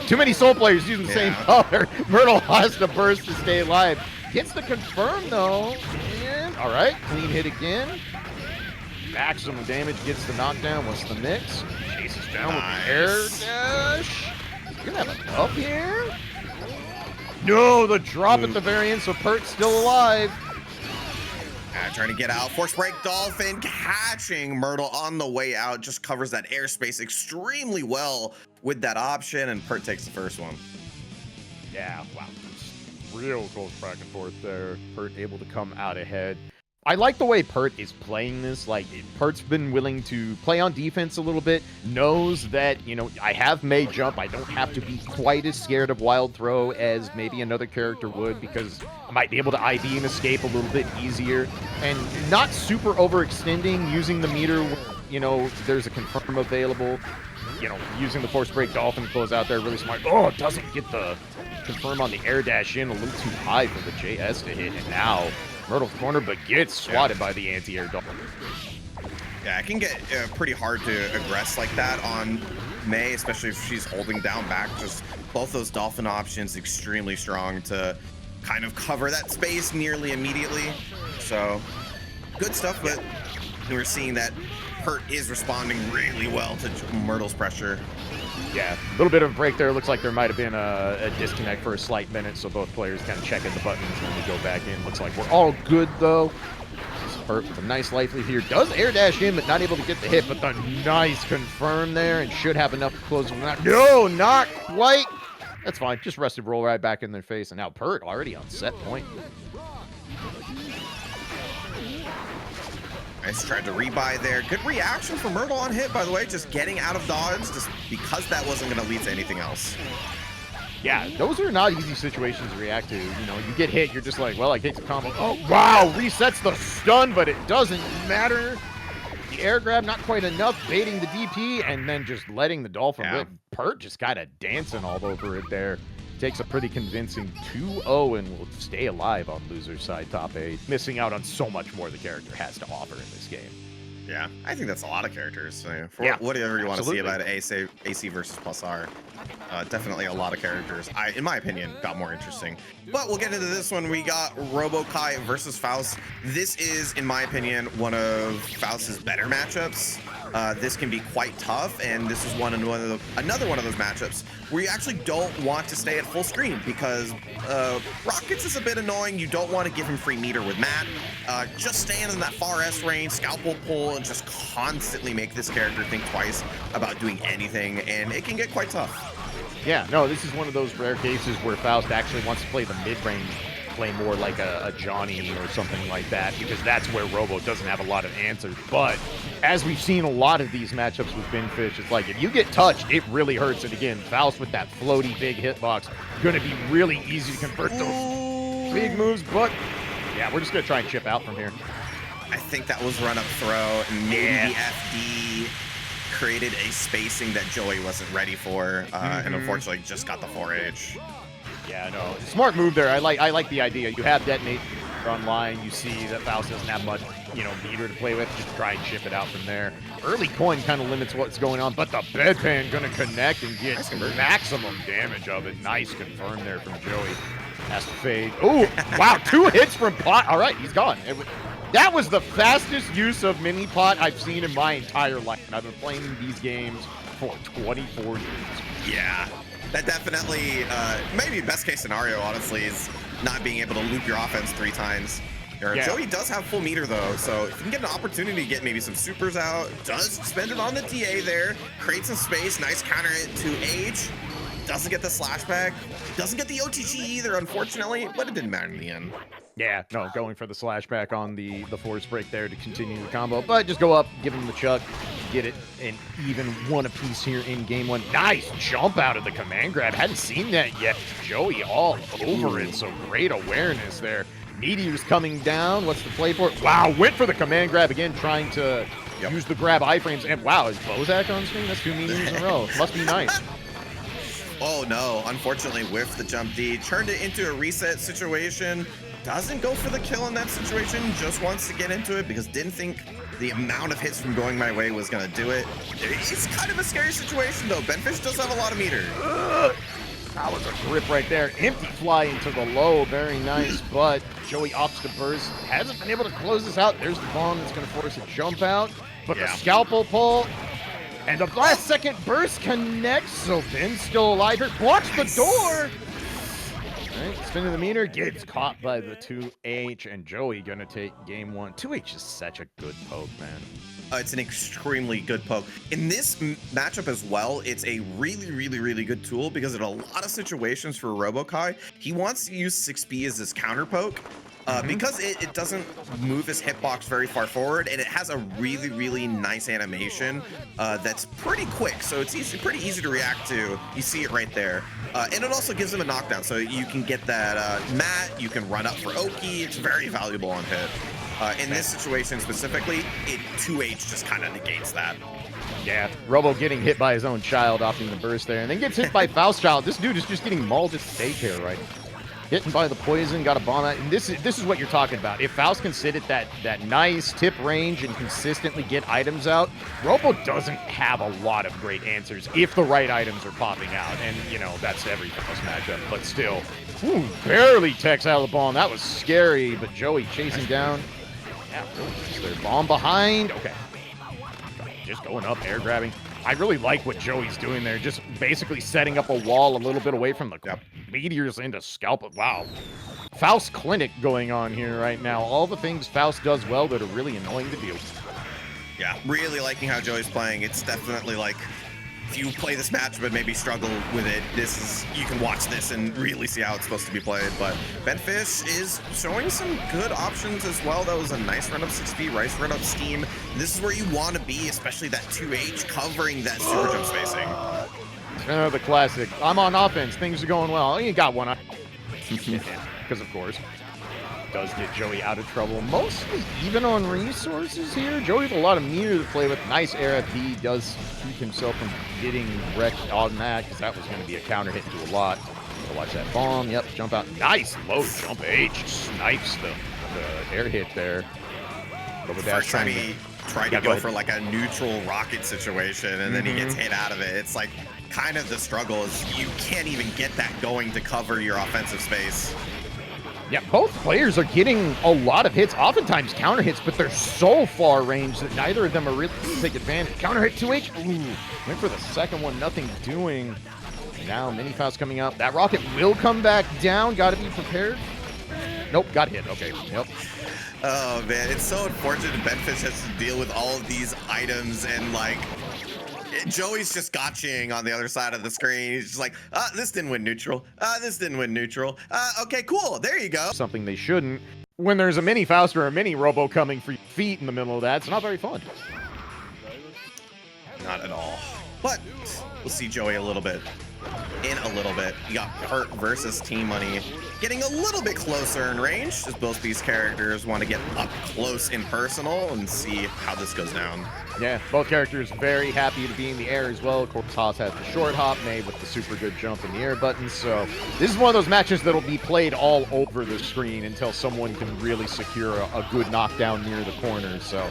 Too many soul players using the same Yeah. color. Myrtle has to burst to stay alive. Gets the confirm though. And all right, clean hit again. Maximum damage, gets the knockdown. What's the mix? Chases down with the air dash. You're gonna have a up here? No, the drop at the very end, so Pert's still alive. Trying to get out. Force break Dolphin catching Myrtle on the way out. Just covers that airspace extremely well with that option, and Pert takes the first one. Yeah, wow. Real close back and forth there. Pert able to come out ahead. I like the way Pert is playing this. Like, Pert's been willing to play on defense a little bit, knows that, you know, I have May jump. I don't have to be quite as scared of wild throw as maybe another character would, because I might be able to ID and escape a little bit easier. And not super overextending, using the meter, you know, there's a confirm available. You know, using the force break Dolphin to close out there, really smart. Oh, it doesn't get the confirm on the air dash in, a little too high for the JS to hit. And now Myrtle's corner, but gets swatted by the anti-air Dolphin. Yeah, it can get pretty hard to aggress like that on May, especially if she's holding down back. Just both those Dolphin options extremely strong to kind of cover that space nearly immediately. So good stuff, but we're seeing that Pert is responding really well to Myrtle's pressure. Yeah, a little bit of a break there. Looks like there might have been a disconnect for a slight minute, so both players kind of checking the buttons when we go back in. Looks like we're all good, though. Pert with a nice life lead here. Does air dash in, but not able to get the hit, but the nice confirm there, and should have enough to close them out. No, not quite. That's fine. Just rested roll right back in their face, and now Pert already on set point. Nice, tried to rebuy there. Good reaction from Myrtle on hit, by the way. Just getting out of dodge, just because that wasn't going to lead to anything else. Yeah, those are not easy situations to react to. You know, you get hit, you're just like, well, I take the combo. Oh, wow, resets the stun, but it doesn't matter. The air grab, not quite enough, baiting the DP, and then just letting the Dolphin rip. Pert just kind of dancing all over it there. Takes a pretty convincing 2-0 and will stay alive on loser's side top 8. Missing out on so much more the character has to offer in this game. Yeah, I think that's a lot of characters. Whatever you want to see about AC versus +R. Definitely a lot of characters. In my opinion, got more interesting. But we'll get into this one. We got Robo-Ky versus Faust. This is, in my opinion, one of Faust's better matchups. This can be quite tough, and this is another one of those matchups where you actually don't want to stay at full screen, because Rockets is a bit annoying. You don't want to give him free meter with Matt. Just stand in that far S range, scalpel pull, and just constantly make this character think twice about doing anything, and it can get quite tough. Yeah, no, this is one of those rare cases where Faust actually wants to play the mid-range, play more like a Johnny or something like that, because that's where Robo doesn't have a lot of answers. But as we've seen a lot of these matchups with Binfish, it's like if you get touched, it really hurts. And again, Faust with that floaty big hitbox, going to be really easy to convert those big moves. But yeah, we're just going to try and chip out from here. I think that was run up throw, and maybe the FD created a spacing that Joey wasn't ready for, and unfortunately just got the 4H. Yeah, no, smart move there. I like the idea. You have detonate online. You see that Faust doesn't have much, you know, meter to play with. Just try and chip it out from there. Early coin kind of limits what's going on, but the bedpan gonna connect and get maximum damage of it. Nice confirm there from Joey. Has to fade. Oh, wow, 2 hits from Pot. All right, he's gone. That was the fastest use of mini Pot I've seen in my entire life. And I've been playing these games for 24 years. Yeah. That definitely, maybe best case scenario, honestly, is not being able to loop your offense 3 times. Joey does have full meter, though, so if you can get an opportunity to get maybe some supers out, does spend it on the TA there, create some space, nice counter it to H, doesn't get the slash back, doesn't get the OTG either, unfortunately, but it didn't matter in the end. Yeah, no, going for the slash back on the force break there to continue the combo, but just go up, give him the chuck, get it, and even one apiece here in game 1. Nice jump out of the command grab. Hadn't seen that yet. Joey all over it, so great awareness there. Meteor's coming down. What's the play for it? Wow, went for the command grab again, trying to use the grab iframes. And wow, is Bozak on screen? That's 2 meteors in a row. Must be nice. Oh no, unfortunately whiffed the jump D, turned it into a reset situation. Doesn't go for the kill in that situation, just wants to get into it because didn't think the amount of hits from going my way was gonna do it. It's kind of a scary situation though. Binfish does have a lot of meter. That was a grip right there. Empty fly into the low. Very nice, but Joey opts to burst. Hasn't been able to close this out. There's the bomb that's going to force a jump out. But the scalpel pull and the last second burst connects. So Ben's still alive here. Blocks the door. All right, spinning the meter. Gets caught by the 2H. And Joey going to take game one. 2H is such a good poke, man. It's an extremely good poke. In this matchup as well, it's a really good tool because in a lot of situations for Robo-Ky, he wants to use 6B as his counter poke because it doesn't move his hitbox very far forward, and it has a really nice animation that's pretty quick. So it's pretty easy to react to. You see it right there. And it also gives him a knockdown, so you can get that mat, you can run up for Oki. It's very valuable on hit. In this situation specifically, 2H just kind of negates that. Yeah, Robo getting hit by his own child, opting to burst there, and then gets hit by Faust child. This dude is just getting mauled at daycare, right? Hitting by the poison, got a bomb out. And this is what you're talking about. If Faust can sit at that nice tip range and consistently get items out, Robo doesn't have a lot of great answers if the right items are popping out. And, you know, that's every Faust matchup. But still, barely techs out of the bomb. That was scary, but Joey chasing down. Yeah, really. Their bomb behind. Okay. Just going up, air grabbing. I really like what Joey's doing there. Just basically setting up a wall a little bit away from the meteors into scalp. Wow. Faust clinic going on here right now. All the things Faust does well that are really annoying to deal with. Yeah, really liking how Joey's playing. It's definitely like, if you play this match but maybe struggle with it, you can watch this and really see how it's supposed to be played. But Benfish is showing some good options as well. That was a nice run up 6B, nice run up steam. This is where you want to be, especially that 2H covering that super jump spacing. The classic. I'm on offense. Things are going well. You got one. Because of course, does get Joey out of trouble. Mostly even on resources here. Joey with a lot of meter to play with. Nice air at B. Does keep himself from getting wrecked on that, because that was going to be a counter hit to a lot. So watch that bomb. Yep, jump out. Nice low jump H. Snipes the air hit there. First time he tried to go for like a neutral rocket situation, and then he gets hit out of it. It's like kind of the struggle is you can't even get that going to cover your offensive space. Yeah, both players are getting a lot of hits, oftentimes counter hits, but they're so far range that neither of them are really take advantage. Counter hit 2H. Ooh, went for the second one, nothing doing. Now mini Faust coming up. That rocket will come back down. Got to be prepared. Nope, got hit. Okay, yep. Oh man, it's so unfortunate Benfish has to deal with all of these items, and like Joey's just gotching on the other side of the screen. He's just like, this didn't win neutral. This didn't win neutral. Okay, cool. There you go. Something they shouldn't. When there's a mini Faust or a mini Robo coming for your feet in the middle of that, it's not very fun. Not at all. But we'll see Joey a little bit. In a little bit. You got Pert versus Tmunny getting a little bit closer in range, as both these characters want to get up close and personal and see how this goes down. Yeah, both characters very happy to be in the air as well. Of course, Haas has the short hop made with the super good jump in the air button. So this is one of those matches that'll be played all over the screen until someone can really secure a good knockdown near the corner. So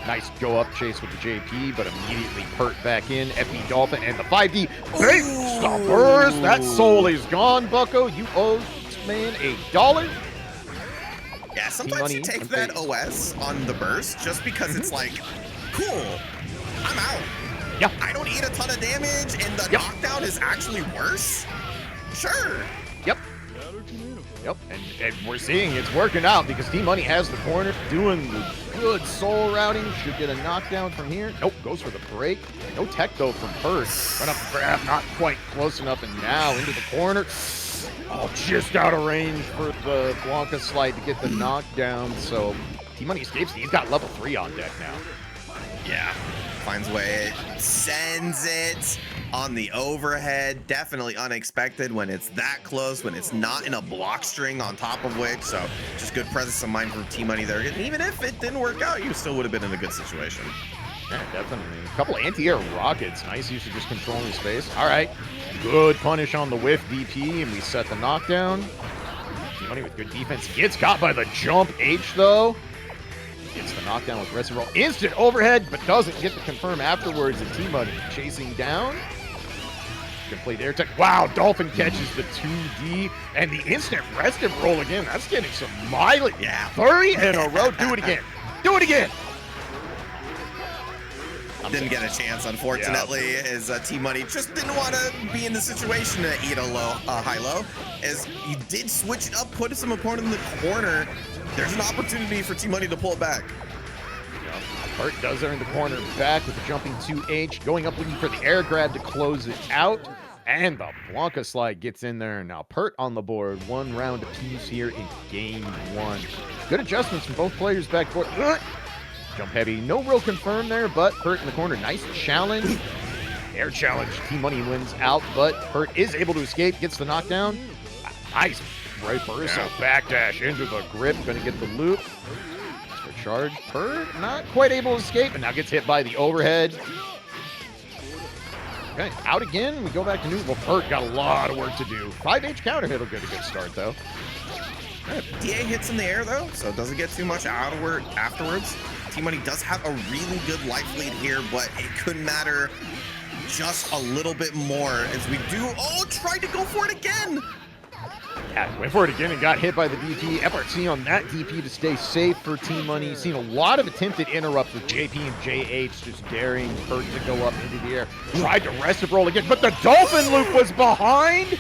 nice go up chase with the JP, but immediately Pert back in. FE Dolphin and the 5D. Big stop burst. That soul is gone, Bucko. You owe this man $1. Yeah, sometimes you take that OS on the burst just because it's like, cool, I'm out. Yeah. I don't eat a ton of damage, and the knockdown is actually worse. Sure. Yep. Yep. And we're seeing it's working out because Tmunny has the corner, doing the good soul routing. Should get a knockdown from here. Nope. Goes for the break. No tech though from Pert. Run up grab, not quite close enough, and now into the corner. Oh, just out of range for the Blanca slide to get the knockdown. So Tmunny escapes. He's got level 3 on deck now. Yeah, finds a way, sends it on the overhead. Definitely unexpected when it's that close, when it's not in a block string on top of which. So just good presence of mind from Tmunny there. And even if it didn't work out, you still would have been in a good situation. Yeah, definitely. A couple anti-air rockets. Nice use of just controlling space. All right, good punish on the whiff DP, and we set the knockdown. Tmunny with good defense. Gets caught by the jump H though. Gets the knockdown with rest roll. Instant overhead, but doesn't get the confirm afterwards. And Tmunny chasing down. can play the air tech. Wow, Dolphin catches the 2D and the instant restive roll again. That's getting some mileage. Yeah. 30 in a row. Do it again. Do it again. Didn't get a chance, unfortunately, as Tmunny just didn't want to be in the situation to eat a high-low. As he did switch it up, put some opponent in the corner. There's an opportunity for Tmunny to pull it back. Pert does earn the corner back with the jumping 2H, going up looking for the air grab to close it out. And the Blanca slide gets in there. Now Pert on the board. 1 round apiece here in game 1. Good adjustments from both players back forth. Jump heavy. No real confirm there, but Pert in the corner. Nice challenge. Air challenge. Tmunny wins out, but Pert is able to escape. Gets the knockdown. Nice reversal backdash into the grip. Going to get the loop. Charge. Pert not quite able to escape, and now gets hit by the overhead. Okay, out again. We go back to new. Well, Pert got a lot of work to do. 5H counter hit will get a good start, though. Right. DA hits in the air, though, so it doesn't get too much outward afterwards. Tmunny does have a really good life lead here, but it could matter just a little bit more as we do. Oh, tried to go for it again. Yeah, went for it again and got hit by the DP. FRC on that DP to stay safe for Tmunny. Seen a lot of attempted interrupts with JP and JH just daring Pert to go up into the air. Tried to restive roll again, but the Dolphin loop was behind.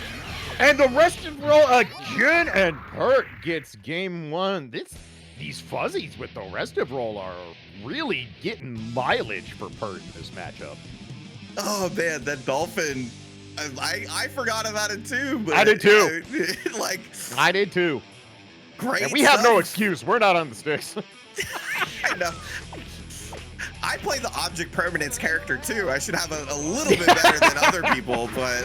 And the restive roll again, and Pert gets game 1. These fuzzies with the restive roll are really getting mileage for Pert in this matchup. Oh man, that Dolphin. I forgot about it too. But I did too. I did too. Great. And we have no excuse. We're not on the sticks. I know. I play the object permanence character too. I should have a little bit better than other people, but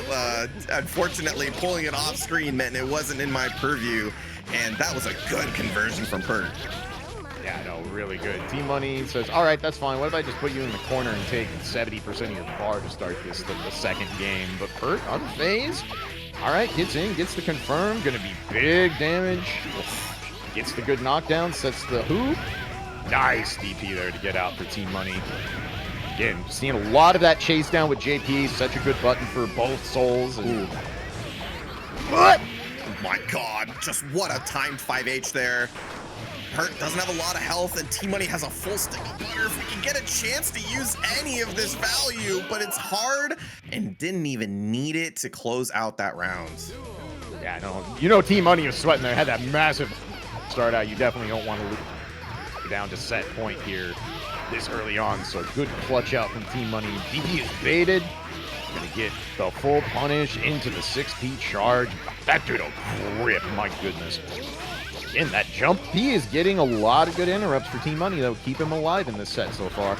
unfortunately, pulling it off screen meant it wasn't in my purview, and that was a good conversion from Pert. Yeah, no, really good. Tmunny says, all right, that's fine. What if I just put you in the corner and take 70% of your bar to start the second game? But Pert, unfazed. All right, gets in, gets the confirm. Going to be big damage. Gets the good knockdown, sets the hoop. Nice DP there to get out for Tmunny. Again, seeing a lot of that chase down with JP. Such a good button for both souls. And... What? Oh my God, just what a timed 5H there. Pert doesn't have a lot of health, and Tmunny has a full stick of butter. If we can get a chance to use any of this value, but it's hard, and didn't even need it to close out that round. Yeah, no, you know Tmunny is sweating there. Had that massive start out. You definitely don't want to lose down to set point here this early on. So good clutch out from Tmunny. DP is baited. Gonna get the full punish into the 6P charge. That dude will grip, my goodness. And that jump P is getting a lot of good interrupts for Tmunny that will keep him alive in this set so far.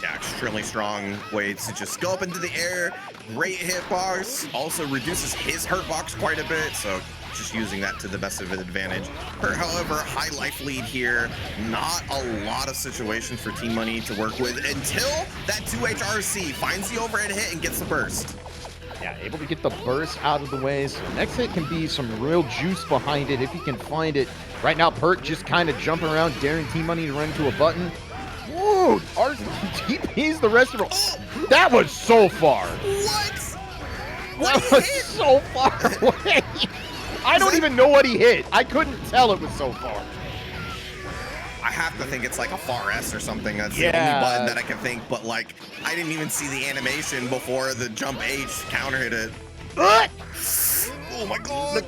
Yeah, extremely strong way to just go up into the air. Great hit bars. Also reduces his hurt box quite a bit, so just using that to the best of his advantage. Pert, however, high life lead here. Not a lot of situations for Tmunny to work with until that 2HRC finds the overhead hit and gets the burst. Yeah, able to get the burst out of the way. So next hit can be some real juice behind it if he can find it. Right now, Pert just kind of jumping around, daring Tmunny to run into a button. Whoa! TP's the rest of it. That was so far. What? That was so far away. I don't even know what he hit. I couldn't tell it was so far. I have to think it's like a far S or something. That's the only button that I can think. But like, I didn't even see the animation before the jump H counter hit it. What? Oh my God.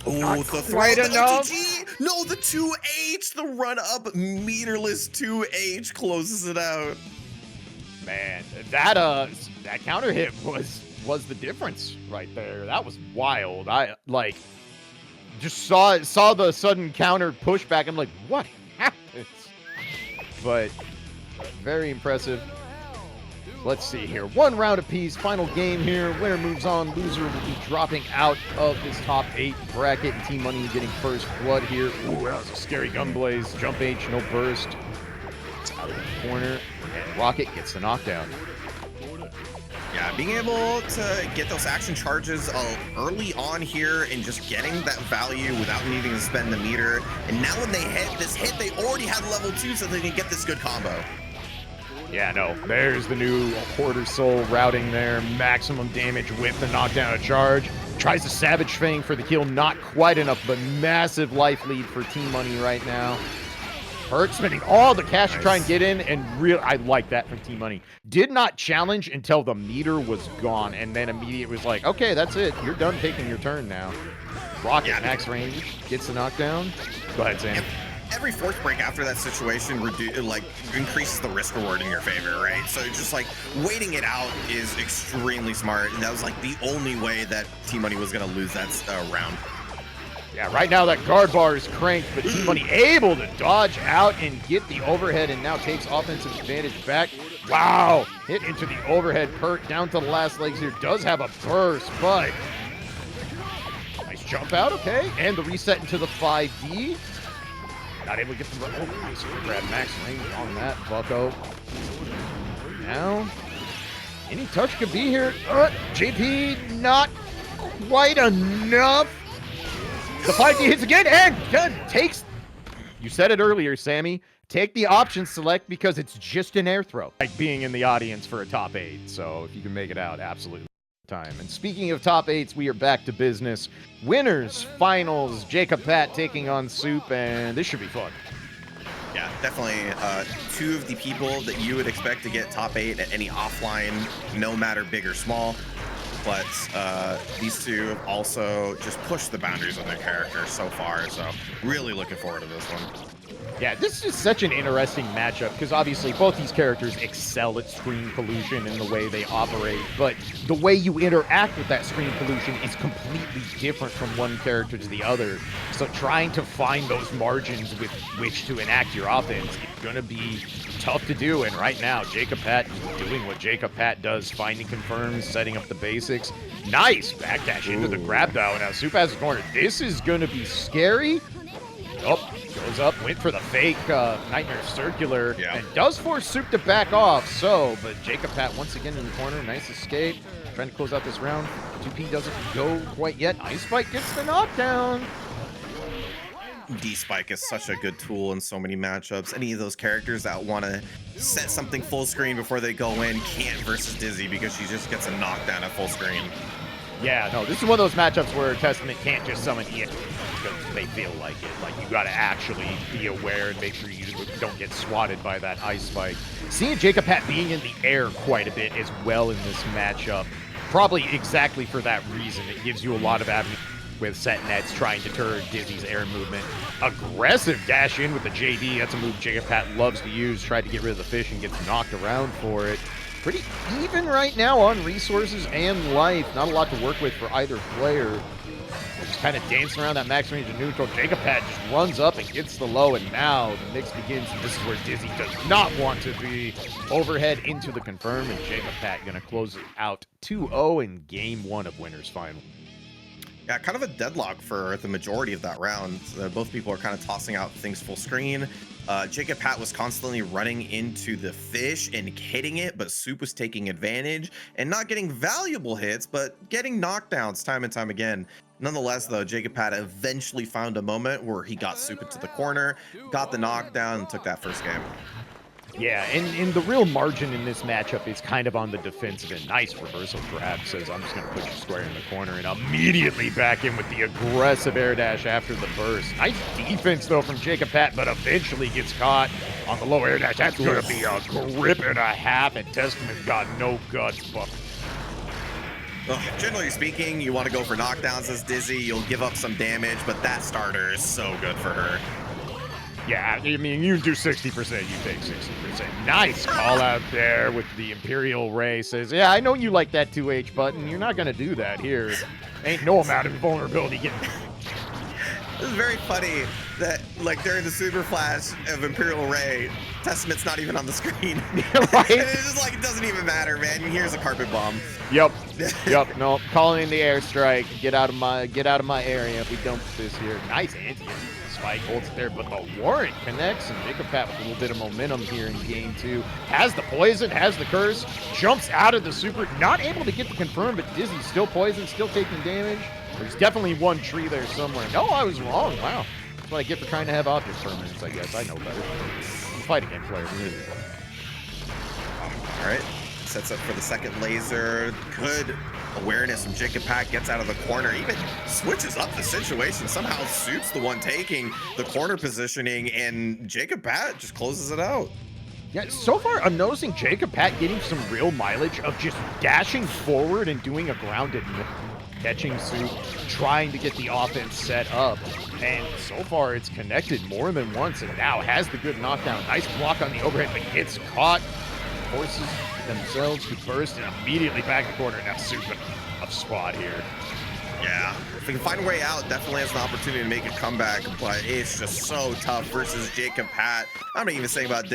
Oh, the throw, quite the enough. OTG. No, the 2H, the run up meterless 2H closes it out. Man, that counter hit was the difference right there. That was wild. I like just saw the sudden counter pushback. I'm like, what happens? But very impressive. Let's see here. 1 round apiece. Final game here. Winner moves on. Loser will be dropping out of this top 8 bracket. And Tmunny getting first blood here. Ooh, that was a scary gun blaze. Jump H, no burst. Out of the corner. And Rocket gets the knockdown. Yeah, being able to get those action charges early on here and just getting that value without needing to spend the meter. And now when they hit this hit, they already had level 2 so they can get this good combo. Yeah, no, there's the new Hoarder Soul routing there. Maximum damage with the knockdown charge. Tries to Savage Fang for the kill. Not quite enough, but massive life lead for Tmunny right now. Pert spending all the cash to try and get in, and I like that from Tmunny. Did not challenge until the meter was gone, and then immediately was like, okay, that's it. You're done taking your turn now. Rocket max range, gets the knockdown. Go ahead, Sam. Every force break after that situation increases the risk reward in your favor, right? So just like waiting it out is extremely smart, and that was like the only way that Tmunny was gonna lose that round. Yeah, right now that guard bar is cranked, but Tmunny able to dodge out and get the overhead, and now takes offensive advantage back. Wow, hit into the overhead. Pert down to the last legs here. Does have a burst, but nice jump out, okay, and the reset into the 5D. Not able to get the nice grab max range on that bucko. Now, any touch could be here. JP not quite enough. The 5D hits again and takes. You said it earlier, Sammy. Take the option select because it's just an air throw. Like being in the audience for a top 8. So if you can make it out, absolutely. Time. And speaking of top 8s, we are back to business. Winners, finals, Jacob Pat taking on Soup, and this should be fun. Yeah, definitely two of the people that you would expect to get top 8 at any offline, no matter big or small. But these two have also just pushed the boundaries of their characters so far, so really looking forward to this one. Yeah, this is such an interesting matchup because obviously both these characters excel at screen pollution in the way they operate, but the way you interact with that screen pollution is completely different from one character to the other. So trying to find those margins with which to enact your offense is going to be tough to do. And right now, Jacob Pat is doing what Jacob Pat does, finding confirms, setting up the basics. Nice backdash into the grab though. Now Soup has a corner. This is going to be scary. Oh, goes up, went for the fake Nightmare Circular, and does force Soup to back off. So, but Jacob Pat once again in the corner. Nice escape. Trying to close out this round. 2P doesn't go quite yet. Ice Spike gets the knockdown. D-Spike is such a good tool in so many matchups. Any of those characters that want to set something full screen before they go in can't versus Dizzy because she just gets a knockdown at full screen. Yeah, no, this is one of those matchups where Testament can't just summon it because they feel like it. Like, you gotta actually be aware and make sure you don't get swatted by that Ice Spike. Seeing Jacob Pat being in the air quite a bit as well in this matchup, probably exactly for that reason. It gives you a lot of avenues with set nets trying to deter Dizzy's air movement. Aggressive dash in with the JD. That's a move Jacob Pat loves to use. Tried to get rid of the fish and gets knocked around for it. Pretty even right now on resources and life. Not a lot to work with for either player. They're just kind of dancing around that max range of neutral. Jacob Pat just runs up and gets the low, and now the mix begins. And this is where Dizzy does not want to be. Overhead into the confirm, and Jacob Pat going to close it out 2-0 in game 1 of Winners Final. Yeah, kind of a deadlock for the majority of that round. Both people are kind of tossing out things full screen. Jacob Pat was constantly running into the fish and hitting it, but Soup was taking advantage and not getting valuable hits, but getting knockdowns time and time again. Nonetheless, though, Jacob Pat eventually found a moment where he got Soup into the corner, got the knockdown, and took that first game. Yeah, and the real margin in this matchup is kind of on the defensive end. Nice reversal grab. Says, I'm just going to put you square in the corner, and immediately back in with the aggressive air dash after the burst. Nice defense, though, from Jacob Pat, but eventually gets caught on the low air dash. That's going to be a grip and a half, and Testament got no guts, but generally speaking, you want to go for knockdowns as Dizzy. You'll give up some damage, but that starter is so good for her. Yeah, I mean, you do 60%, you take 60%. Nice call out there with the Imperial Ray. Says, yeah, I know you like that 2H button. You're not going to do that here. Ain't no amount of vulnerability getting... This is very funny that, like, during the super flash of Imperial Ray, Testament's not even on the screen. Right? And it's just like, it doesn't even matter, man. Here's a carpet bomb. Yep. Yep. No, calling in the airstrike. Get out of my area. We dump this here. Nice anti. Spike holds it there, but the warrant connects, and Jacob Pat with a little bit of momentum here in game 2. Has the poison, has the curse, jumps out of the super, not able to get the confirm, but Dizzy's still poisoned, still taking damage. There's definitely one tree there somewhere. No, I was wrong. Wow. That's what I get for trying to have object permanence, I guess. I know better. Fight again, player. All right, sets up for the second laser. Good awareness from GGAC+R, gets out of the corner, even switches up the situation. Somehow Soup's the one taking the corner positioning, and GGAC+R just closes it out. Yeah, so far I'm noticing GGAC+R getting some real mileage of just dashing forward and doing a grounded catching Soup, trying to get the offense set up. And so far it's connected more than once, and now has the good knockdown. Nice block on the overhead, but gets caught. Forces themselves to burst and immediately back the corner. Now Soup in a tough spot here. Yeah, if he can find a way out, definitely has an opportunity to make a comeback, but it's just so tough versus GGAC+R. I'm not even saying about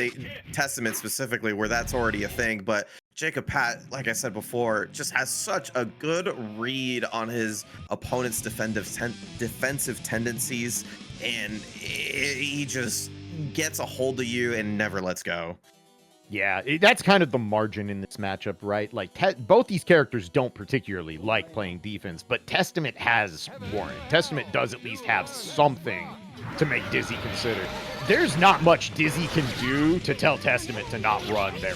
Testament specifically, where that's already a thing, but GGAC+R, like I said before, just has such a good read on his opponent's defensive tendencies, and he just gets a hold of you and never lets go. Yeah, that's kind of the margin in this matchup, right? Like, both these characters don't particularly like playing defense, but Testament has warrant. Testament does at least have something to make Dizzy consider. There's not much Dizzy can do to tell Testament to not run there.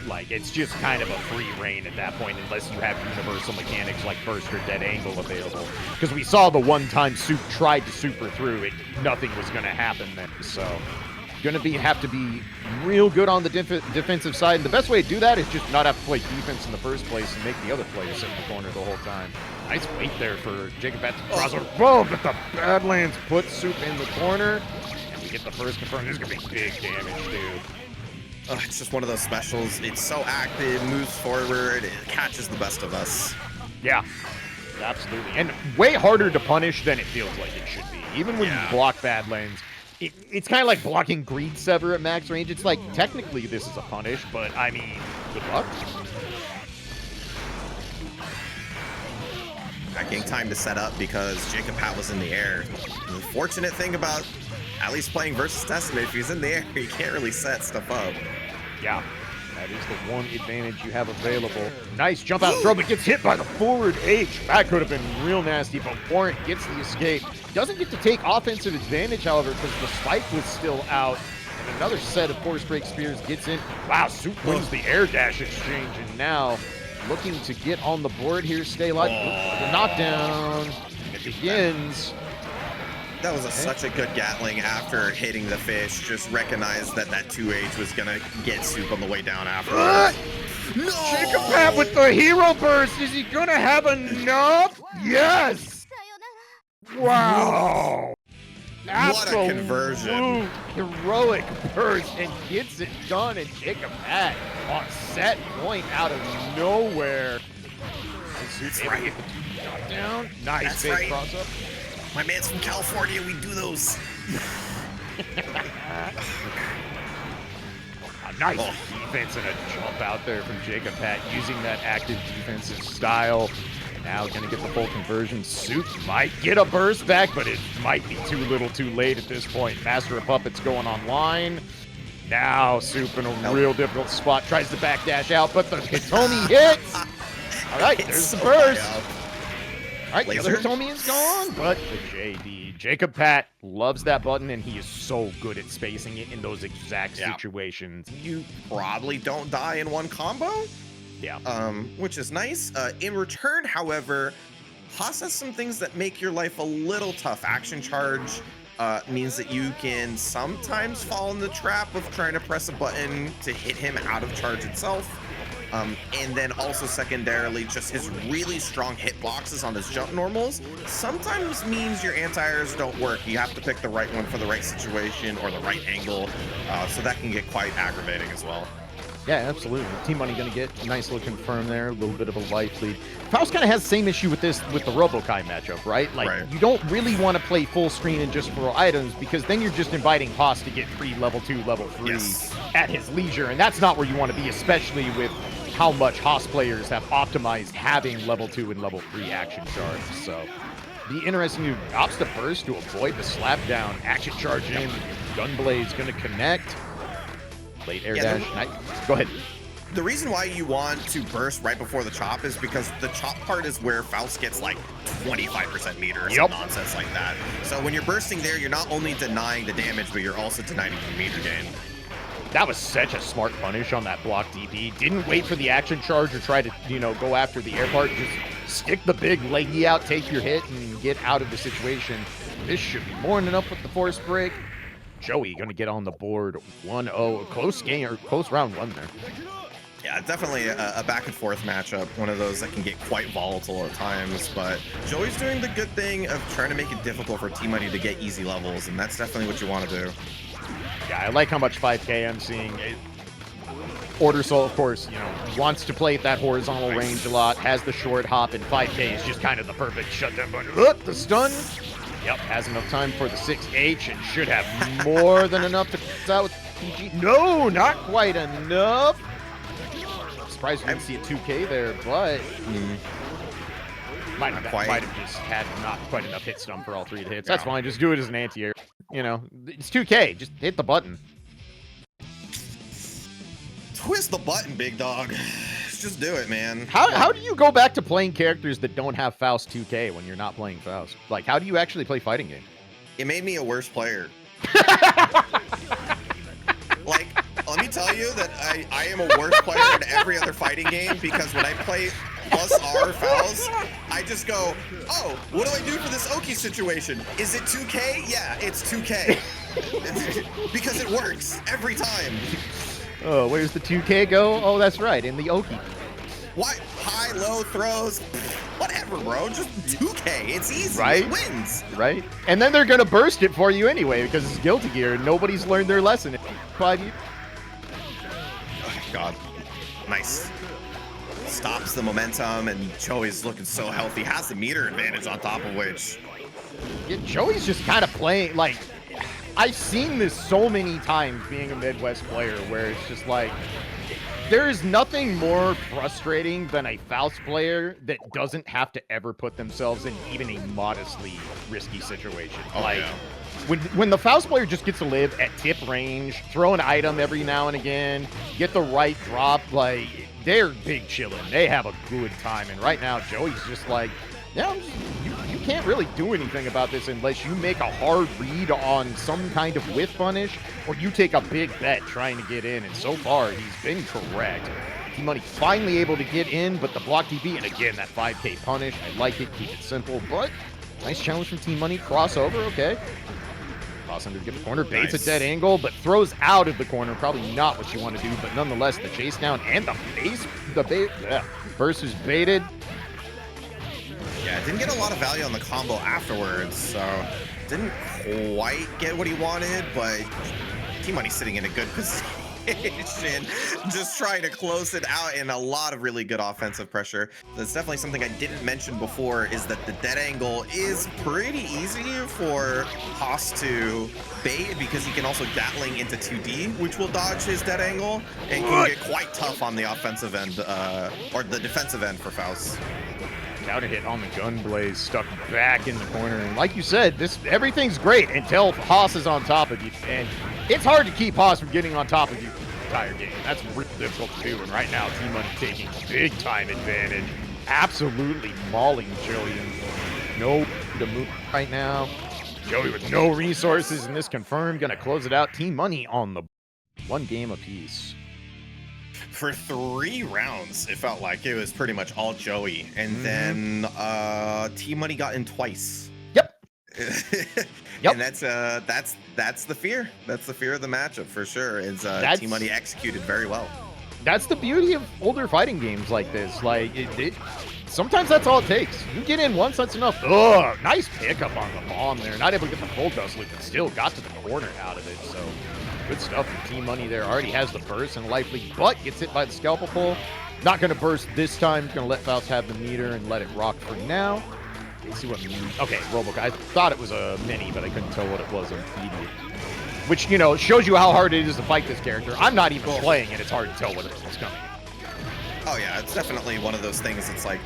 Like, it's just kind of a free reign at that point, unless you have universal mechanics like burst or dead angle available. Because we saw the one time Soup tried to super through it, nothing was going to happen then, so... have to be real good on the defensive side, and the best way to do that is just not have to play defense in the first place and make the other players sit in the corner the whole time. Nice wait there for GGAC+R to cross over. Whoa, but the Badlands put Soup in the corner, and we get the first confirm. This is gonna be big damage, dude. It's just one of those specials. It's so active, moves forward, it catches the best of us. Yeah, absolutely, and way harder to punish than it feels like it should be. Even when you block Badlands, it's kind of like blocking Greed Sever at max range. It's like, technically this is a punish, but I mean, good luck. Not getting time to set up because GGAC+R was in the air. The fortunate thing about at least playing versus Testament, if he's in the air, he can't really set stuff up. Yeah, that is the one advantage you have available. Nice jump out throw, but gets hit by the forward H. That could have been real nasty, but Warrant gets the escape. Doesn't get to take offensive advantage, however, because the spike was still out. And another set of force break spears gets in. Wow, Soup wins the air dash exchange, and now looking to get on the board here, stay alive. The knockdown, and it begins. That was such a good Gatling after hitting the fish. Just recognized that 2H was going to get Soup on the way down afterwards. No! GGAC+R with the hero burst. Is he going to have enough? Yes! Wow! What a conversion. Heroic burst and gets it done, and GGAC+R on set point out of nowhere. That's right. Down. Nice big cross up. My man's from California, we do those. A nice defense and a jump out there from GGAC+R using that active defensive style. Now gonna get the full conversion. Soup might get a burst back, but it might be too little too late at this point. Master of Puppets going online. Now Soup in a real difficult spot. Tries to backdash out, but the Hitomi hits. All right, there's the burst. All right, the other Hitomi is gone, but the JD. GGAC+R loves that button, and he is so good at spacing it in those exact situations. You probably don't die in one combo. Yeah. Which is nice. In return, however, Haas has some things that make your life a little tough. Action charge means that you can sometimes fall in the trap of trying to press a button to hit him out of charge itself. And then also secondarily, just his really strong hitboxes on his jump normals sometimes means your anti-airs don't work. You have to pick the right one for the right situation or the right angle. So that can get quite aggravating as well. Yeah, absolutely. Tmunny going to get a nice little confirm there, a little bit of a life lead. Faust kind of has the same issue with this, with the Robo-Ky matchup, right? Like, you don't really want to play full screen and just throw items, because then you're just inviting Haas to get free level 2, level 3 at his leisure, and that's not where you want to be, especially with how much Haas players have optimized having level 2 and level 3 action charge. So, be interesting to opts to burst to avoid the slap down. Action charge in, Gunblade's going to connect. Late air dash. Go ahead. The reason why you want to burst right before the chop is because the chop part is where Faust gets like 25% meter or some nonsense like that. So when you're bursting there, you're not only denying the damage, but you're also denying the meter gain. That was such a smart punish on that block DP. Didn't wait for the action charge or try to, you know, go after the air part. Just stick the big leggy out, take your hit, and get out of the situation. This should be more than enough with the force break. Joey gonna get on the board 1-0. Close game, or close round one there. Yeah, definitely a back and forth matchup. One of those that can get quite volatile at times, but Joey's doing the good thing of trying to make it difficult for Tmunny to get easy levels, and that's definitely what you want to do. Yeah, I like how much 5K I'm seeing. Order Soul, of course, you know, wants to play at that horizontal range a lot, has the short hop, and 5K is just kind of the perfect shutdown button. The stun. Yep, has enough time for the 6H and should have more than enough to close out with PG. No, not quite enough. Surprised we didn't see a 2K there, but might have just had not quite enough hit stun for all 3 hits. That's fine. Just do it as an anti-air. You know, it's 2K. Just hit the button. Twist the button, big dog. Just do it, man. How do you go back to playing characters that don't have Faust 2K when you're not playing Faust? Like, how do you actually play fighting game? It made me a worse player. Like, let me tell you that I am a worse player in every other fighting game because when I play +R Faust, I just go, oh, what do I do for this Oki situation? Is it 2K? Yeah, it's 2K. Because it works every time. Oh, where's the 2K go? Oh, that's right, in the Oki. What? High, low throws? Whatever, bro. Just 2K. It's easy. Right? It wins. Right? And then they're going to burst it for you anyway because it's Guilty Gear. Nobody's learned their lesson in 5 years. Oh, God. Nice. Stops the momentum, and Joey's looking so healthy. Has the meter advantage on top of which. Yeah, Joey's just kind of playing, like, I've seen this so many times being a Midwest player where it's just like, there is nothing more frustrating than a Faust player that doesn't have to ever put themselves in even a modestly risky situation. Oh, like, yeah. when the Faust player just gets to live at tip range, throw an item every now and again, get the right drop, like, they're big chillin'. They have a good time. And right now, Joey's just like, yeah, you can't really do anything about this unless you make a hard read on some kind of whiff punish or you take a big bet trying to get in. And so far, he's been correct. Tmunny finally able to get in, but the block DP, and again, that 5K punish. I like it. Keep it simple, but nice challenge from Tmunny. Crossover, okay. Cross under to get the corner, baits a dead angle, but throws out of the corner. Probably not what you want to do, but nonetheless, the chase down and the burst is baited. Yeah, didn't get a lot of value on the combo afterwards, so didn't quite get what he wanted, but Tmunny's sitting in a good position, just trying to close it out, and a lot of really good offensive pressure. That's definitely something I didn't mention before, is that the dead angle is pretty easy for Haas to bait because he can also Gatling into 2D, which will dodge his dead angle, and can get quite tough on the offensive end, or the defensive end for Faust. Counter hit on the gun blaze, stuck back in the corner. And like you said, everything's great until Haas is on top of you. And it's hard to keep Haas from getting on top of you the entire game. That's really difficult to do. And right now, Tmunny taking big time advantage. Absolutely mauling Joey. No to move right now. Joey with no resources, and this confirmed. Gonna close it out. Tmunny on the 1 game apiece. For 3 rounds, it felt like it was pretty much all Joey, and then Tmunny got in twice. Yep. And that's the fear. That's the fear of the matchup for sure. Is Tmunny executed very well. That's the beauty of older fighting games like this. Like sometimes that's all it takes. You get in once, that's enough. Ugh, nice pickup on the bomb there. Not able to get the full dust loop, but still got to the corner out of it. So. Good stuff from Tmunny there. Already has the burst and life leak, but gets hit by the scalpel pull. Not going to burst this time. Going to let Faust have the meter and let it rock for now. Let's see what. Okay, Robo-Ky. I thought it was a mini, but I couldn't tell what it was immediately. Which, you know, shows you how hard it is to fight this character. I'm not even playing it. It's hard to tell what it's coming. Oh, yeah. It's definitely one of those things. It's like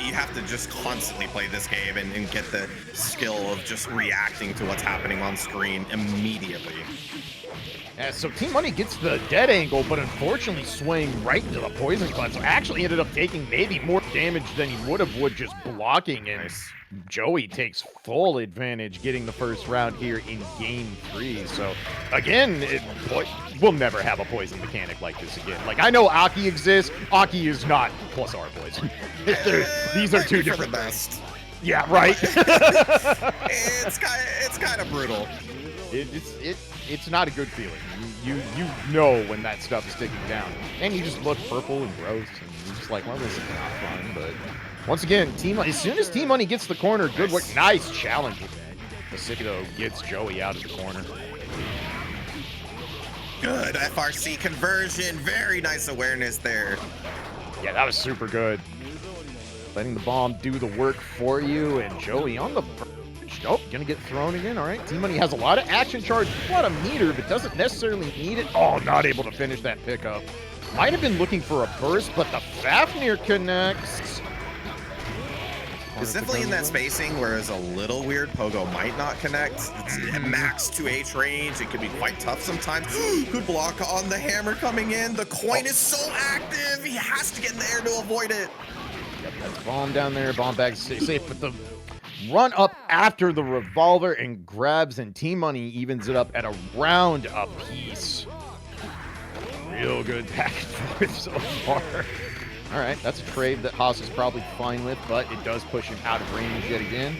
you have to just constantly play this game and get the skill of just reacting to what's happening on screen immediately. So Tmunny gets the dead angle, but unfortunately swing right into the poison cleanse. So actually ended up taking maybe more damage than he would just blocking. And Nice. Joey takes full advantage getting the first round here in game 3. So again, we'll never have a poison mechanic like this again. Like, I know Aki exists. Aki is not plus R poison. These are two different things. Yeah, right. it's kind of brutal. It's not a good feeling. You know when that stuff is sticking down, and you just look purple and gross, and you're just like, well, this is not fun. But once again, as soon as Tmunny gets the corner, good work, nice challenge. Pacifico gets Joey out of the corner. Good FRC conversion, very nice awareness there. Yeah, that was super good. Letting the bomb do the work for you, and Joey on the verge. Nope, gonna get thrown again. All right, Tmunny has a lot of action charge, a lot of meter, but doesn't necessarily need it. Oh, not able to finish that pickup. Might have been looking for a burst, but the Fafnir connects. It's definitely in that spacing where it's a little weird. Pogo might not connect. It's at max 2H range. It can be quite tough sometimes. Good block on the hammer coming in. The coin is so active. He has to get in the air to avoid it. Yep, that's bomb down there. Bomb bag safe, but the run up after the revolver and grabs, and Tmunny evens it up at a round apiece. Real good back and forth so far. All right, that's a trade that Haas is probably fine with, but it does push him out of range yet again.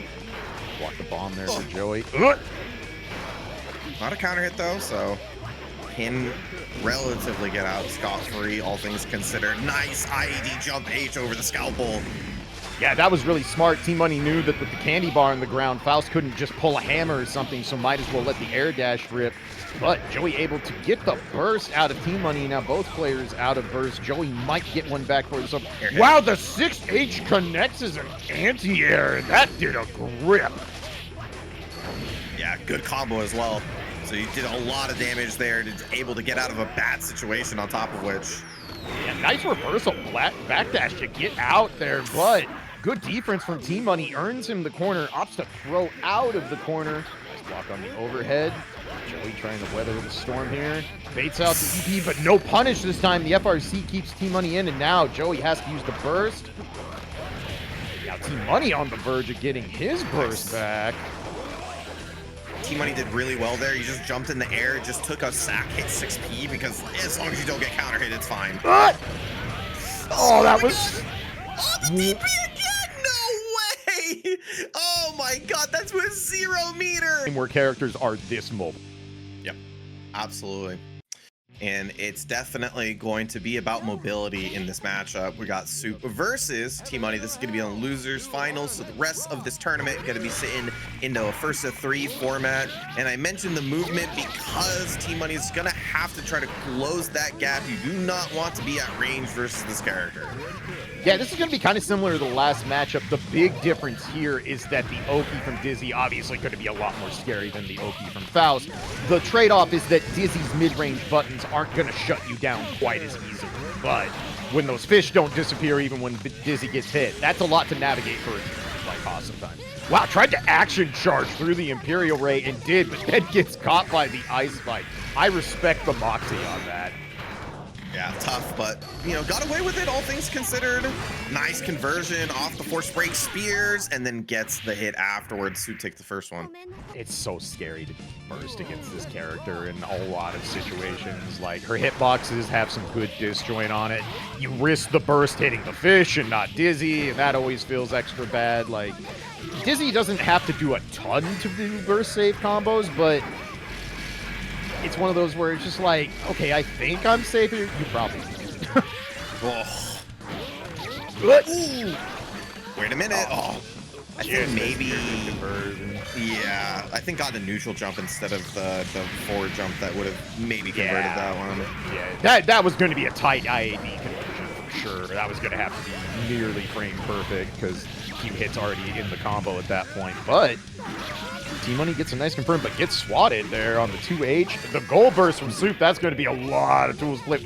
Block the bomb there for Joey. Not a counter hit though, so can relatively get out scot-free, all things considered. Nice IED jump H over the scalpel. Yeah, that was really smart. Tmunny knew that with the candy bar on the ground, Faust couldn't just pull a hammer or something, so might as well let the air dash rip. But Joey able to get the burst out of Tmunny. Now both players out of burst. Joey might get one back for himself. Wow, the 6H connects as an anti-air. That did a grip. Yeah, good combo as well. So you did a lot of damage there, able to get out of a bad situation on top of which. Yeah, nice reversal, backdash to get out there, but good defense from Tmunny earns him the corner, opts to throw out of the corner. Nice block on the overhead. Joey trying to weather the storm here. Baits out the EP, but no punish this time. The FRC keeps Tmunny in, and now Joey has to use the burst. Now Tmunny on the verge of getting his burst back. Tmunny did really well there. He just jumped in the air, just took a sack, hit 6P, because as long as you don't get counter hit, it's fine. Oh, that was... Oh, the DP again! No way! Oh my god, that's with 0 meter! Where characters are this mobile. Yep, absolutely. And it's definitely going to be about mobility in this matchup. We got Soup versus Tmunny. This is going to be on losers finals. So the rest of this tournament going to be sitting into a first of 3 format. And I mentioned the movement because Tmunny is going to have to try to close that gap. You do not want to be at range versus this character. Yeah, this is going to be kind of similar to the last matchup. The big difference here is that the Oki from Dizzy obviously going to be a lot more scary than the Oki from Faust. The trade-off is that Dizzy's mid-range buttons aren't going to shut you down quite as easily. But when those fish don't disappear even when Dizzy gets hit, that's a lot to navigate for a team like Haas sometimes. Wow, tried to action charge through the Imperial Ray and did, but then gets caught by the Ice Spike. I respect the moxie on that. Yeah, tough, but, you know, got away with it, all things considered. Nice conversion off the force break spears, and then gets the hit afterwards to take the first one. It's so scary to burst against this character in a lot of situations. Like, her hitboxes have some good disjoint on it. You risk the burst hitting the fish and not Dizzy, and that always feels extra bad. Like, Dizzy doesn't have to do a ton to do burst save combos, but it's one of those where it's just like, okay, I think I'm safe here. You probably Oh. Ooh. Wait a minute. Oh. I think maybe. Yeah, I think got a neutral jump instead of the forward jump that would have maybe converted that one. Yeah, that was going to be a tight IAD conversion for sure. That was going to have to be nearly frame perfect because Q hit's already in the combo at that point. But Tmunny gets a nice confirm, but gets swatted there on the 2H. The goal burst from Soup, that's going to be a lot of tools flip.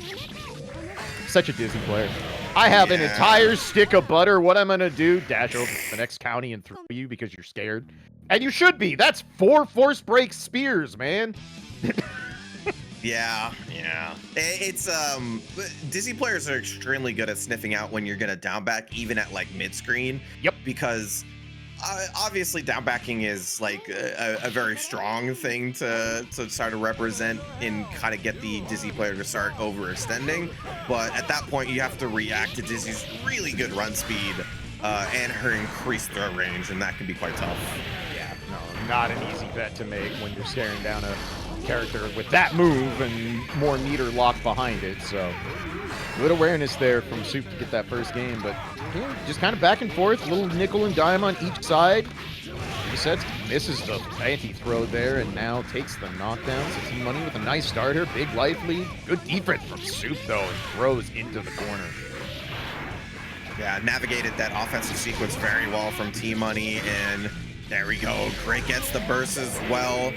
Such a Dizzy player. I have an entire stick of butter. What I'm going to do, dash over the next county and throw you because you're scared. And you should be. That's 4 force break spears, man. Yeah. It's Dizzy players are extremely good at sniffing out when you're gonna down back, even at like mid screen. Yep. Because obviously down backing is like a very strong thing to try to represent and kind of get the Dizzy player to start overextending. But at that point, you have to react to Dizzy's really good run speed and her increased throw range, and that can be quite tough. Yeah, no, not an easy bet to make when you're staring down a character with that move and more meter locked behind it. So good awareness there from Soup to get that first game, but yeah, just kind of back and forth, little nickel and dime on each side. He said misses the anti-throw there and now takes the knockdown. So Tmunny with a nice starter, big life lead. Good defense from Soup though, and throws into the corner. Yeah, navigated that offensive sequence very well from Tmunny, and there we go. Great gets the burst as well.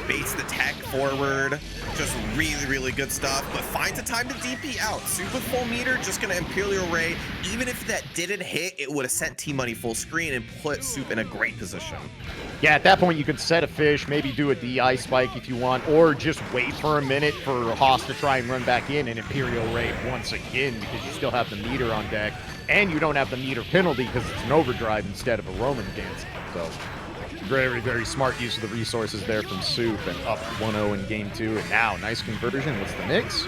Baits the tech forward. Just really good stuff, but finds a time to DP out. Soup with full meter, just gonna Imperial Ray. Even if that didn't hit, it would have sent Tmunny full screen and put Soup in a great position. Yeah, at that point you could set a fish, maybe do a DI spike if you want, or just wait for a minute for Haas to try and run back in and Imperial Ray once again, because you still have the meter on deck, and you don't have the meter penalty because it's an overdrive instead of a Roman dance. So very smart use of the resources there from Soup, and up 1-0 in game 2. And now, nice conversion. What's the mix?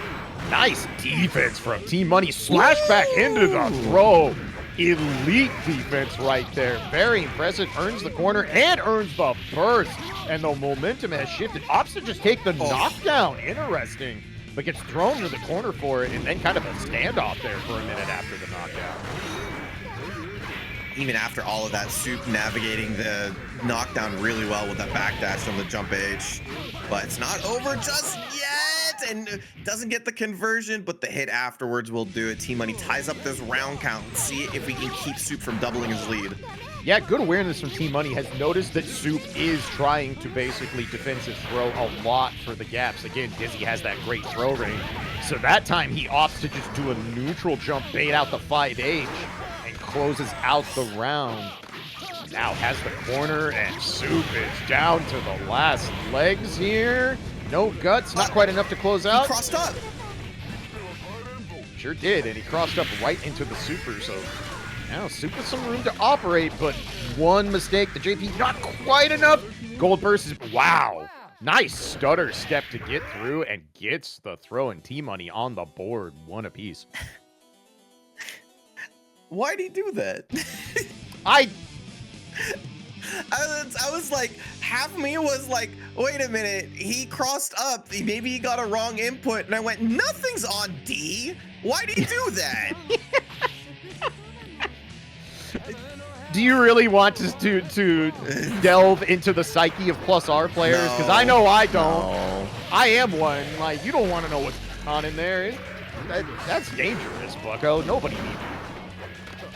Nice defense from Tmunny. Slash back into the throw. Elite defense right there. Very impressive. Earns the corner and earns the burst. And the momentum has shifted. Opts to just take the knockdown. Interesting. But gets thrown to the corner for it, and then kind of a standoff there for a minute after the knockdown. Even after all of that, Soup navigating the knockdown really well with that backdash on the jump H. But it's not over just yet, and doesn't get the conversion, but the hit afterwards will do it. Tmunny ties up this round count. See if we can keep Soup from doubling his lead. Yeah, good awareness from Tmunny. Has noticed that Soup is trying to basically defensive throw a lot for the gaps. Again, Dizzy has that great throw range. So that time he opts to just do a neutral jump, bait out the 5H, and closes out the round. Now has the corner, and Soup is down to the last legs here. No guts, not quite enough to close out. He crossed up. Sure did, and he crossed up right into the super, so now Soup with some room to operate, but one mistake, the JP not quite enough. Gold burst is, wow. Nice stutter step to get through, and gets the throw, and Tmunny on the board, one apiece. Why'd he do that? I was like, half of me was like, wait a minute, he crossed up, maybe he got a wrong input, and I went, nothing's on D. Why'd he do that? Do you really want to delve into the psyche of +R players? Because I know I don't. No. I am one. Like, you don't want to know what's on in there. That's dangerous, bucko. Nobody needs it.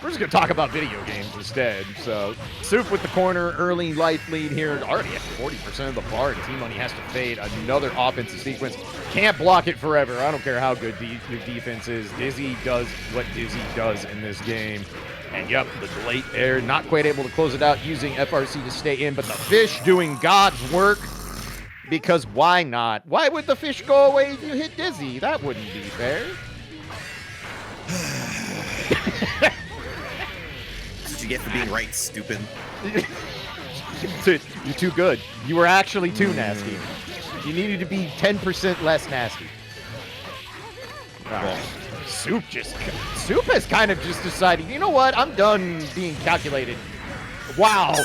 We're just going to talk about video games instead. So, Soup with the corner, early life lead here. Already at 40% of the bar, and Tmunny has to fade another offensive sequence. Can't block it forever. I don't care how good your defense is. Dizzy does what Dizzy does in this game. And yep, the delay there, not quite able to close it out using FRC to stay in, but the fish doing God's work. Because why not? Why would the fish go away if you hit Dizzy? That wouldn't be fair. That's what you get for being right, stupid. You're too good. You were actually too nasty. You needed to be 10% less nasty. Well, Soup has kind of just decided, you know what? I'm done being calculated. Wow.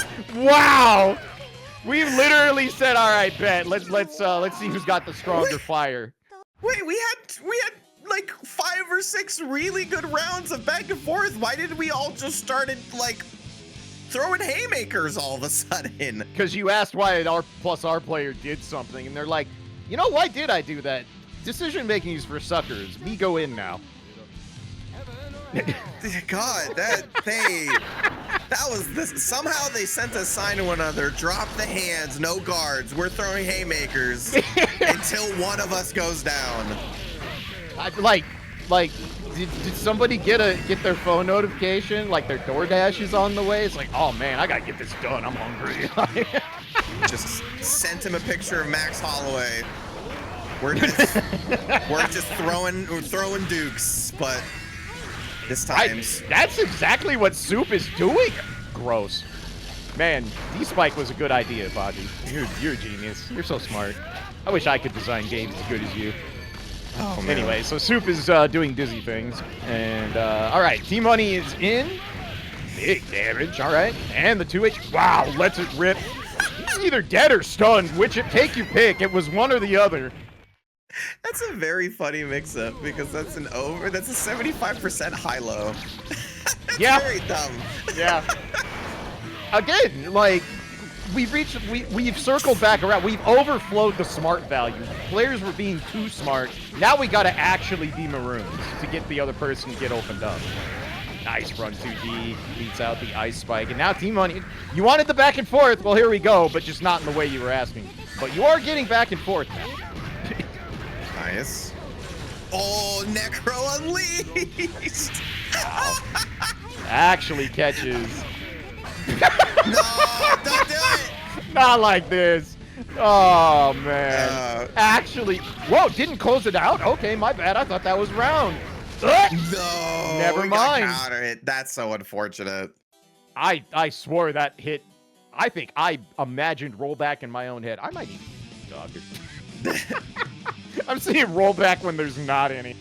We literally said, all right, bet. Let's see who's got the stronger fire. Wait, we had like 5 or 6 really good rounds of back and forth. Why did we all just started like throwing haymakers all of a sudden? Because you asked why our +R player did something, and they're like, you know, why did I do that? Decision making is for suckers. Me go in now. God, that was this. Somehow they sent a sign to one another. Drop the hands, no guards. We're throwing haymakers until one of us goes down. Did somebody get their phone notification? Like their DoorDash is on the way? It's like, oh man, I gotta get this done. I'm hungry. Just sent him a picture of Max Holloway. We're just throwing dukes, but this time that's exactly what Soup is doing. Gross. Man, D-Spike was a good idea, Badguy. You're a genius. You're so smart. I wish I could design games as good as you. Oh, man. Anyway, so Soup is doing dizzy things. And, all right, Tmunny is in. Big damage, all right. And the 2H, wow, lets it rip. He's either dead or stunned, take your pick. It was one or the other. That's a very funny mix-up because that's a 75% high-low. Yeah. Very dumb. Yeah. Again, like, we've circled back around. We've overflowed the smart value. Players were being too smart. Now we gotta actually be maroons to get the other person to get opened up. Nice run 2D, beats out the ice spike. And now Tmunny, you wanted the back and forth. Well, here we go, but just not in the way you were asking. But you are getting back and forth now. Nice. Oh, Necro Unleashed! Wow. Actually catches. No, don't do it! Not like this. Oh, man. Actually, whoa, didn't close it out? Okay, my bad. I thought that was round. No. Never mind. Counter it. That's so unfortunate. I swore that hit. I think I imagined rollback in my own head. I might need doctor. I'm seeing rollback when there's not any.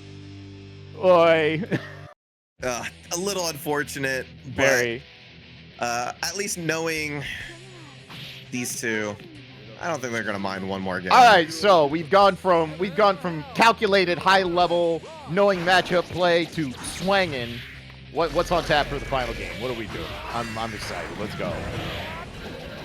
Oi. A little unfortunate. Very. But, at least knowing these two, I don't think they're gonna mind one more game. All right, so we've gone from calculated high level, knowing matchup play to swanging. What's on tap for the final game? What are we doing? I'm excited. Let's go.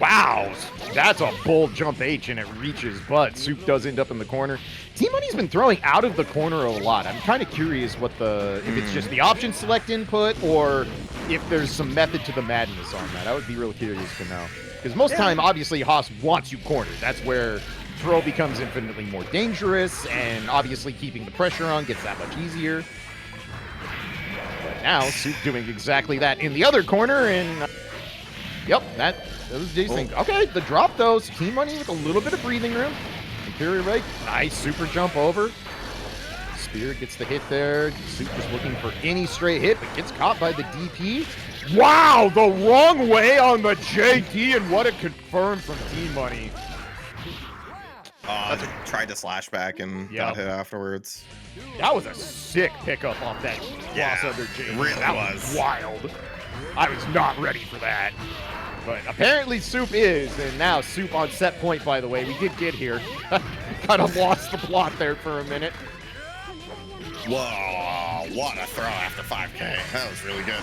Wow, that's a bold jump H and it reaches, but Soup does end up in the corner. Tmunny's been throwing out of the corner a lot. I'm kind of curious what if it's just the option select input or if there's some method to the madness on that. I would be real curious to know. Because most time, obviously, Haas wants you cornered. That's where throw becomes infinitely more dangerous, and obviously keeping the pressure on gets that much easier. But now, Soup doing exactly that in the other corner, and yep, that was decent. Okay, the drop though, Tmunny with a little bit of breathing room. Imperial Ray, nice super jump over. Spirit gets the hit there. Soup just looking for any straight hit, but gets caught by the DP. Wow, the wrong way on the JT, and what a confirm from Tmunny. Tried to slash back and got hit afterwards. That was a sick pickup off that cross under JT. It really that was wild. I was not ready for that. But apparently Soup is, and now Soup on set point, by the way. We did get here. Kind of lost the plot there for a minute. Whoa, what a throw after 5K. That was really good.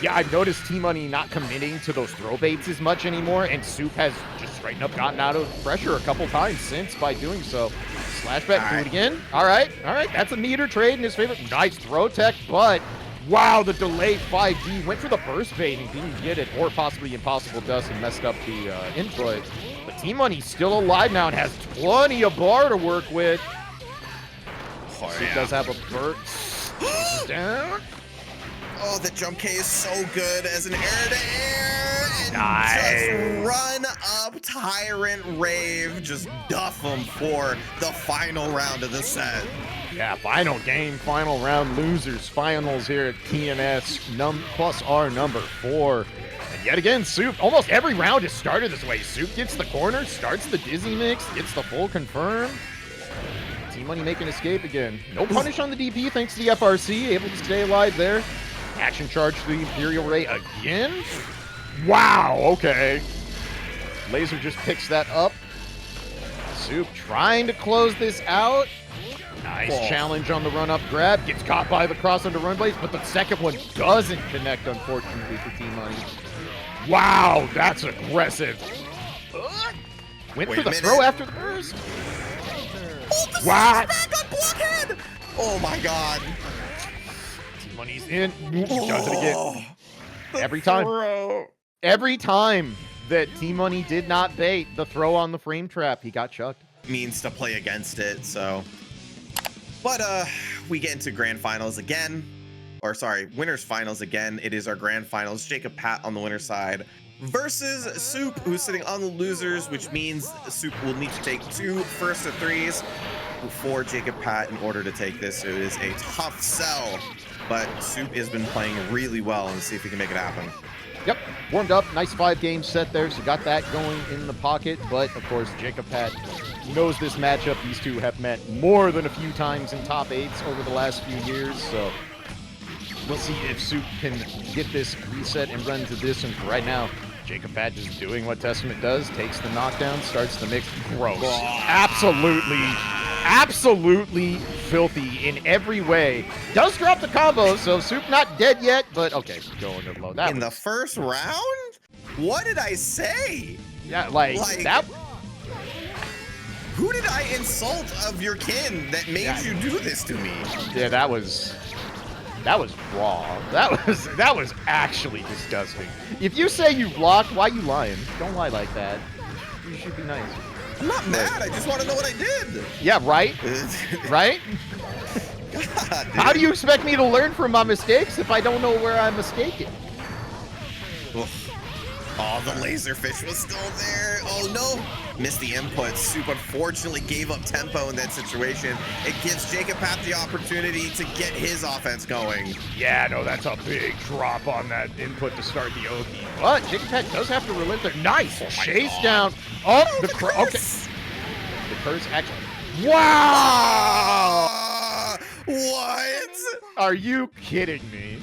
Yeah, I've noticed Tmunny not committing to those throw baits as much anymore, and Soup has just straight up gotten out of pressure a couple times since by doing so. Slashback, do it again. All right, that's a meter trade in his favorite. Nice throw tech, but wow, the delayed 5D went for the burst bait and didn't get it, or possibly Impossible Dust and messed up the input. But Tmunny's still alive now and has plenty of bar to work with. Soup does have a burst. Down. Oh, the jump K is so good as an air-to-air. And just run up Tyrant Rave. Just duff him for the final round of the set. Yeah, final game, final round, losers finals here at TNS +R number 4. And yet again, Soup, almost every round has started this way. Soup gets the corner, starts the dizzy mix, gets the full confirm. Tmunny making escape again. No punish on the DP thanks to the FRC, able to stay alive there. Action charge to the Imperial Ray again. Wow, okay. Laser just picks that up. Soup trying to close this out. Nice challenge on the run-up grab. Gets caught by the cross under run blades, but the second one doesn't connect, unfortunately, for Tmunny. Wow, that's aggressive. Went for the throw after the burst. Wow. Back on blockhead. Oh my god. Tmunny's in. Does it again. Every time. Every time that Tmunny did not bait the throw on the frame trap, he got chucked. Means to play against it, so. But we get into grand finals again. Or sorry, winners finals again. It is our grand finals. Jacob Pat on the winner's side versus Soup, who's sitting on the losers, which means Soup will need to take 2 first to 3s before Jacob Pat in order to take this. So it is a tough sell, but Soup has been playing really well, and see if he can make it happen. Yep, warmed up, nice 5-game set there, so got that going in the pocket, but of course Jacob Pat knows this matchup. These two have met more than a few times in top 8s over the last few years, so we'll see if Soup can get this reset and run to this, and for right now, Jacob Pat just doing what Testament does, takes the knockdown, starts the mix. Gross. Absolutely filthy in every way. Does drop the combo, so Soup not dead yet, but okay, going to low. That in the first round? What did I say? Yeah, like that. Who did I insult of your kin that made you do this to me? Yeah, that was raw. That was actually disgusting. If you say you blocked, why you lying? Don't lie like that. You should be nice. I'm not mad. I just want to know what I did. Yeah, right? Right? God, how do you expect me to learn from my mistakes if I don't know where I'm mistaken? Oh, the laserfish was still there. Oh, no. Missed the input. Soup unfortunately gave up tempo in that situation. It gives Jacob Pat the opportunity to get his offense going. Yeah, no, that's a big drop on that input to start the Oki. But Jacob Pat does have to relent there. Nice. Chase down. Oh, the curse. Okay. The curse actually. Wow. What? Are you kidding me?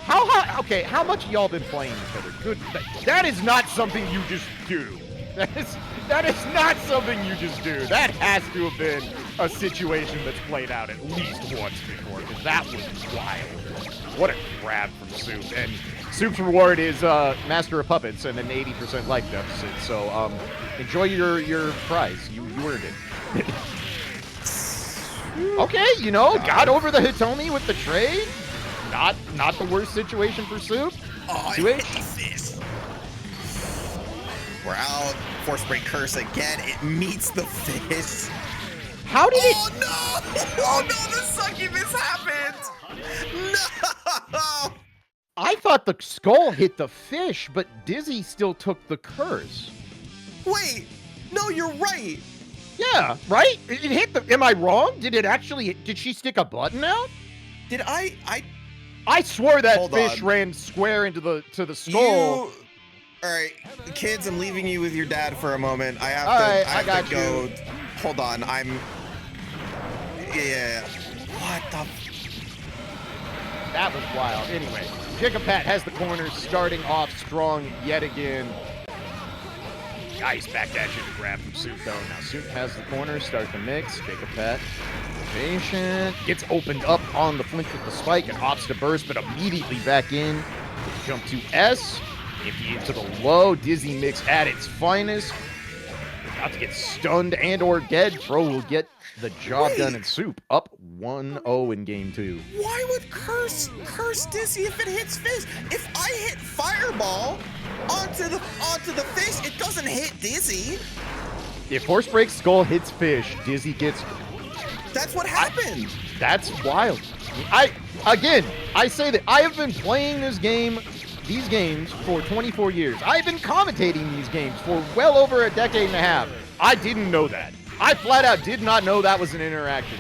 How high? Okay, how much y'all been playing each other? Good. That is not something you just do. That is not something you just do. That has to have been a situation that's played out at least once before, because that was wild. What a grab from Soup. And Soup's reward is Master of Puppets and an 80% life deficit. So enjoy your prize. You earned it. Okay, you know, got over the Hitomi with the trade. Not the worst situation for Soup. Oh, 2H. We're out. Force break curse again. It meets the fish. How did it? Oh no! Oh no! The succubus happened. No! I thought the skull hit the fish, but Dizzy still took the curse. Wait. No, you're right. Yeah, right? It hit the. Am I wrong? Did it actually? Did she stick a button out? Did I swore that fish ran square into the skull. All right, kids, I'm leaving you with your dad for a moment. I have I have to go. Hold on, yeah. What the? That was wild. Anyway, Jacob Pat has the corner, starting off strong yet again. Nice backdash into grab from Soup, though. Now Soup has the corner, start the mix. Jacob Pat, patient, gets opened up on the flinch with the spike and opts to burst, but immediately back in. Jump to S. Empty into the low. Dizzy mix at its finest. About to get stunned and or dead. Pro will get the job done, and Soup up 1-0 in game 2. Why would curse Dizzy if it hits fish? If I hit fireball onto the fish, it doesn't hit Dizzy. If Force Break Skull hits fish, Dizzy gets. That's what happened. That's wild. I say that I have been playing these games for 24 years. I've been commentating these games for well over a decade and a half. I didn't know that. I flat out did not know that was an interaction.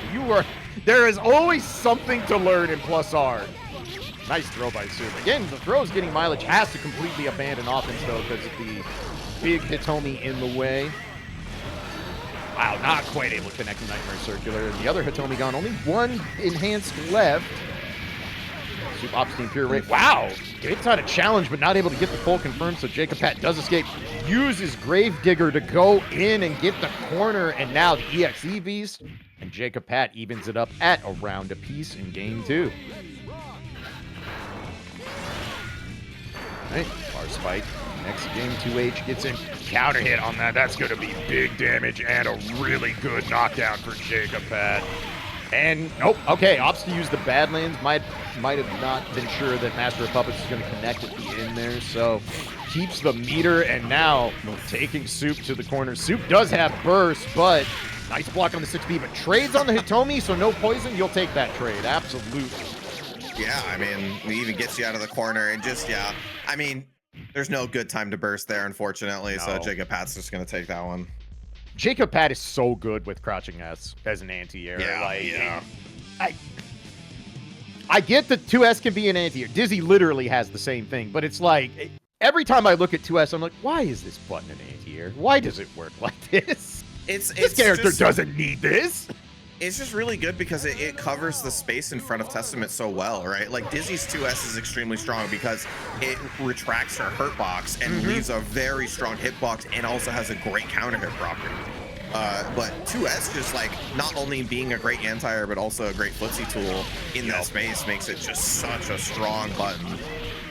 There is always something to learn in +R. Nice throw by Soup. Again, the throw is getting mileage. Has to completely abandon offense, though, because of the big Hitomi in the way. Wow, not quite able to connect the Nightmare Circular. The other Hitomi gone. Only one enhanced left. Soup opts the Imperial Rate. Wow! Gets on a challenge, but not able to get the full confirm, so Jacob Pat does escape. Uses Gravedigger to go in and get the corner, and now the EXE Beast. And Jacob Pat evens it up at a round apiece in game 2. All right, bar spike. Next game, 2H gets in. Counter hit on that. That's going to be big damage and a really good knockdown for Jacob Pat. And, nope, okay, opts to use the Badlands. Might have not been sure that Master of Puppets is going to connect at the end there, so keeps the meter, and now taking Soup to the corner. Soup does have burst, but nice block on the 6B, but trades on the Hitomi, so no poison. You'll take that trade, absolutely. Yeah, I mean, it even gets you out of the corner, and just, yeah, I mean, There's no good time to burst there, unfortunately. So No. Jacob Pat's just gonna take that one. Jacob Pat is so good with crouching S as an anti-air. Yeah. I get that 2S can be an anti-air. Dizzy literally has the same thing, but it's like every time I look at 2S, I'm like, why is this button an anti-air? Why does it work like this? This character doesn't need this. It's just really good because it covers the space in front of Testament so well, right? Like Dizzy's 2S is extremely strong because it retracts her hurt box and leaves a very strong hitbox and also has a great counter hit property. But 2S just like not only being a great anti-air but also a great footsie tool in that space makes it just such a strong button.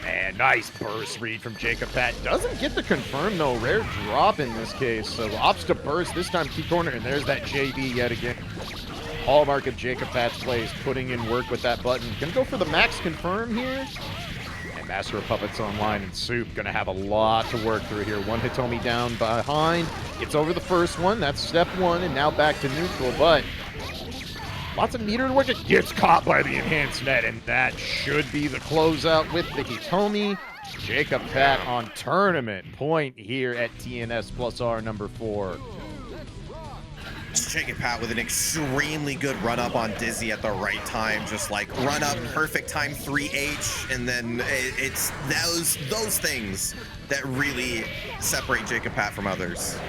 And nice burst read from Jacob Pat. Doesn't get the confirm though. Rare drop in this case. So opts to burst this time key corner, and there's that JB yet again. Hallmark of Jacob Pat's plays, putting in work with that button. Gonna go for the max confirm here. And Master of Puppets online, and Soup gonna have a lot to work through here. One Hitomi down behind. Gets over the first one. That's step one, and now back to neutral, but lots of meter to work. It gets caught by the enhanced net, and that should be the closeout with the Hitomi. Jacob Pat on tournament point here at TNS+R number 4. Jacob Pat with an extremely good run up on Dizzy at the right time. Just like run up, perfect time 3H, and then it's those things that really separate Jacob Pat from others.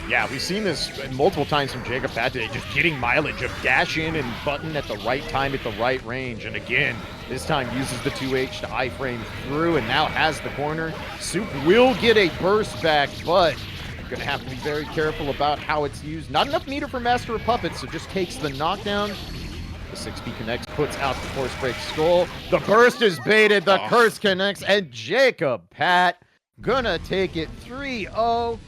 Yeah, we've seen this multiple times from Jacob Pat today, just getting mileage of dash in and button at the right time at the right range. And again, this time uses the 2H to iframe through and now has the corner. Soup will get a burst back, but gonna have to be very careful about how it's used. Not enough meter for Master of Puppets, so just takes the knockdown. The 6B connects, puts out the force break skull. The burst is baited, the curse connects, and Jacob Pat gonna take it 3-0.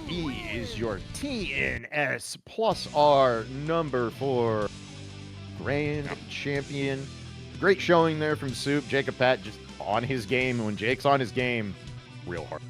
He is your TNS+R number 4 grand champion. Great showing there from Soup. Jacob Pat just on his game. When Jake's on his game, real hard.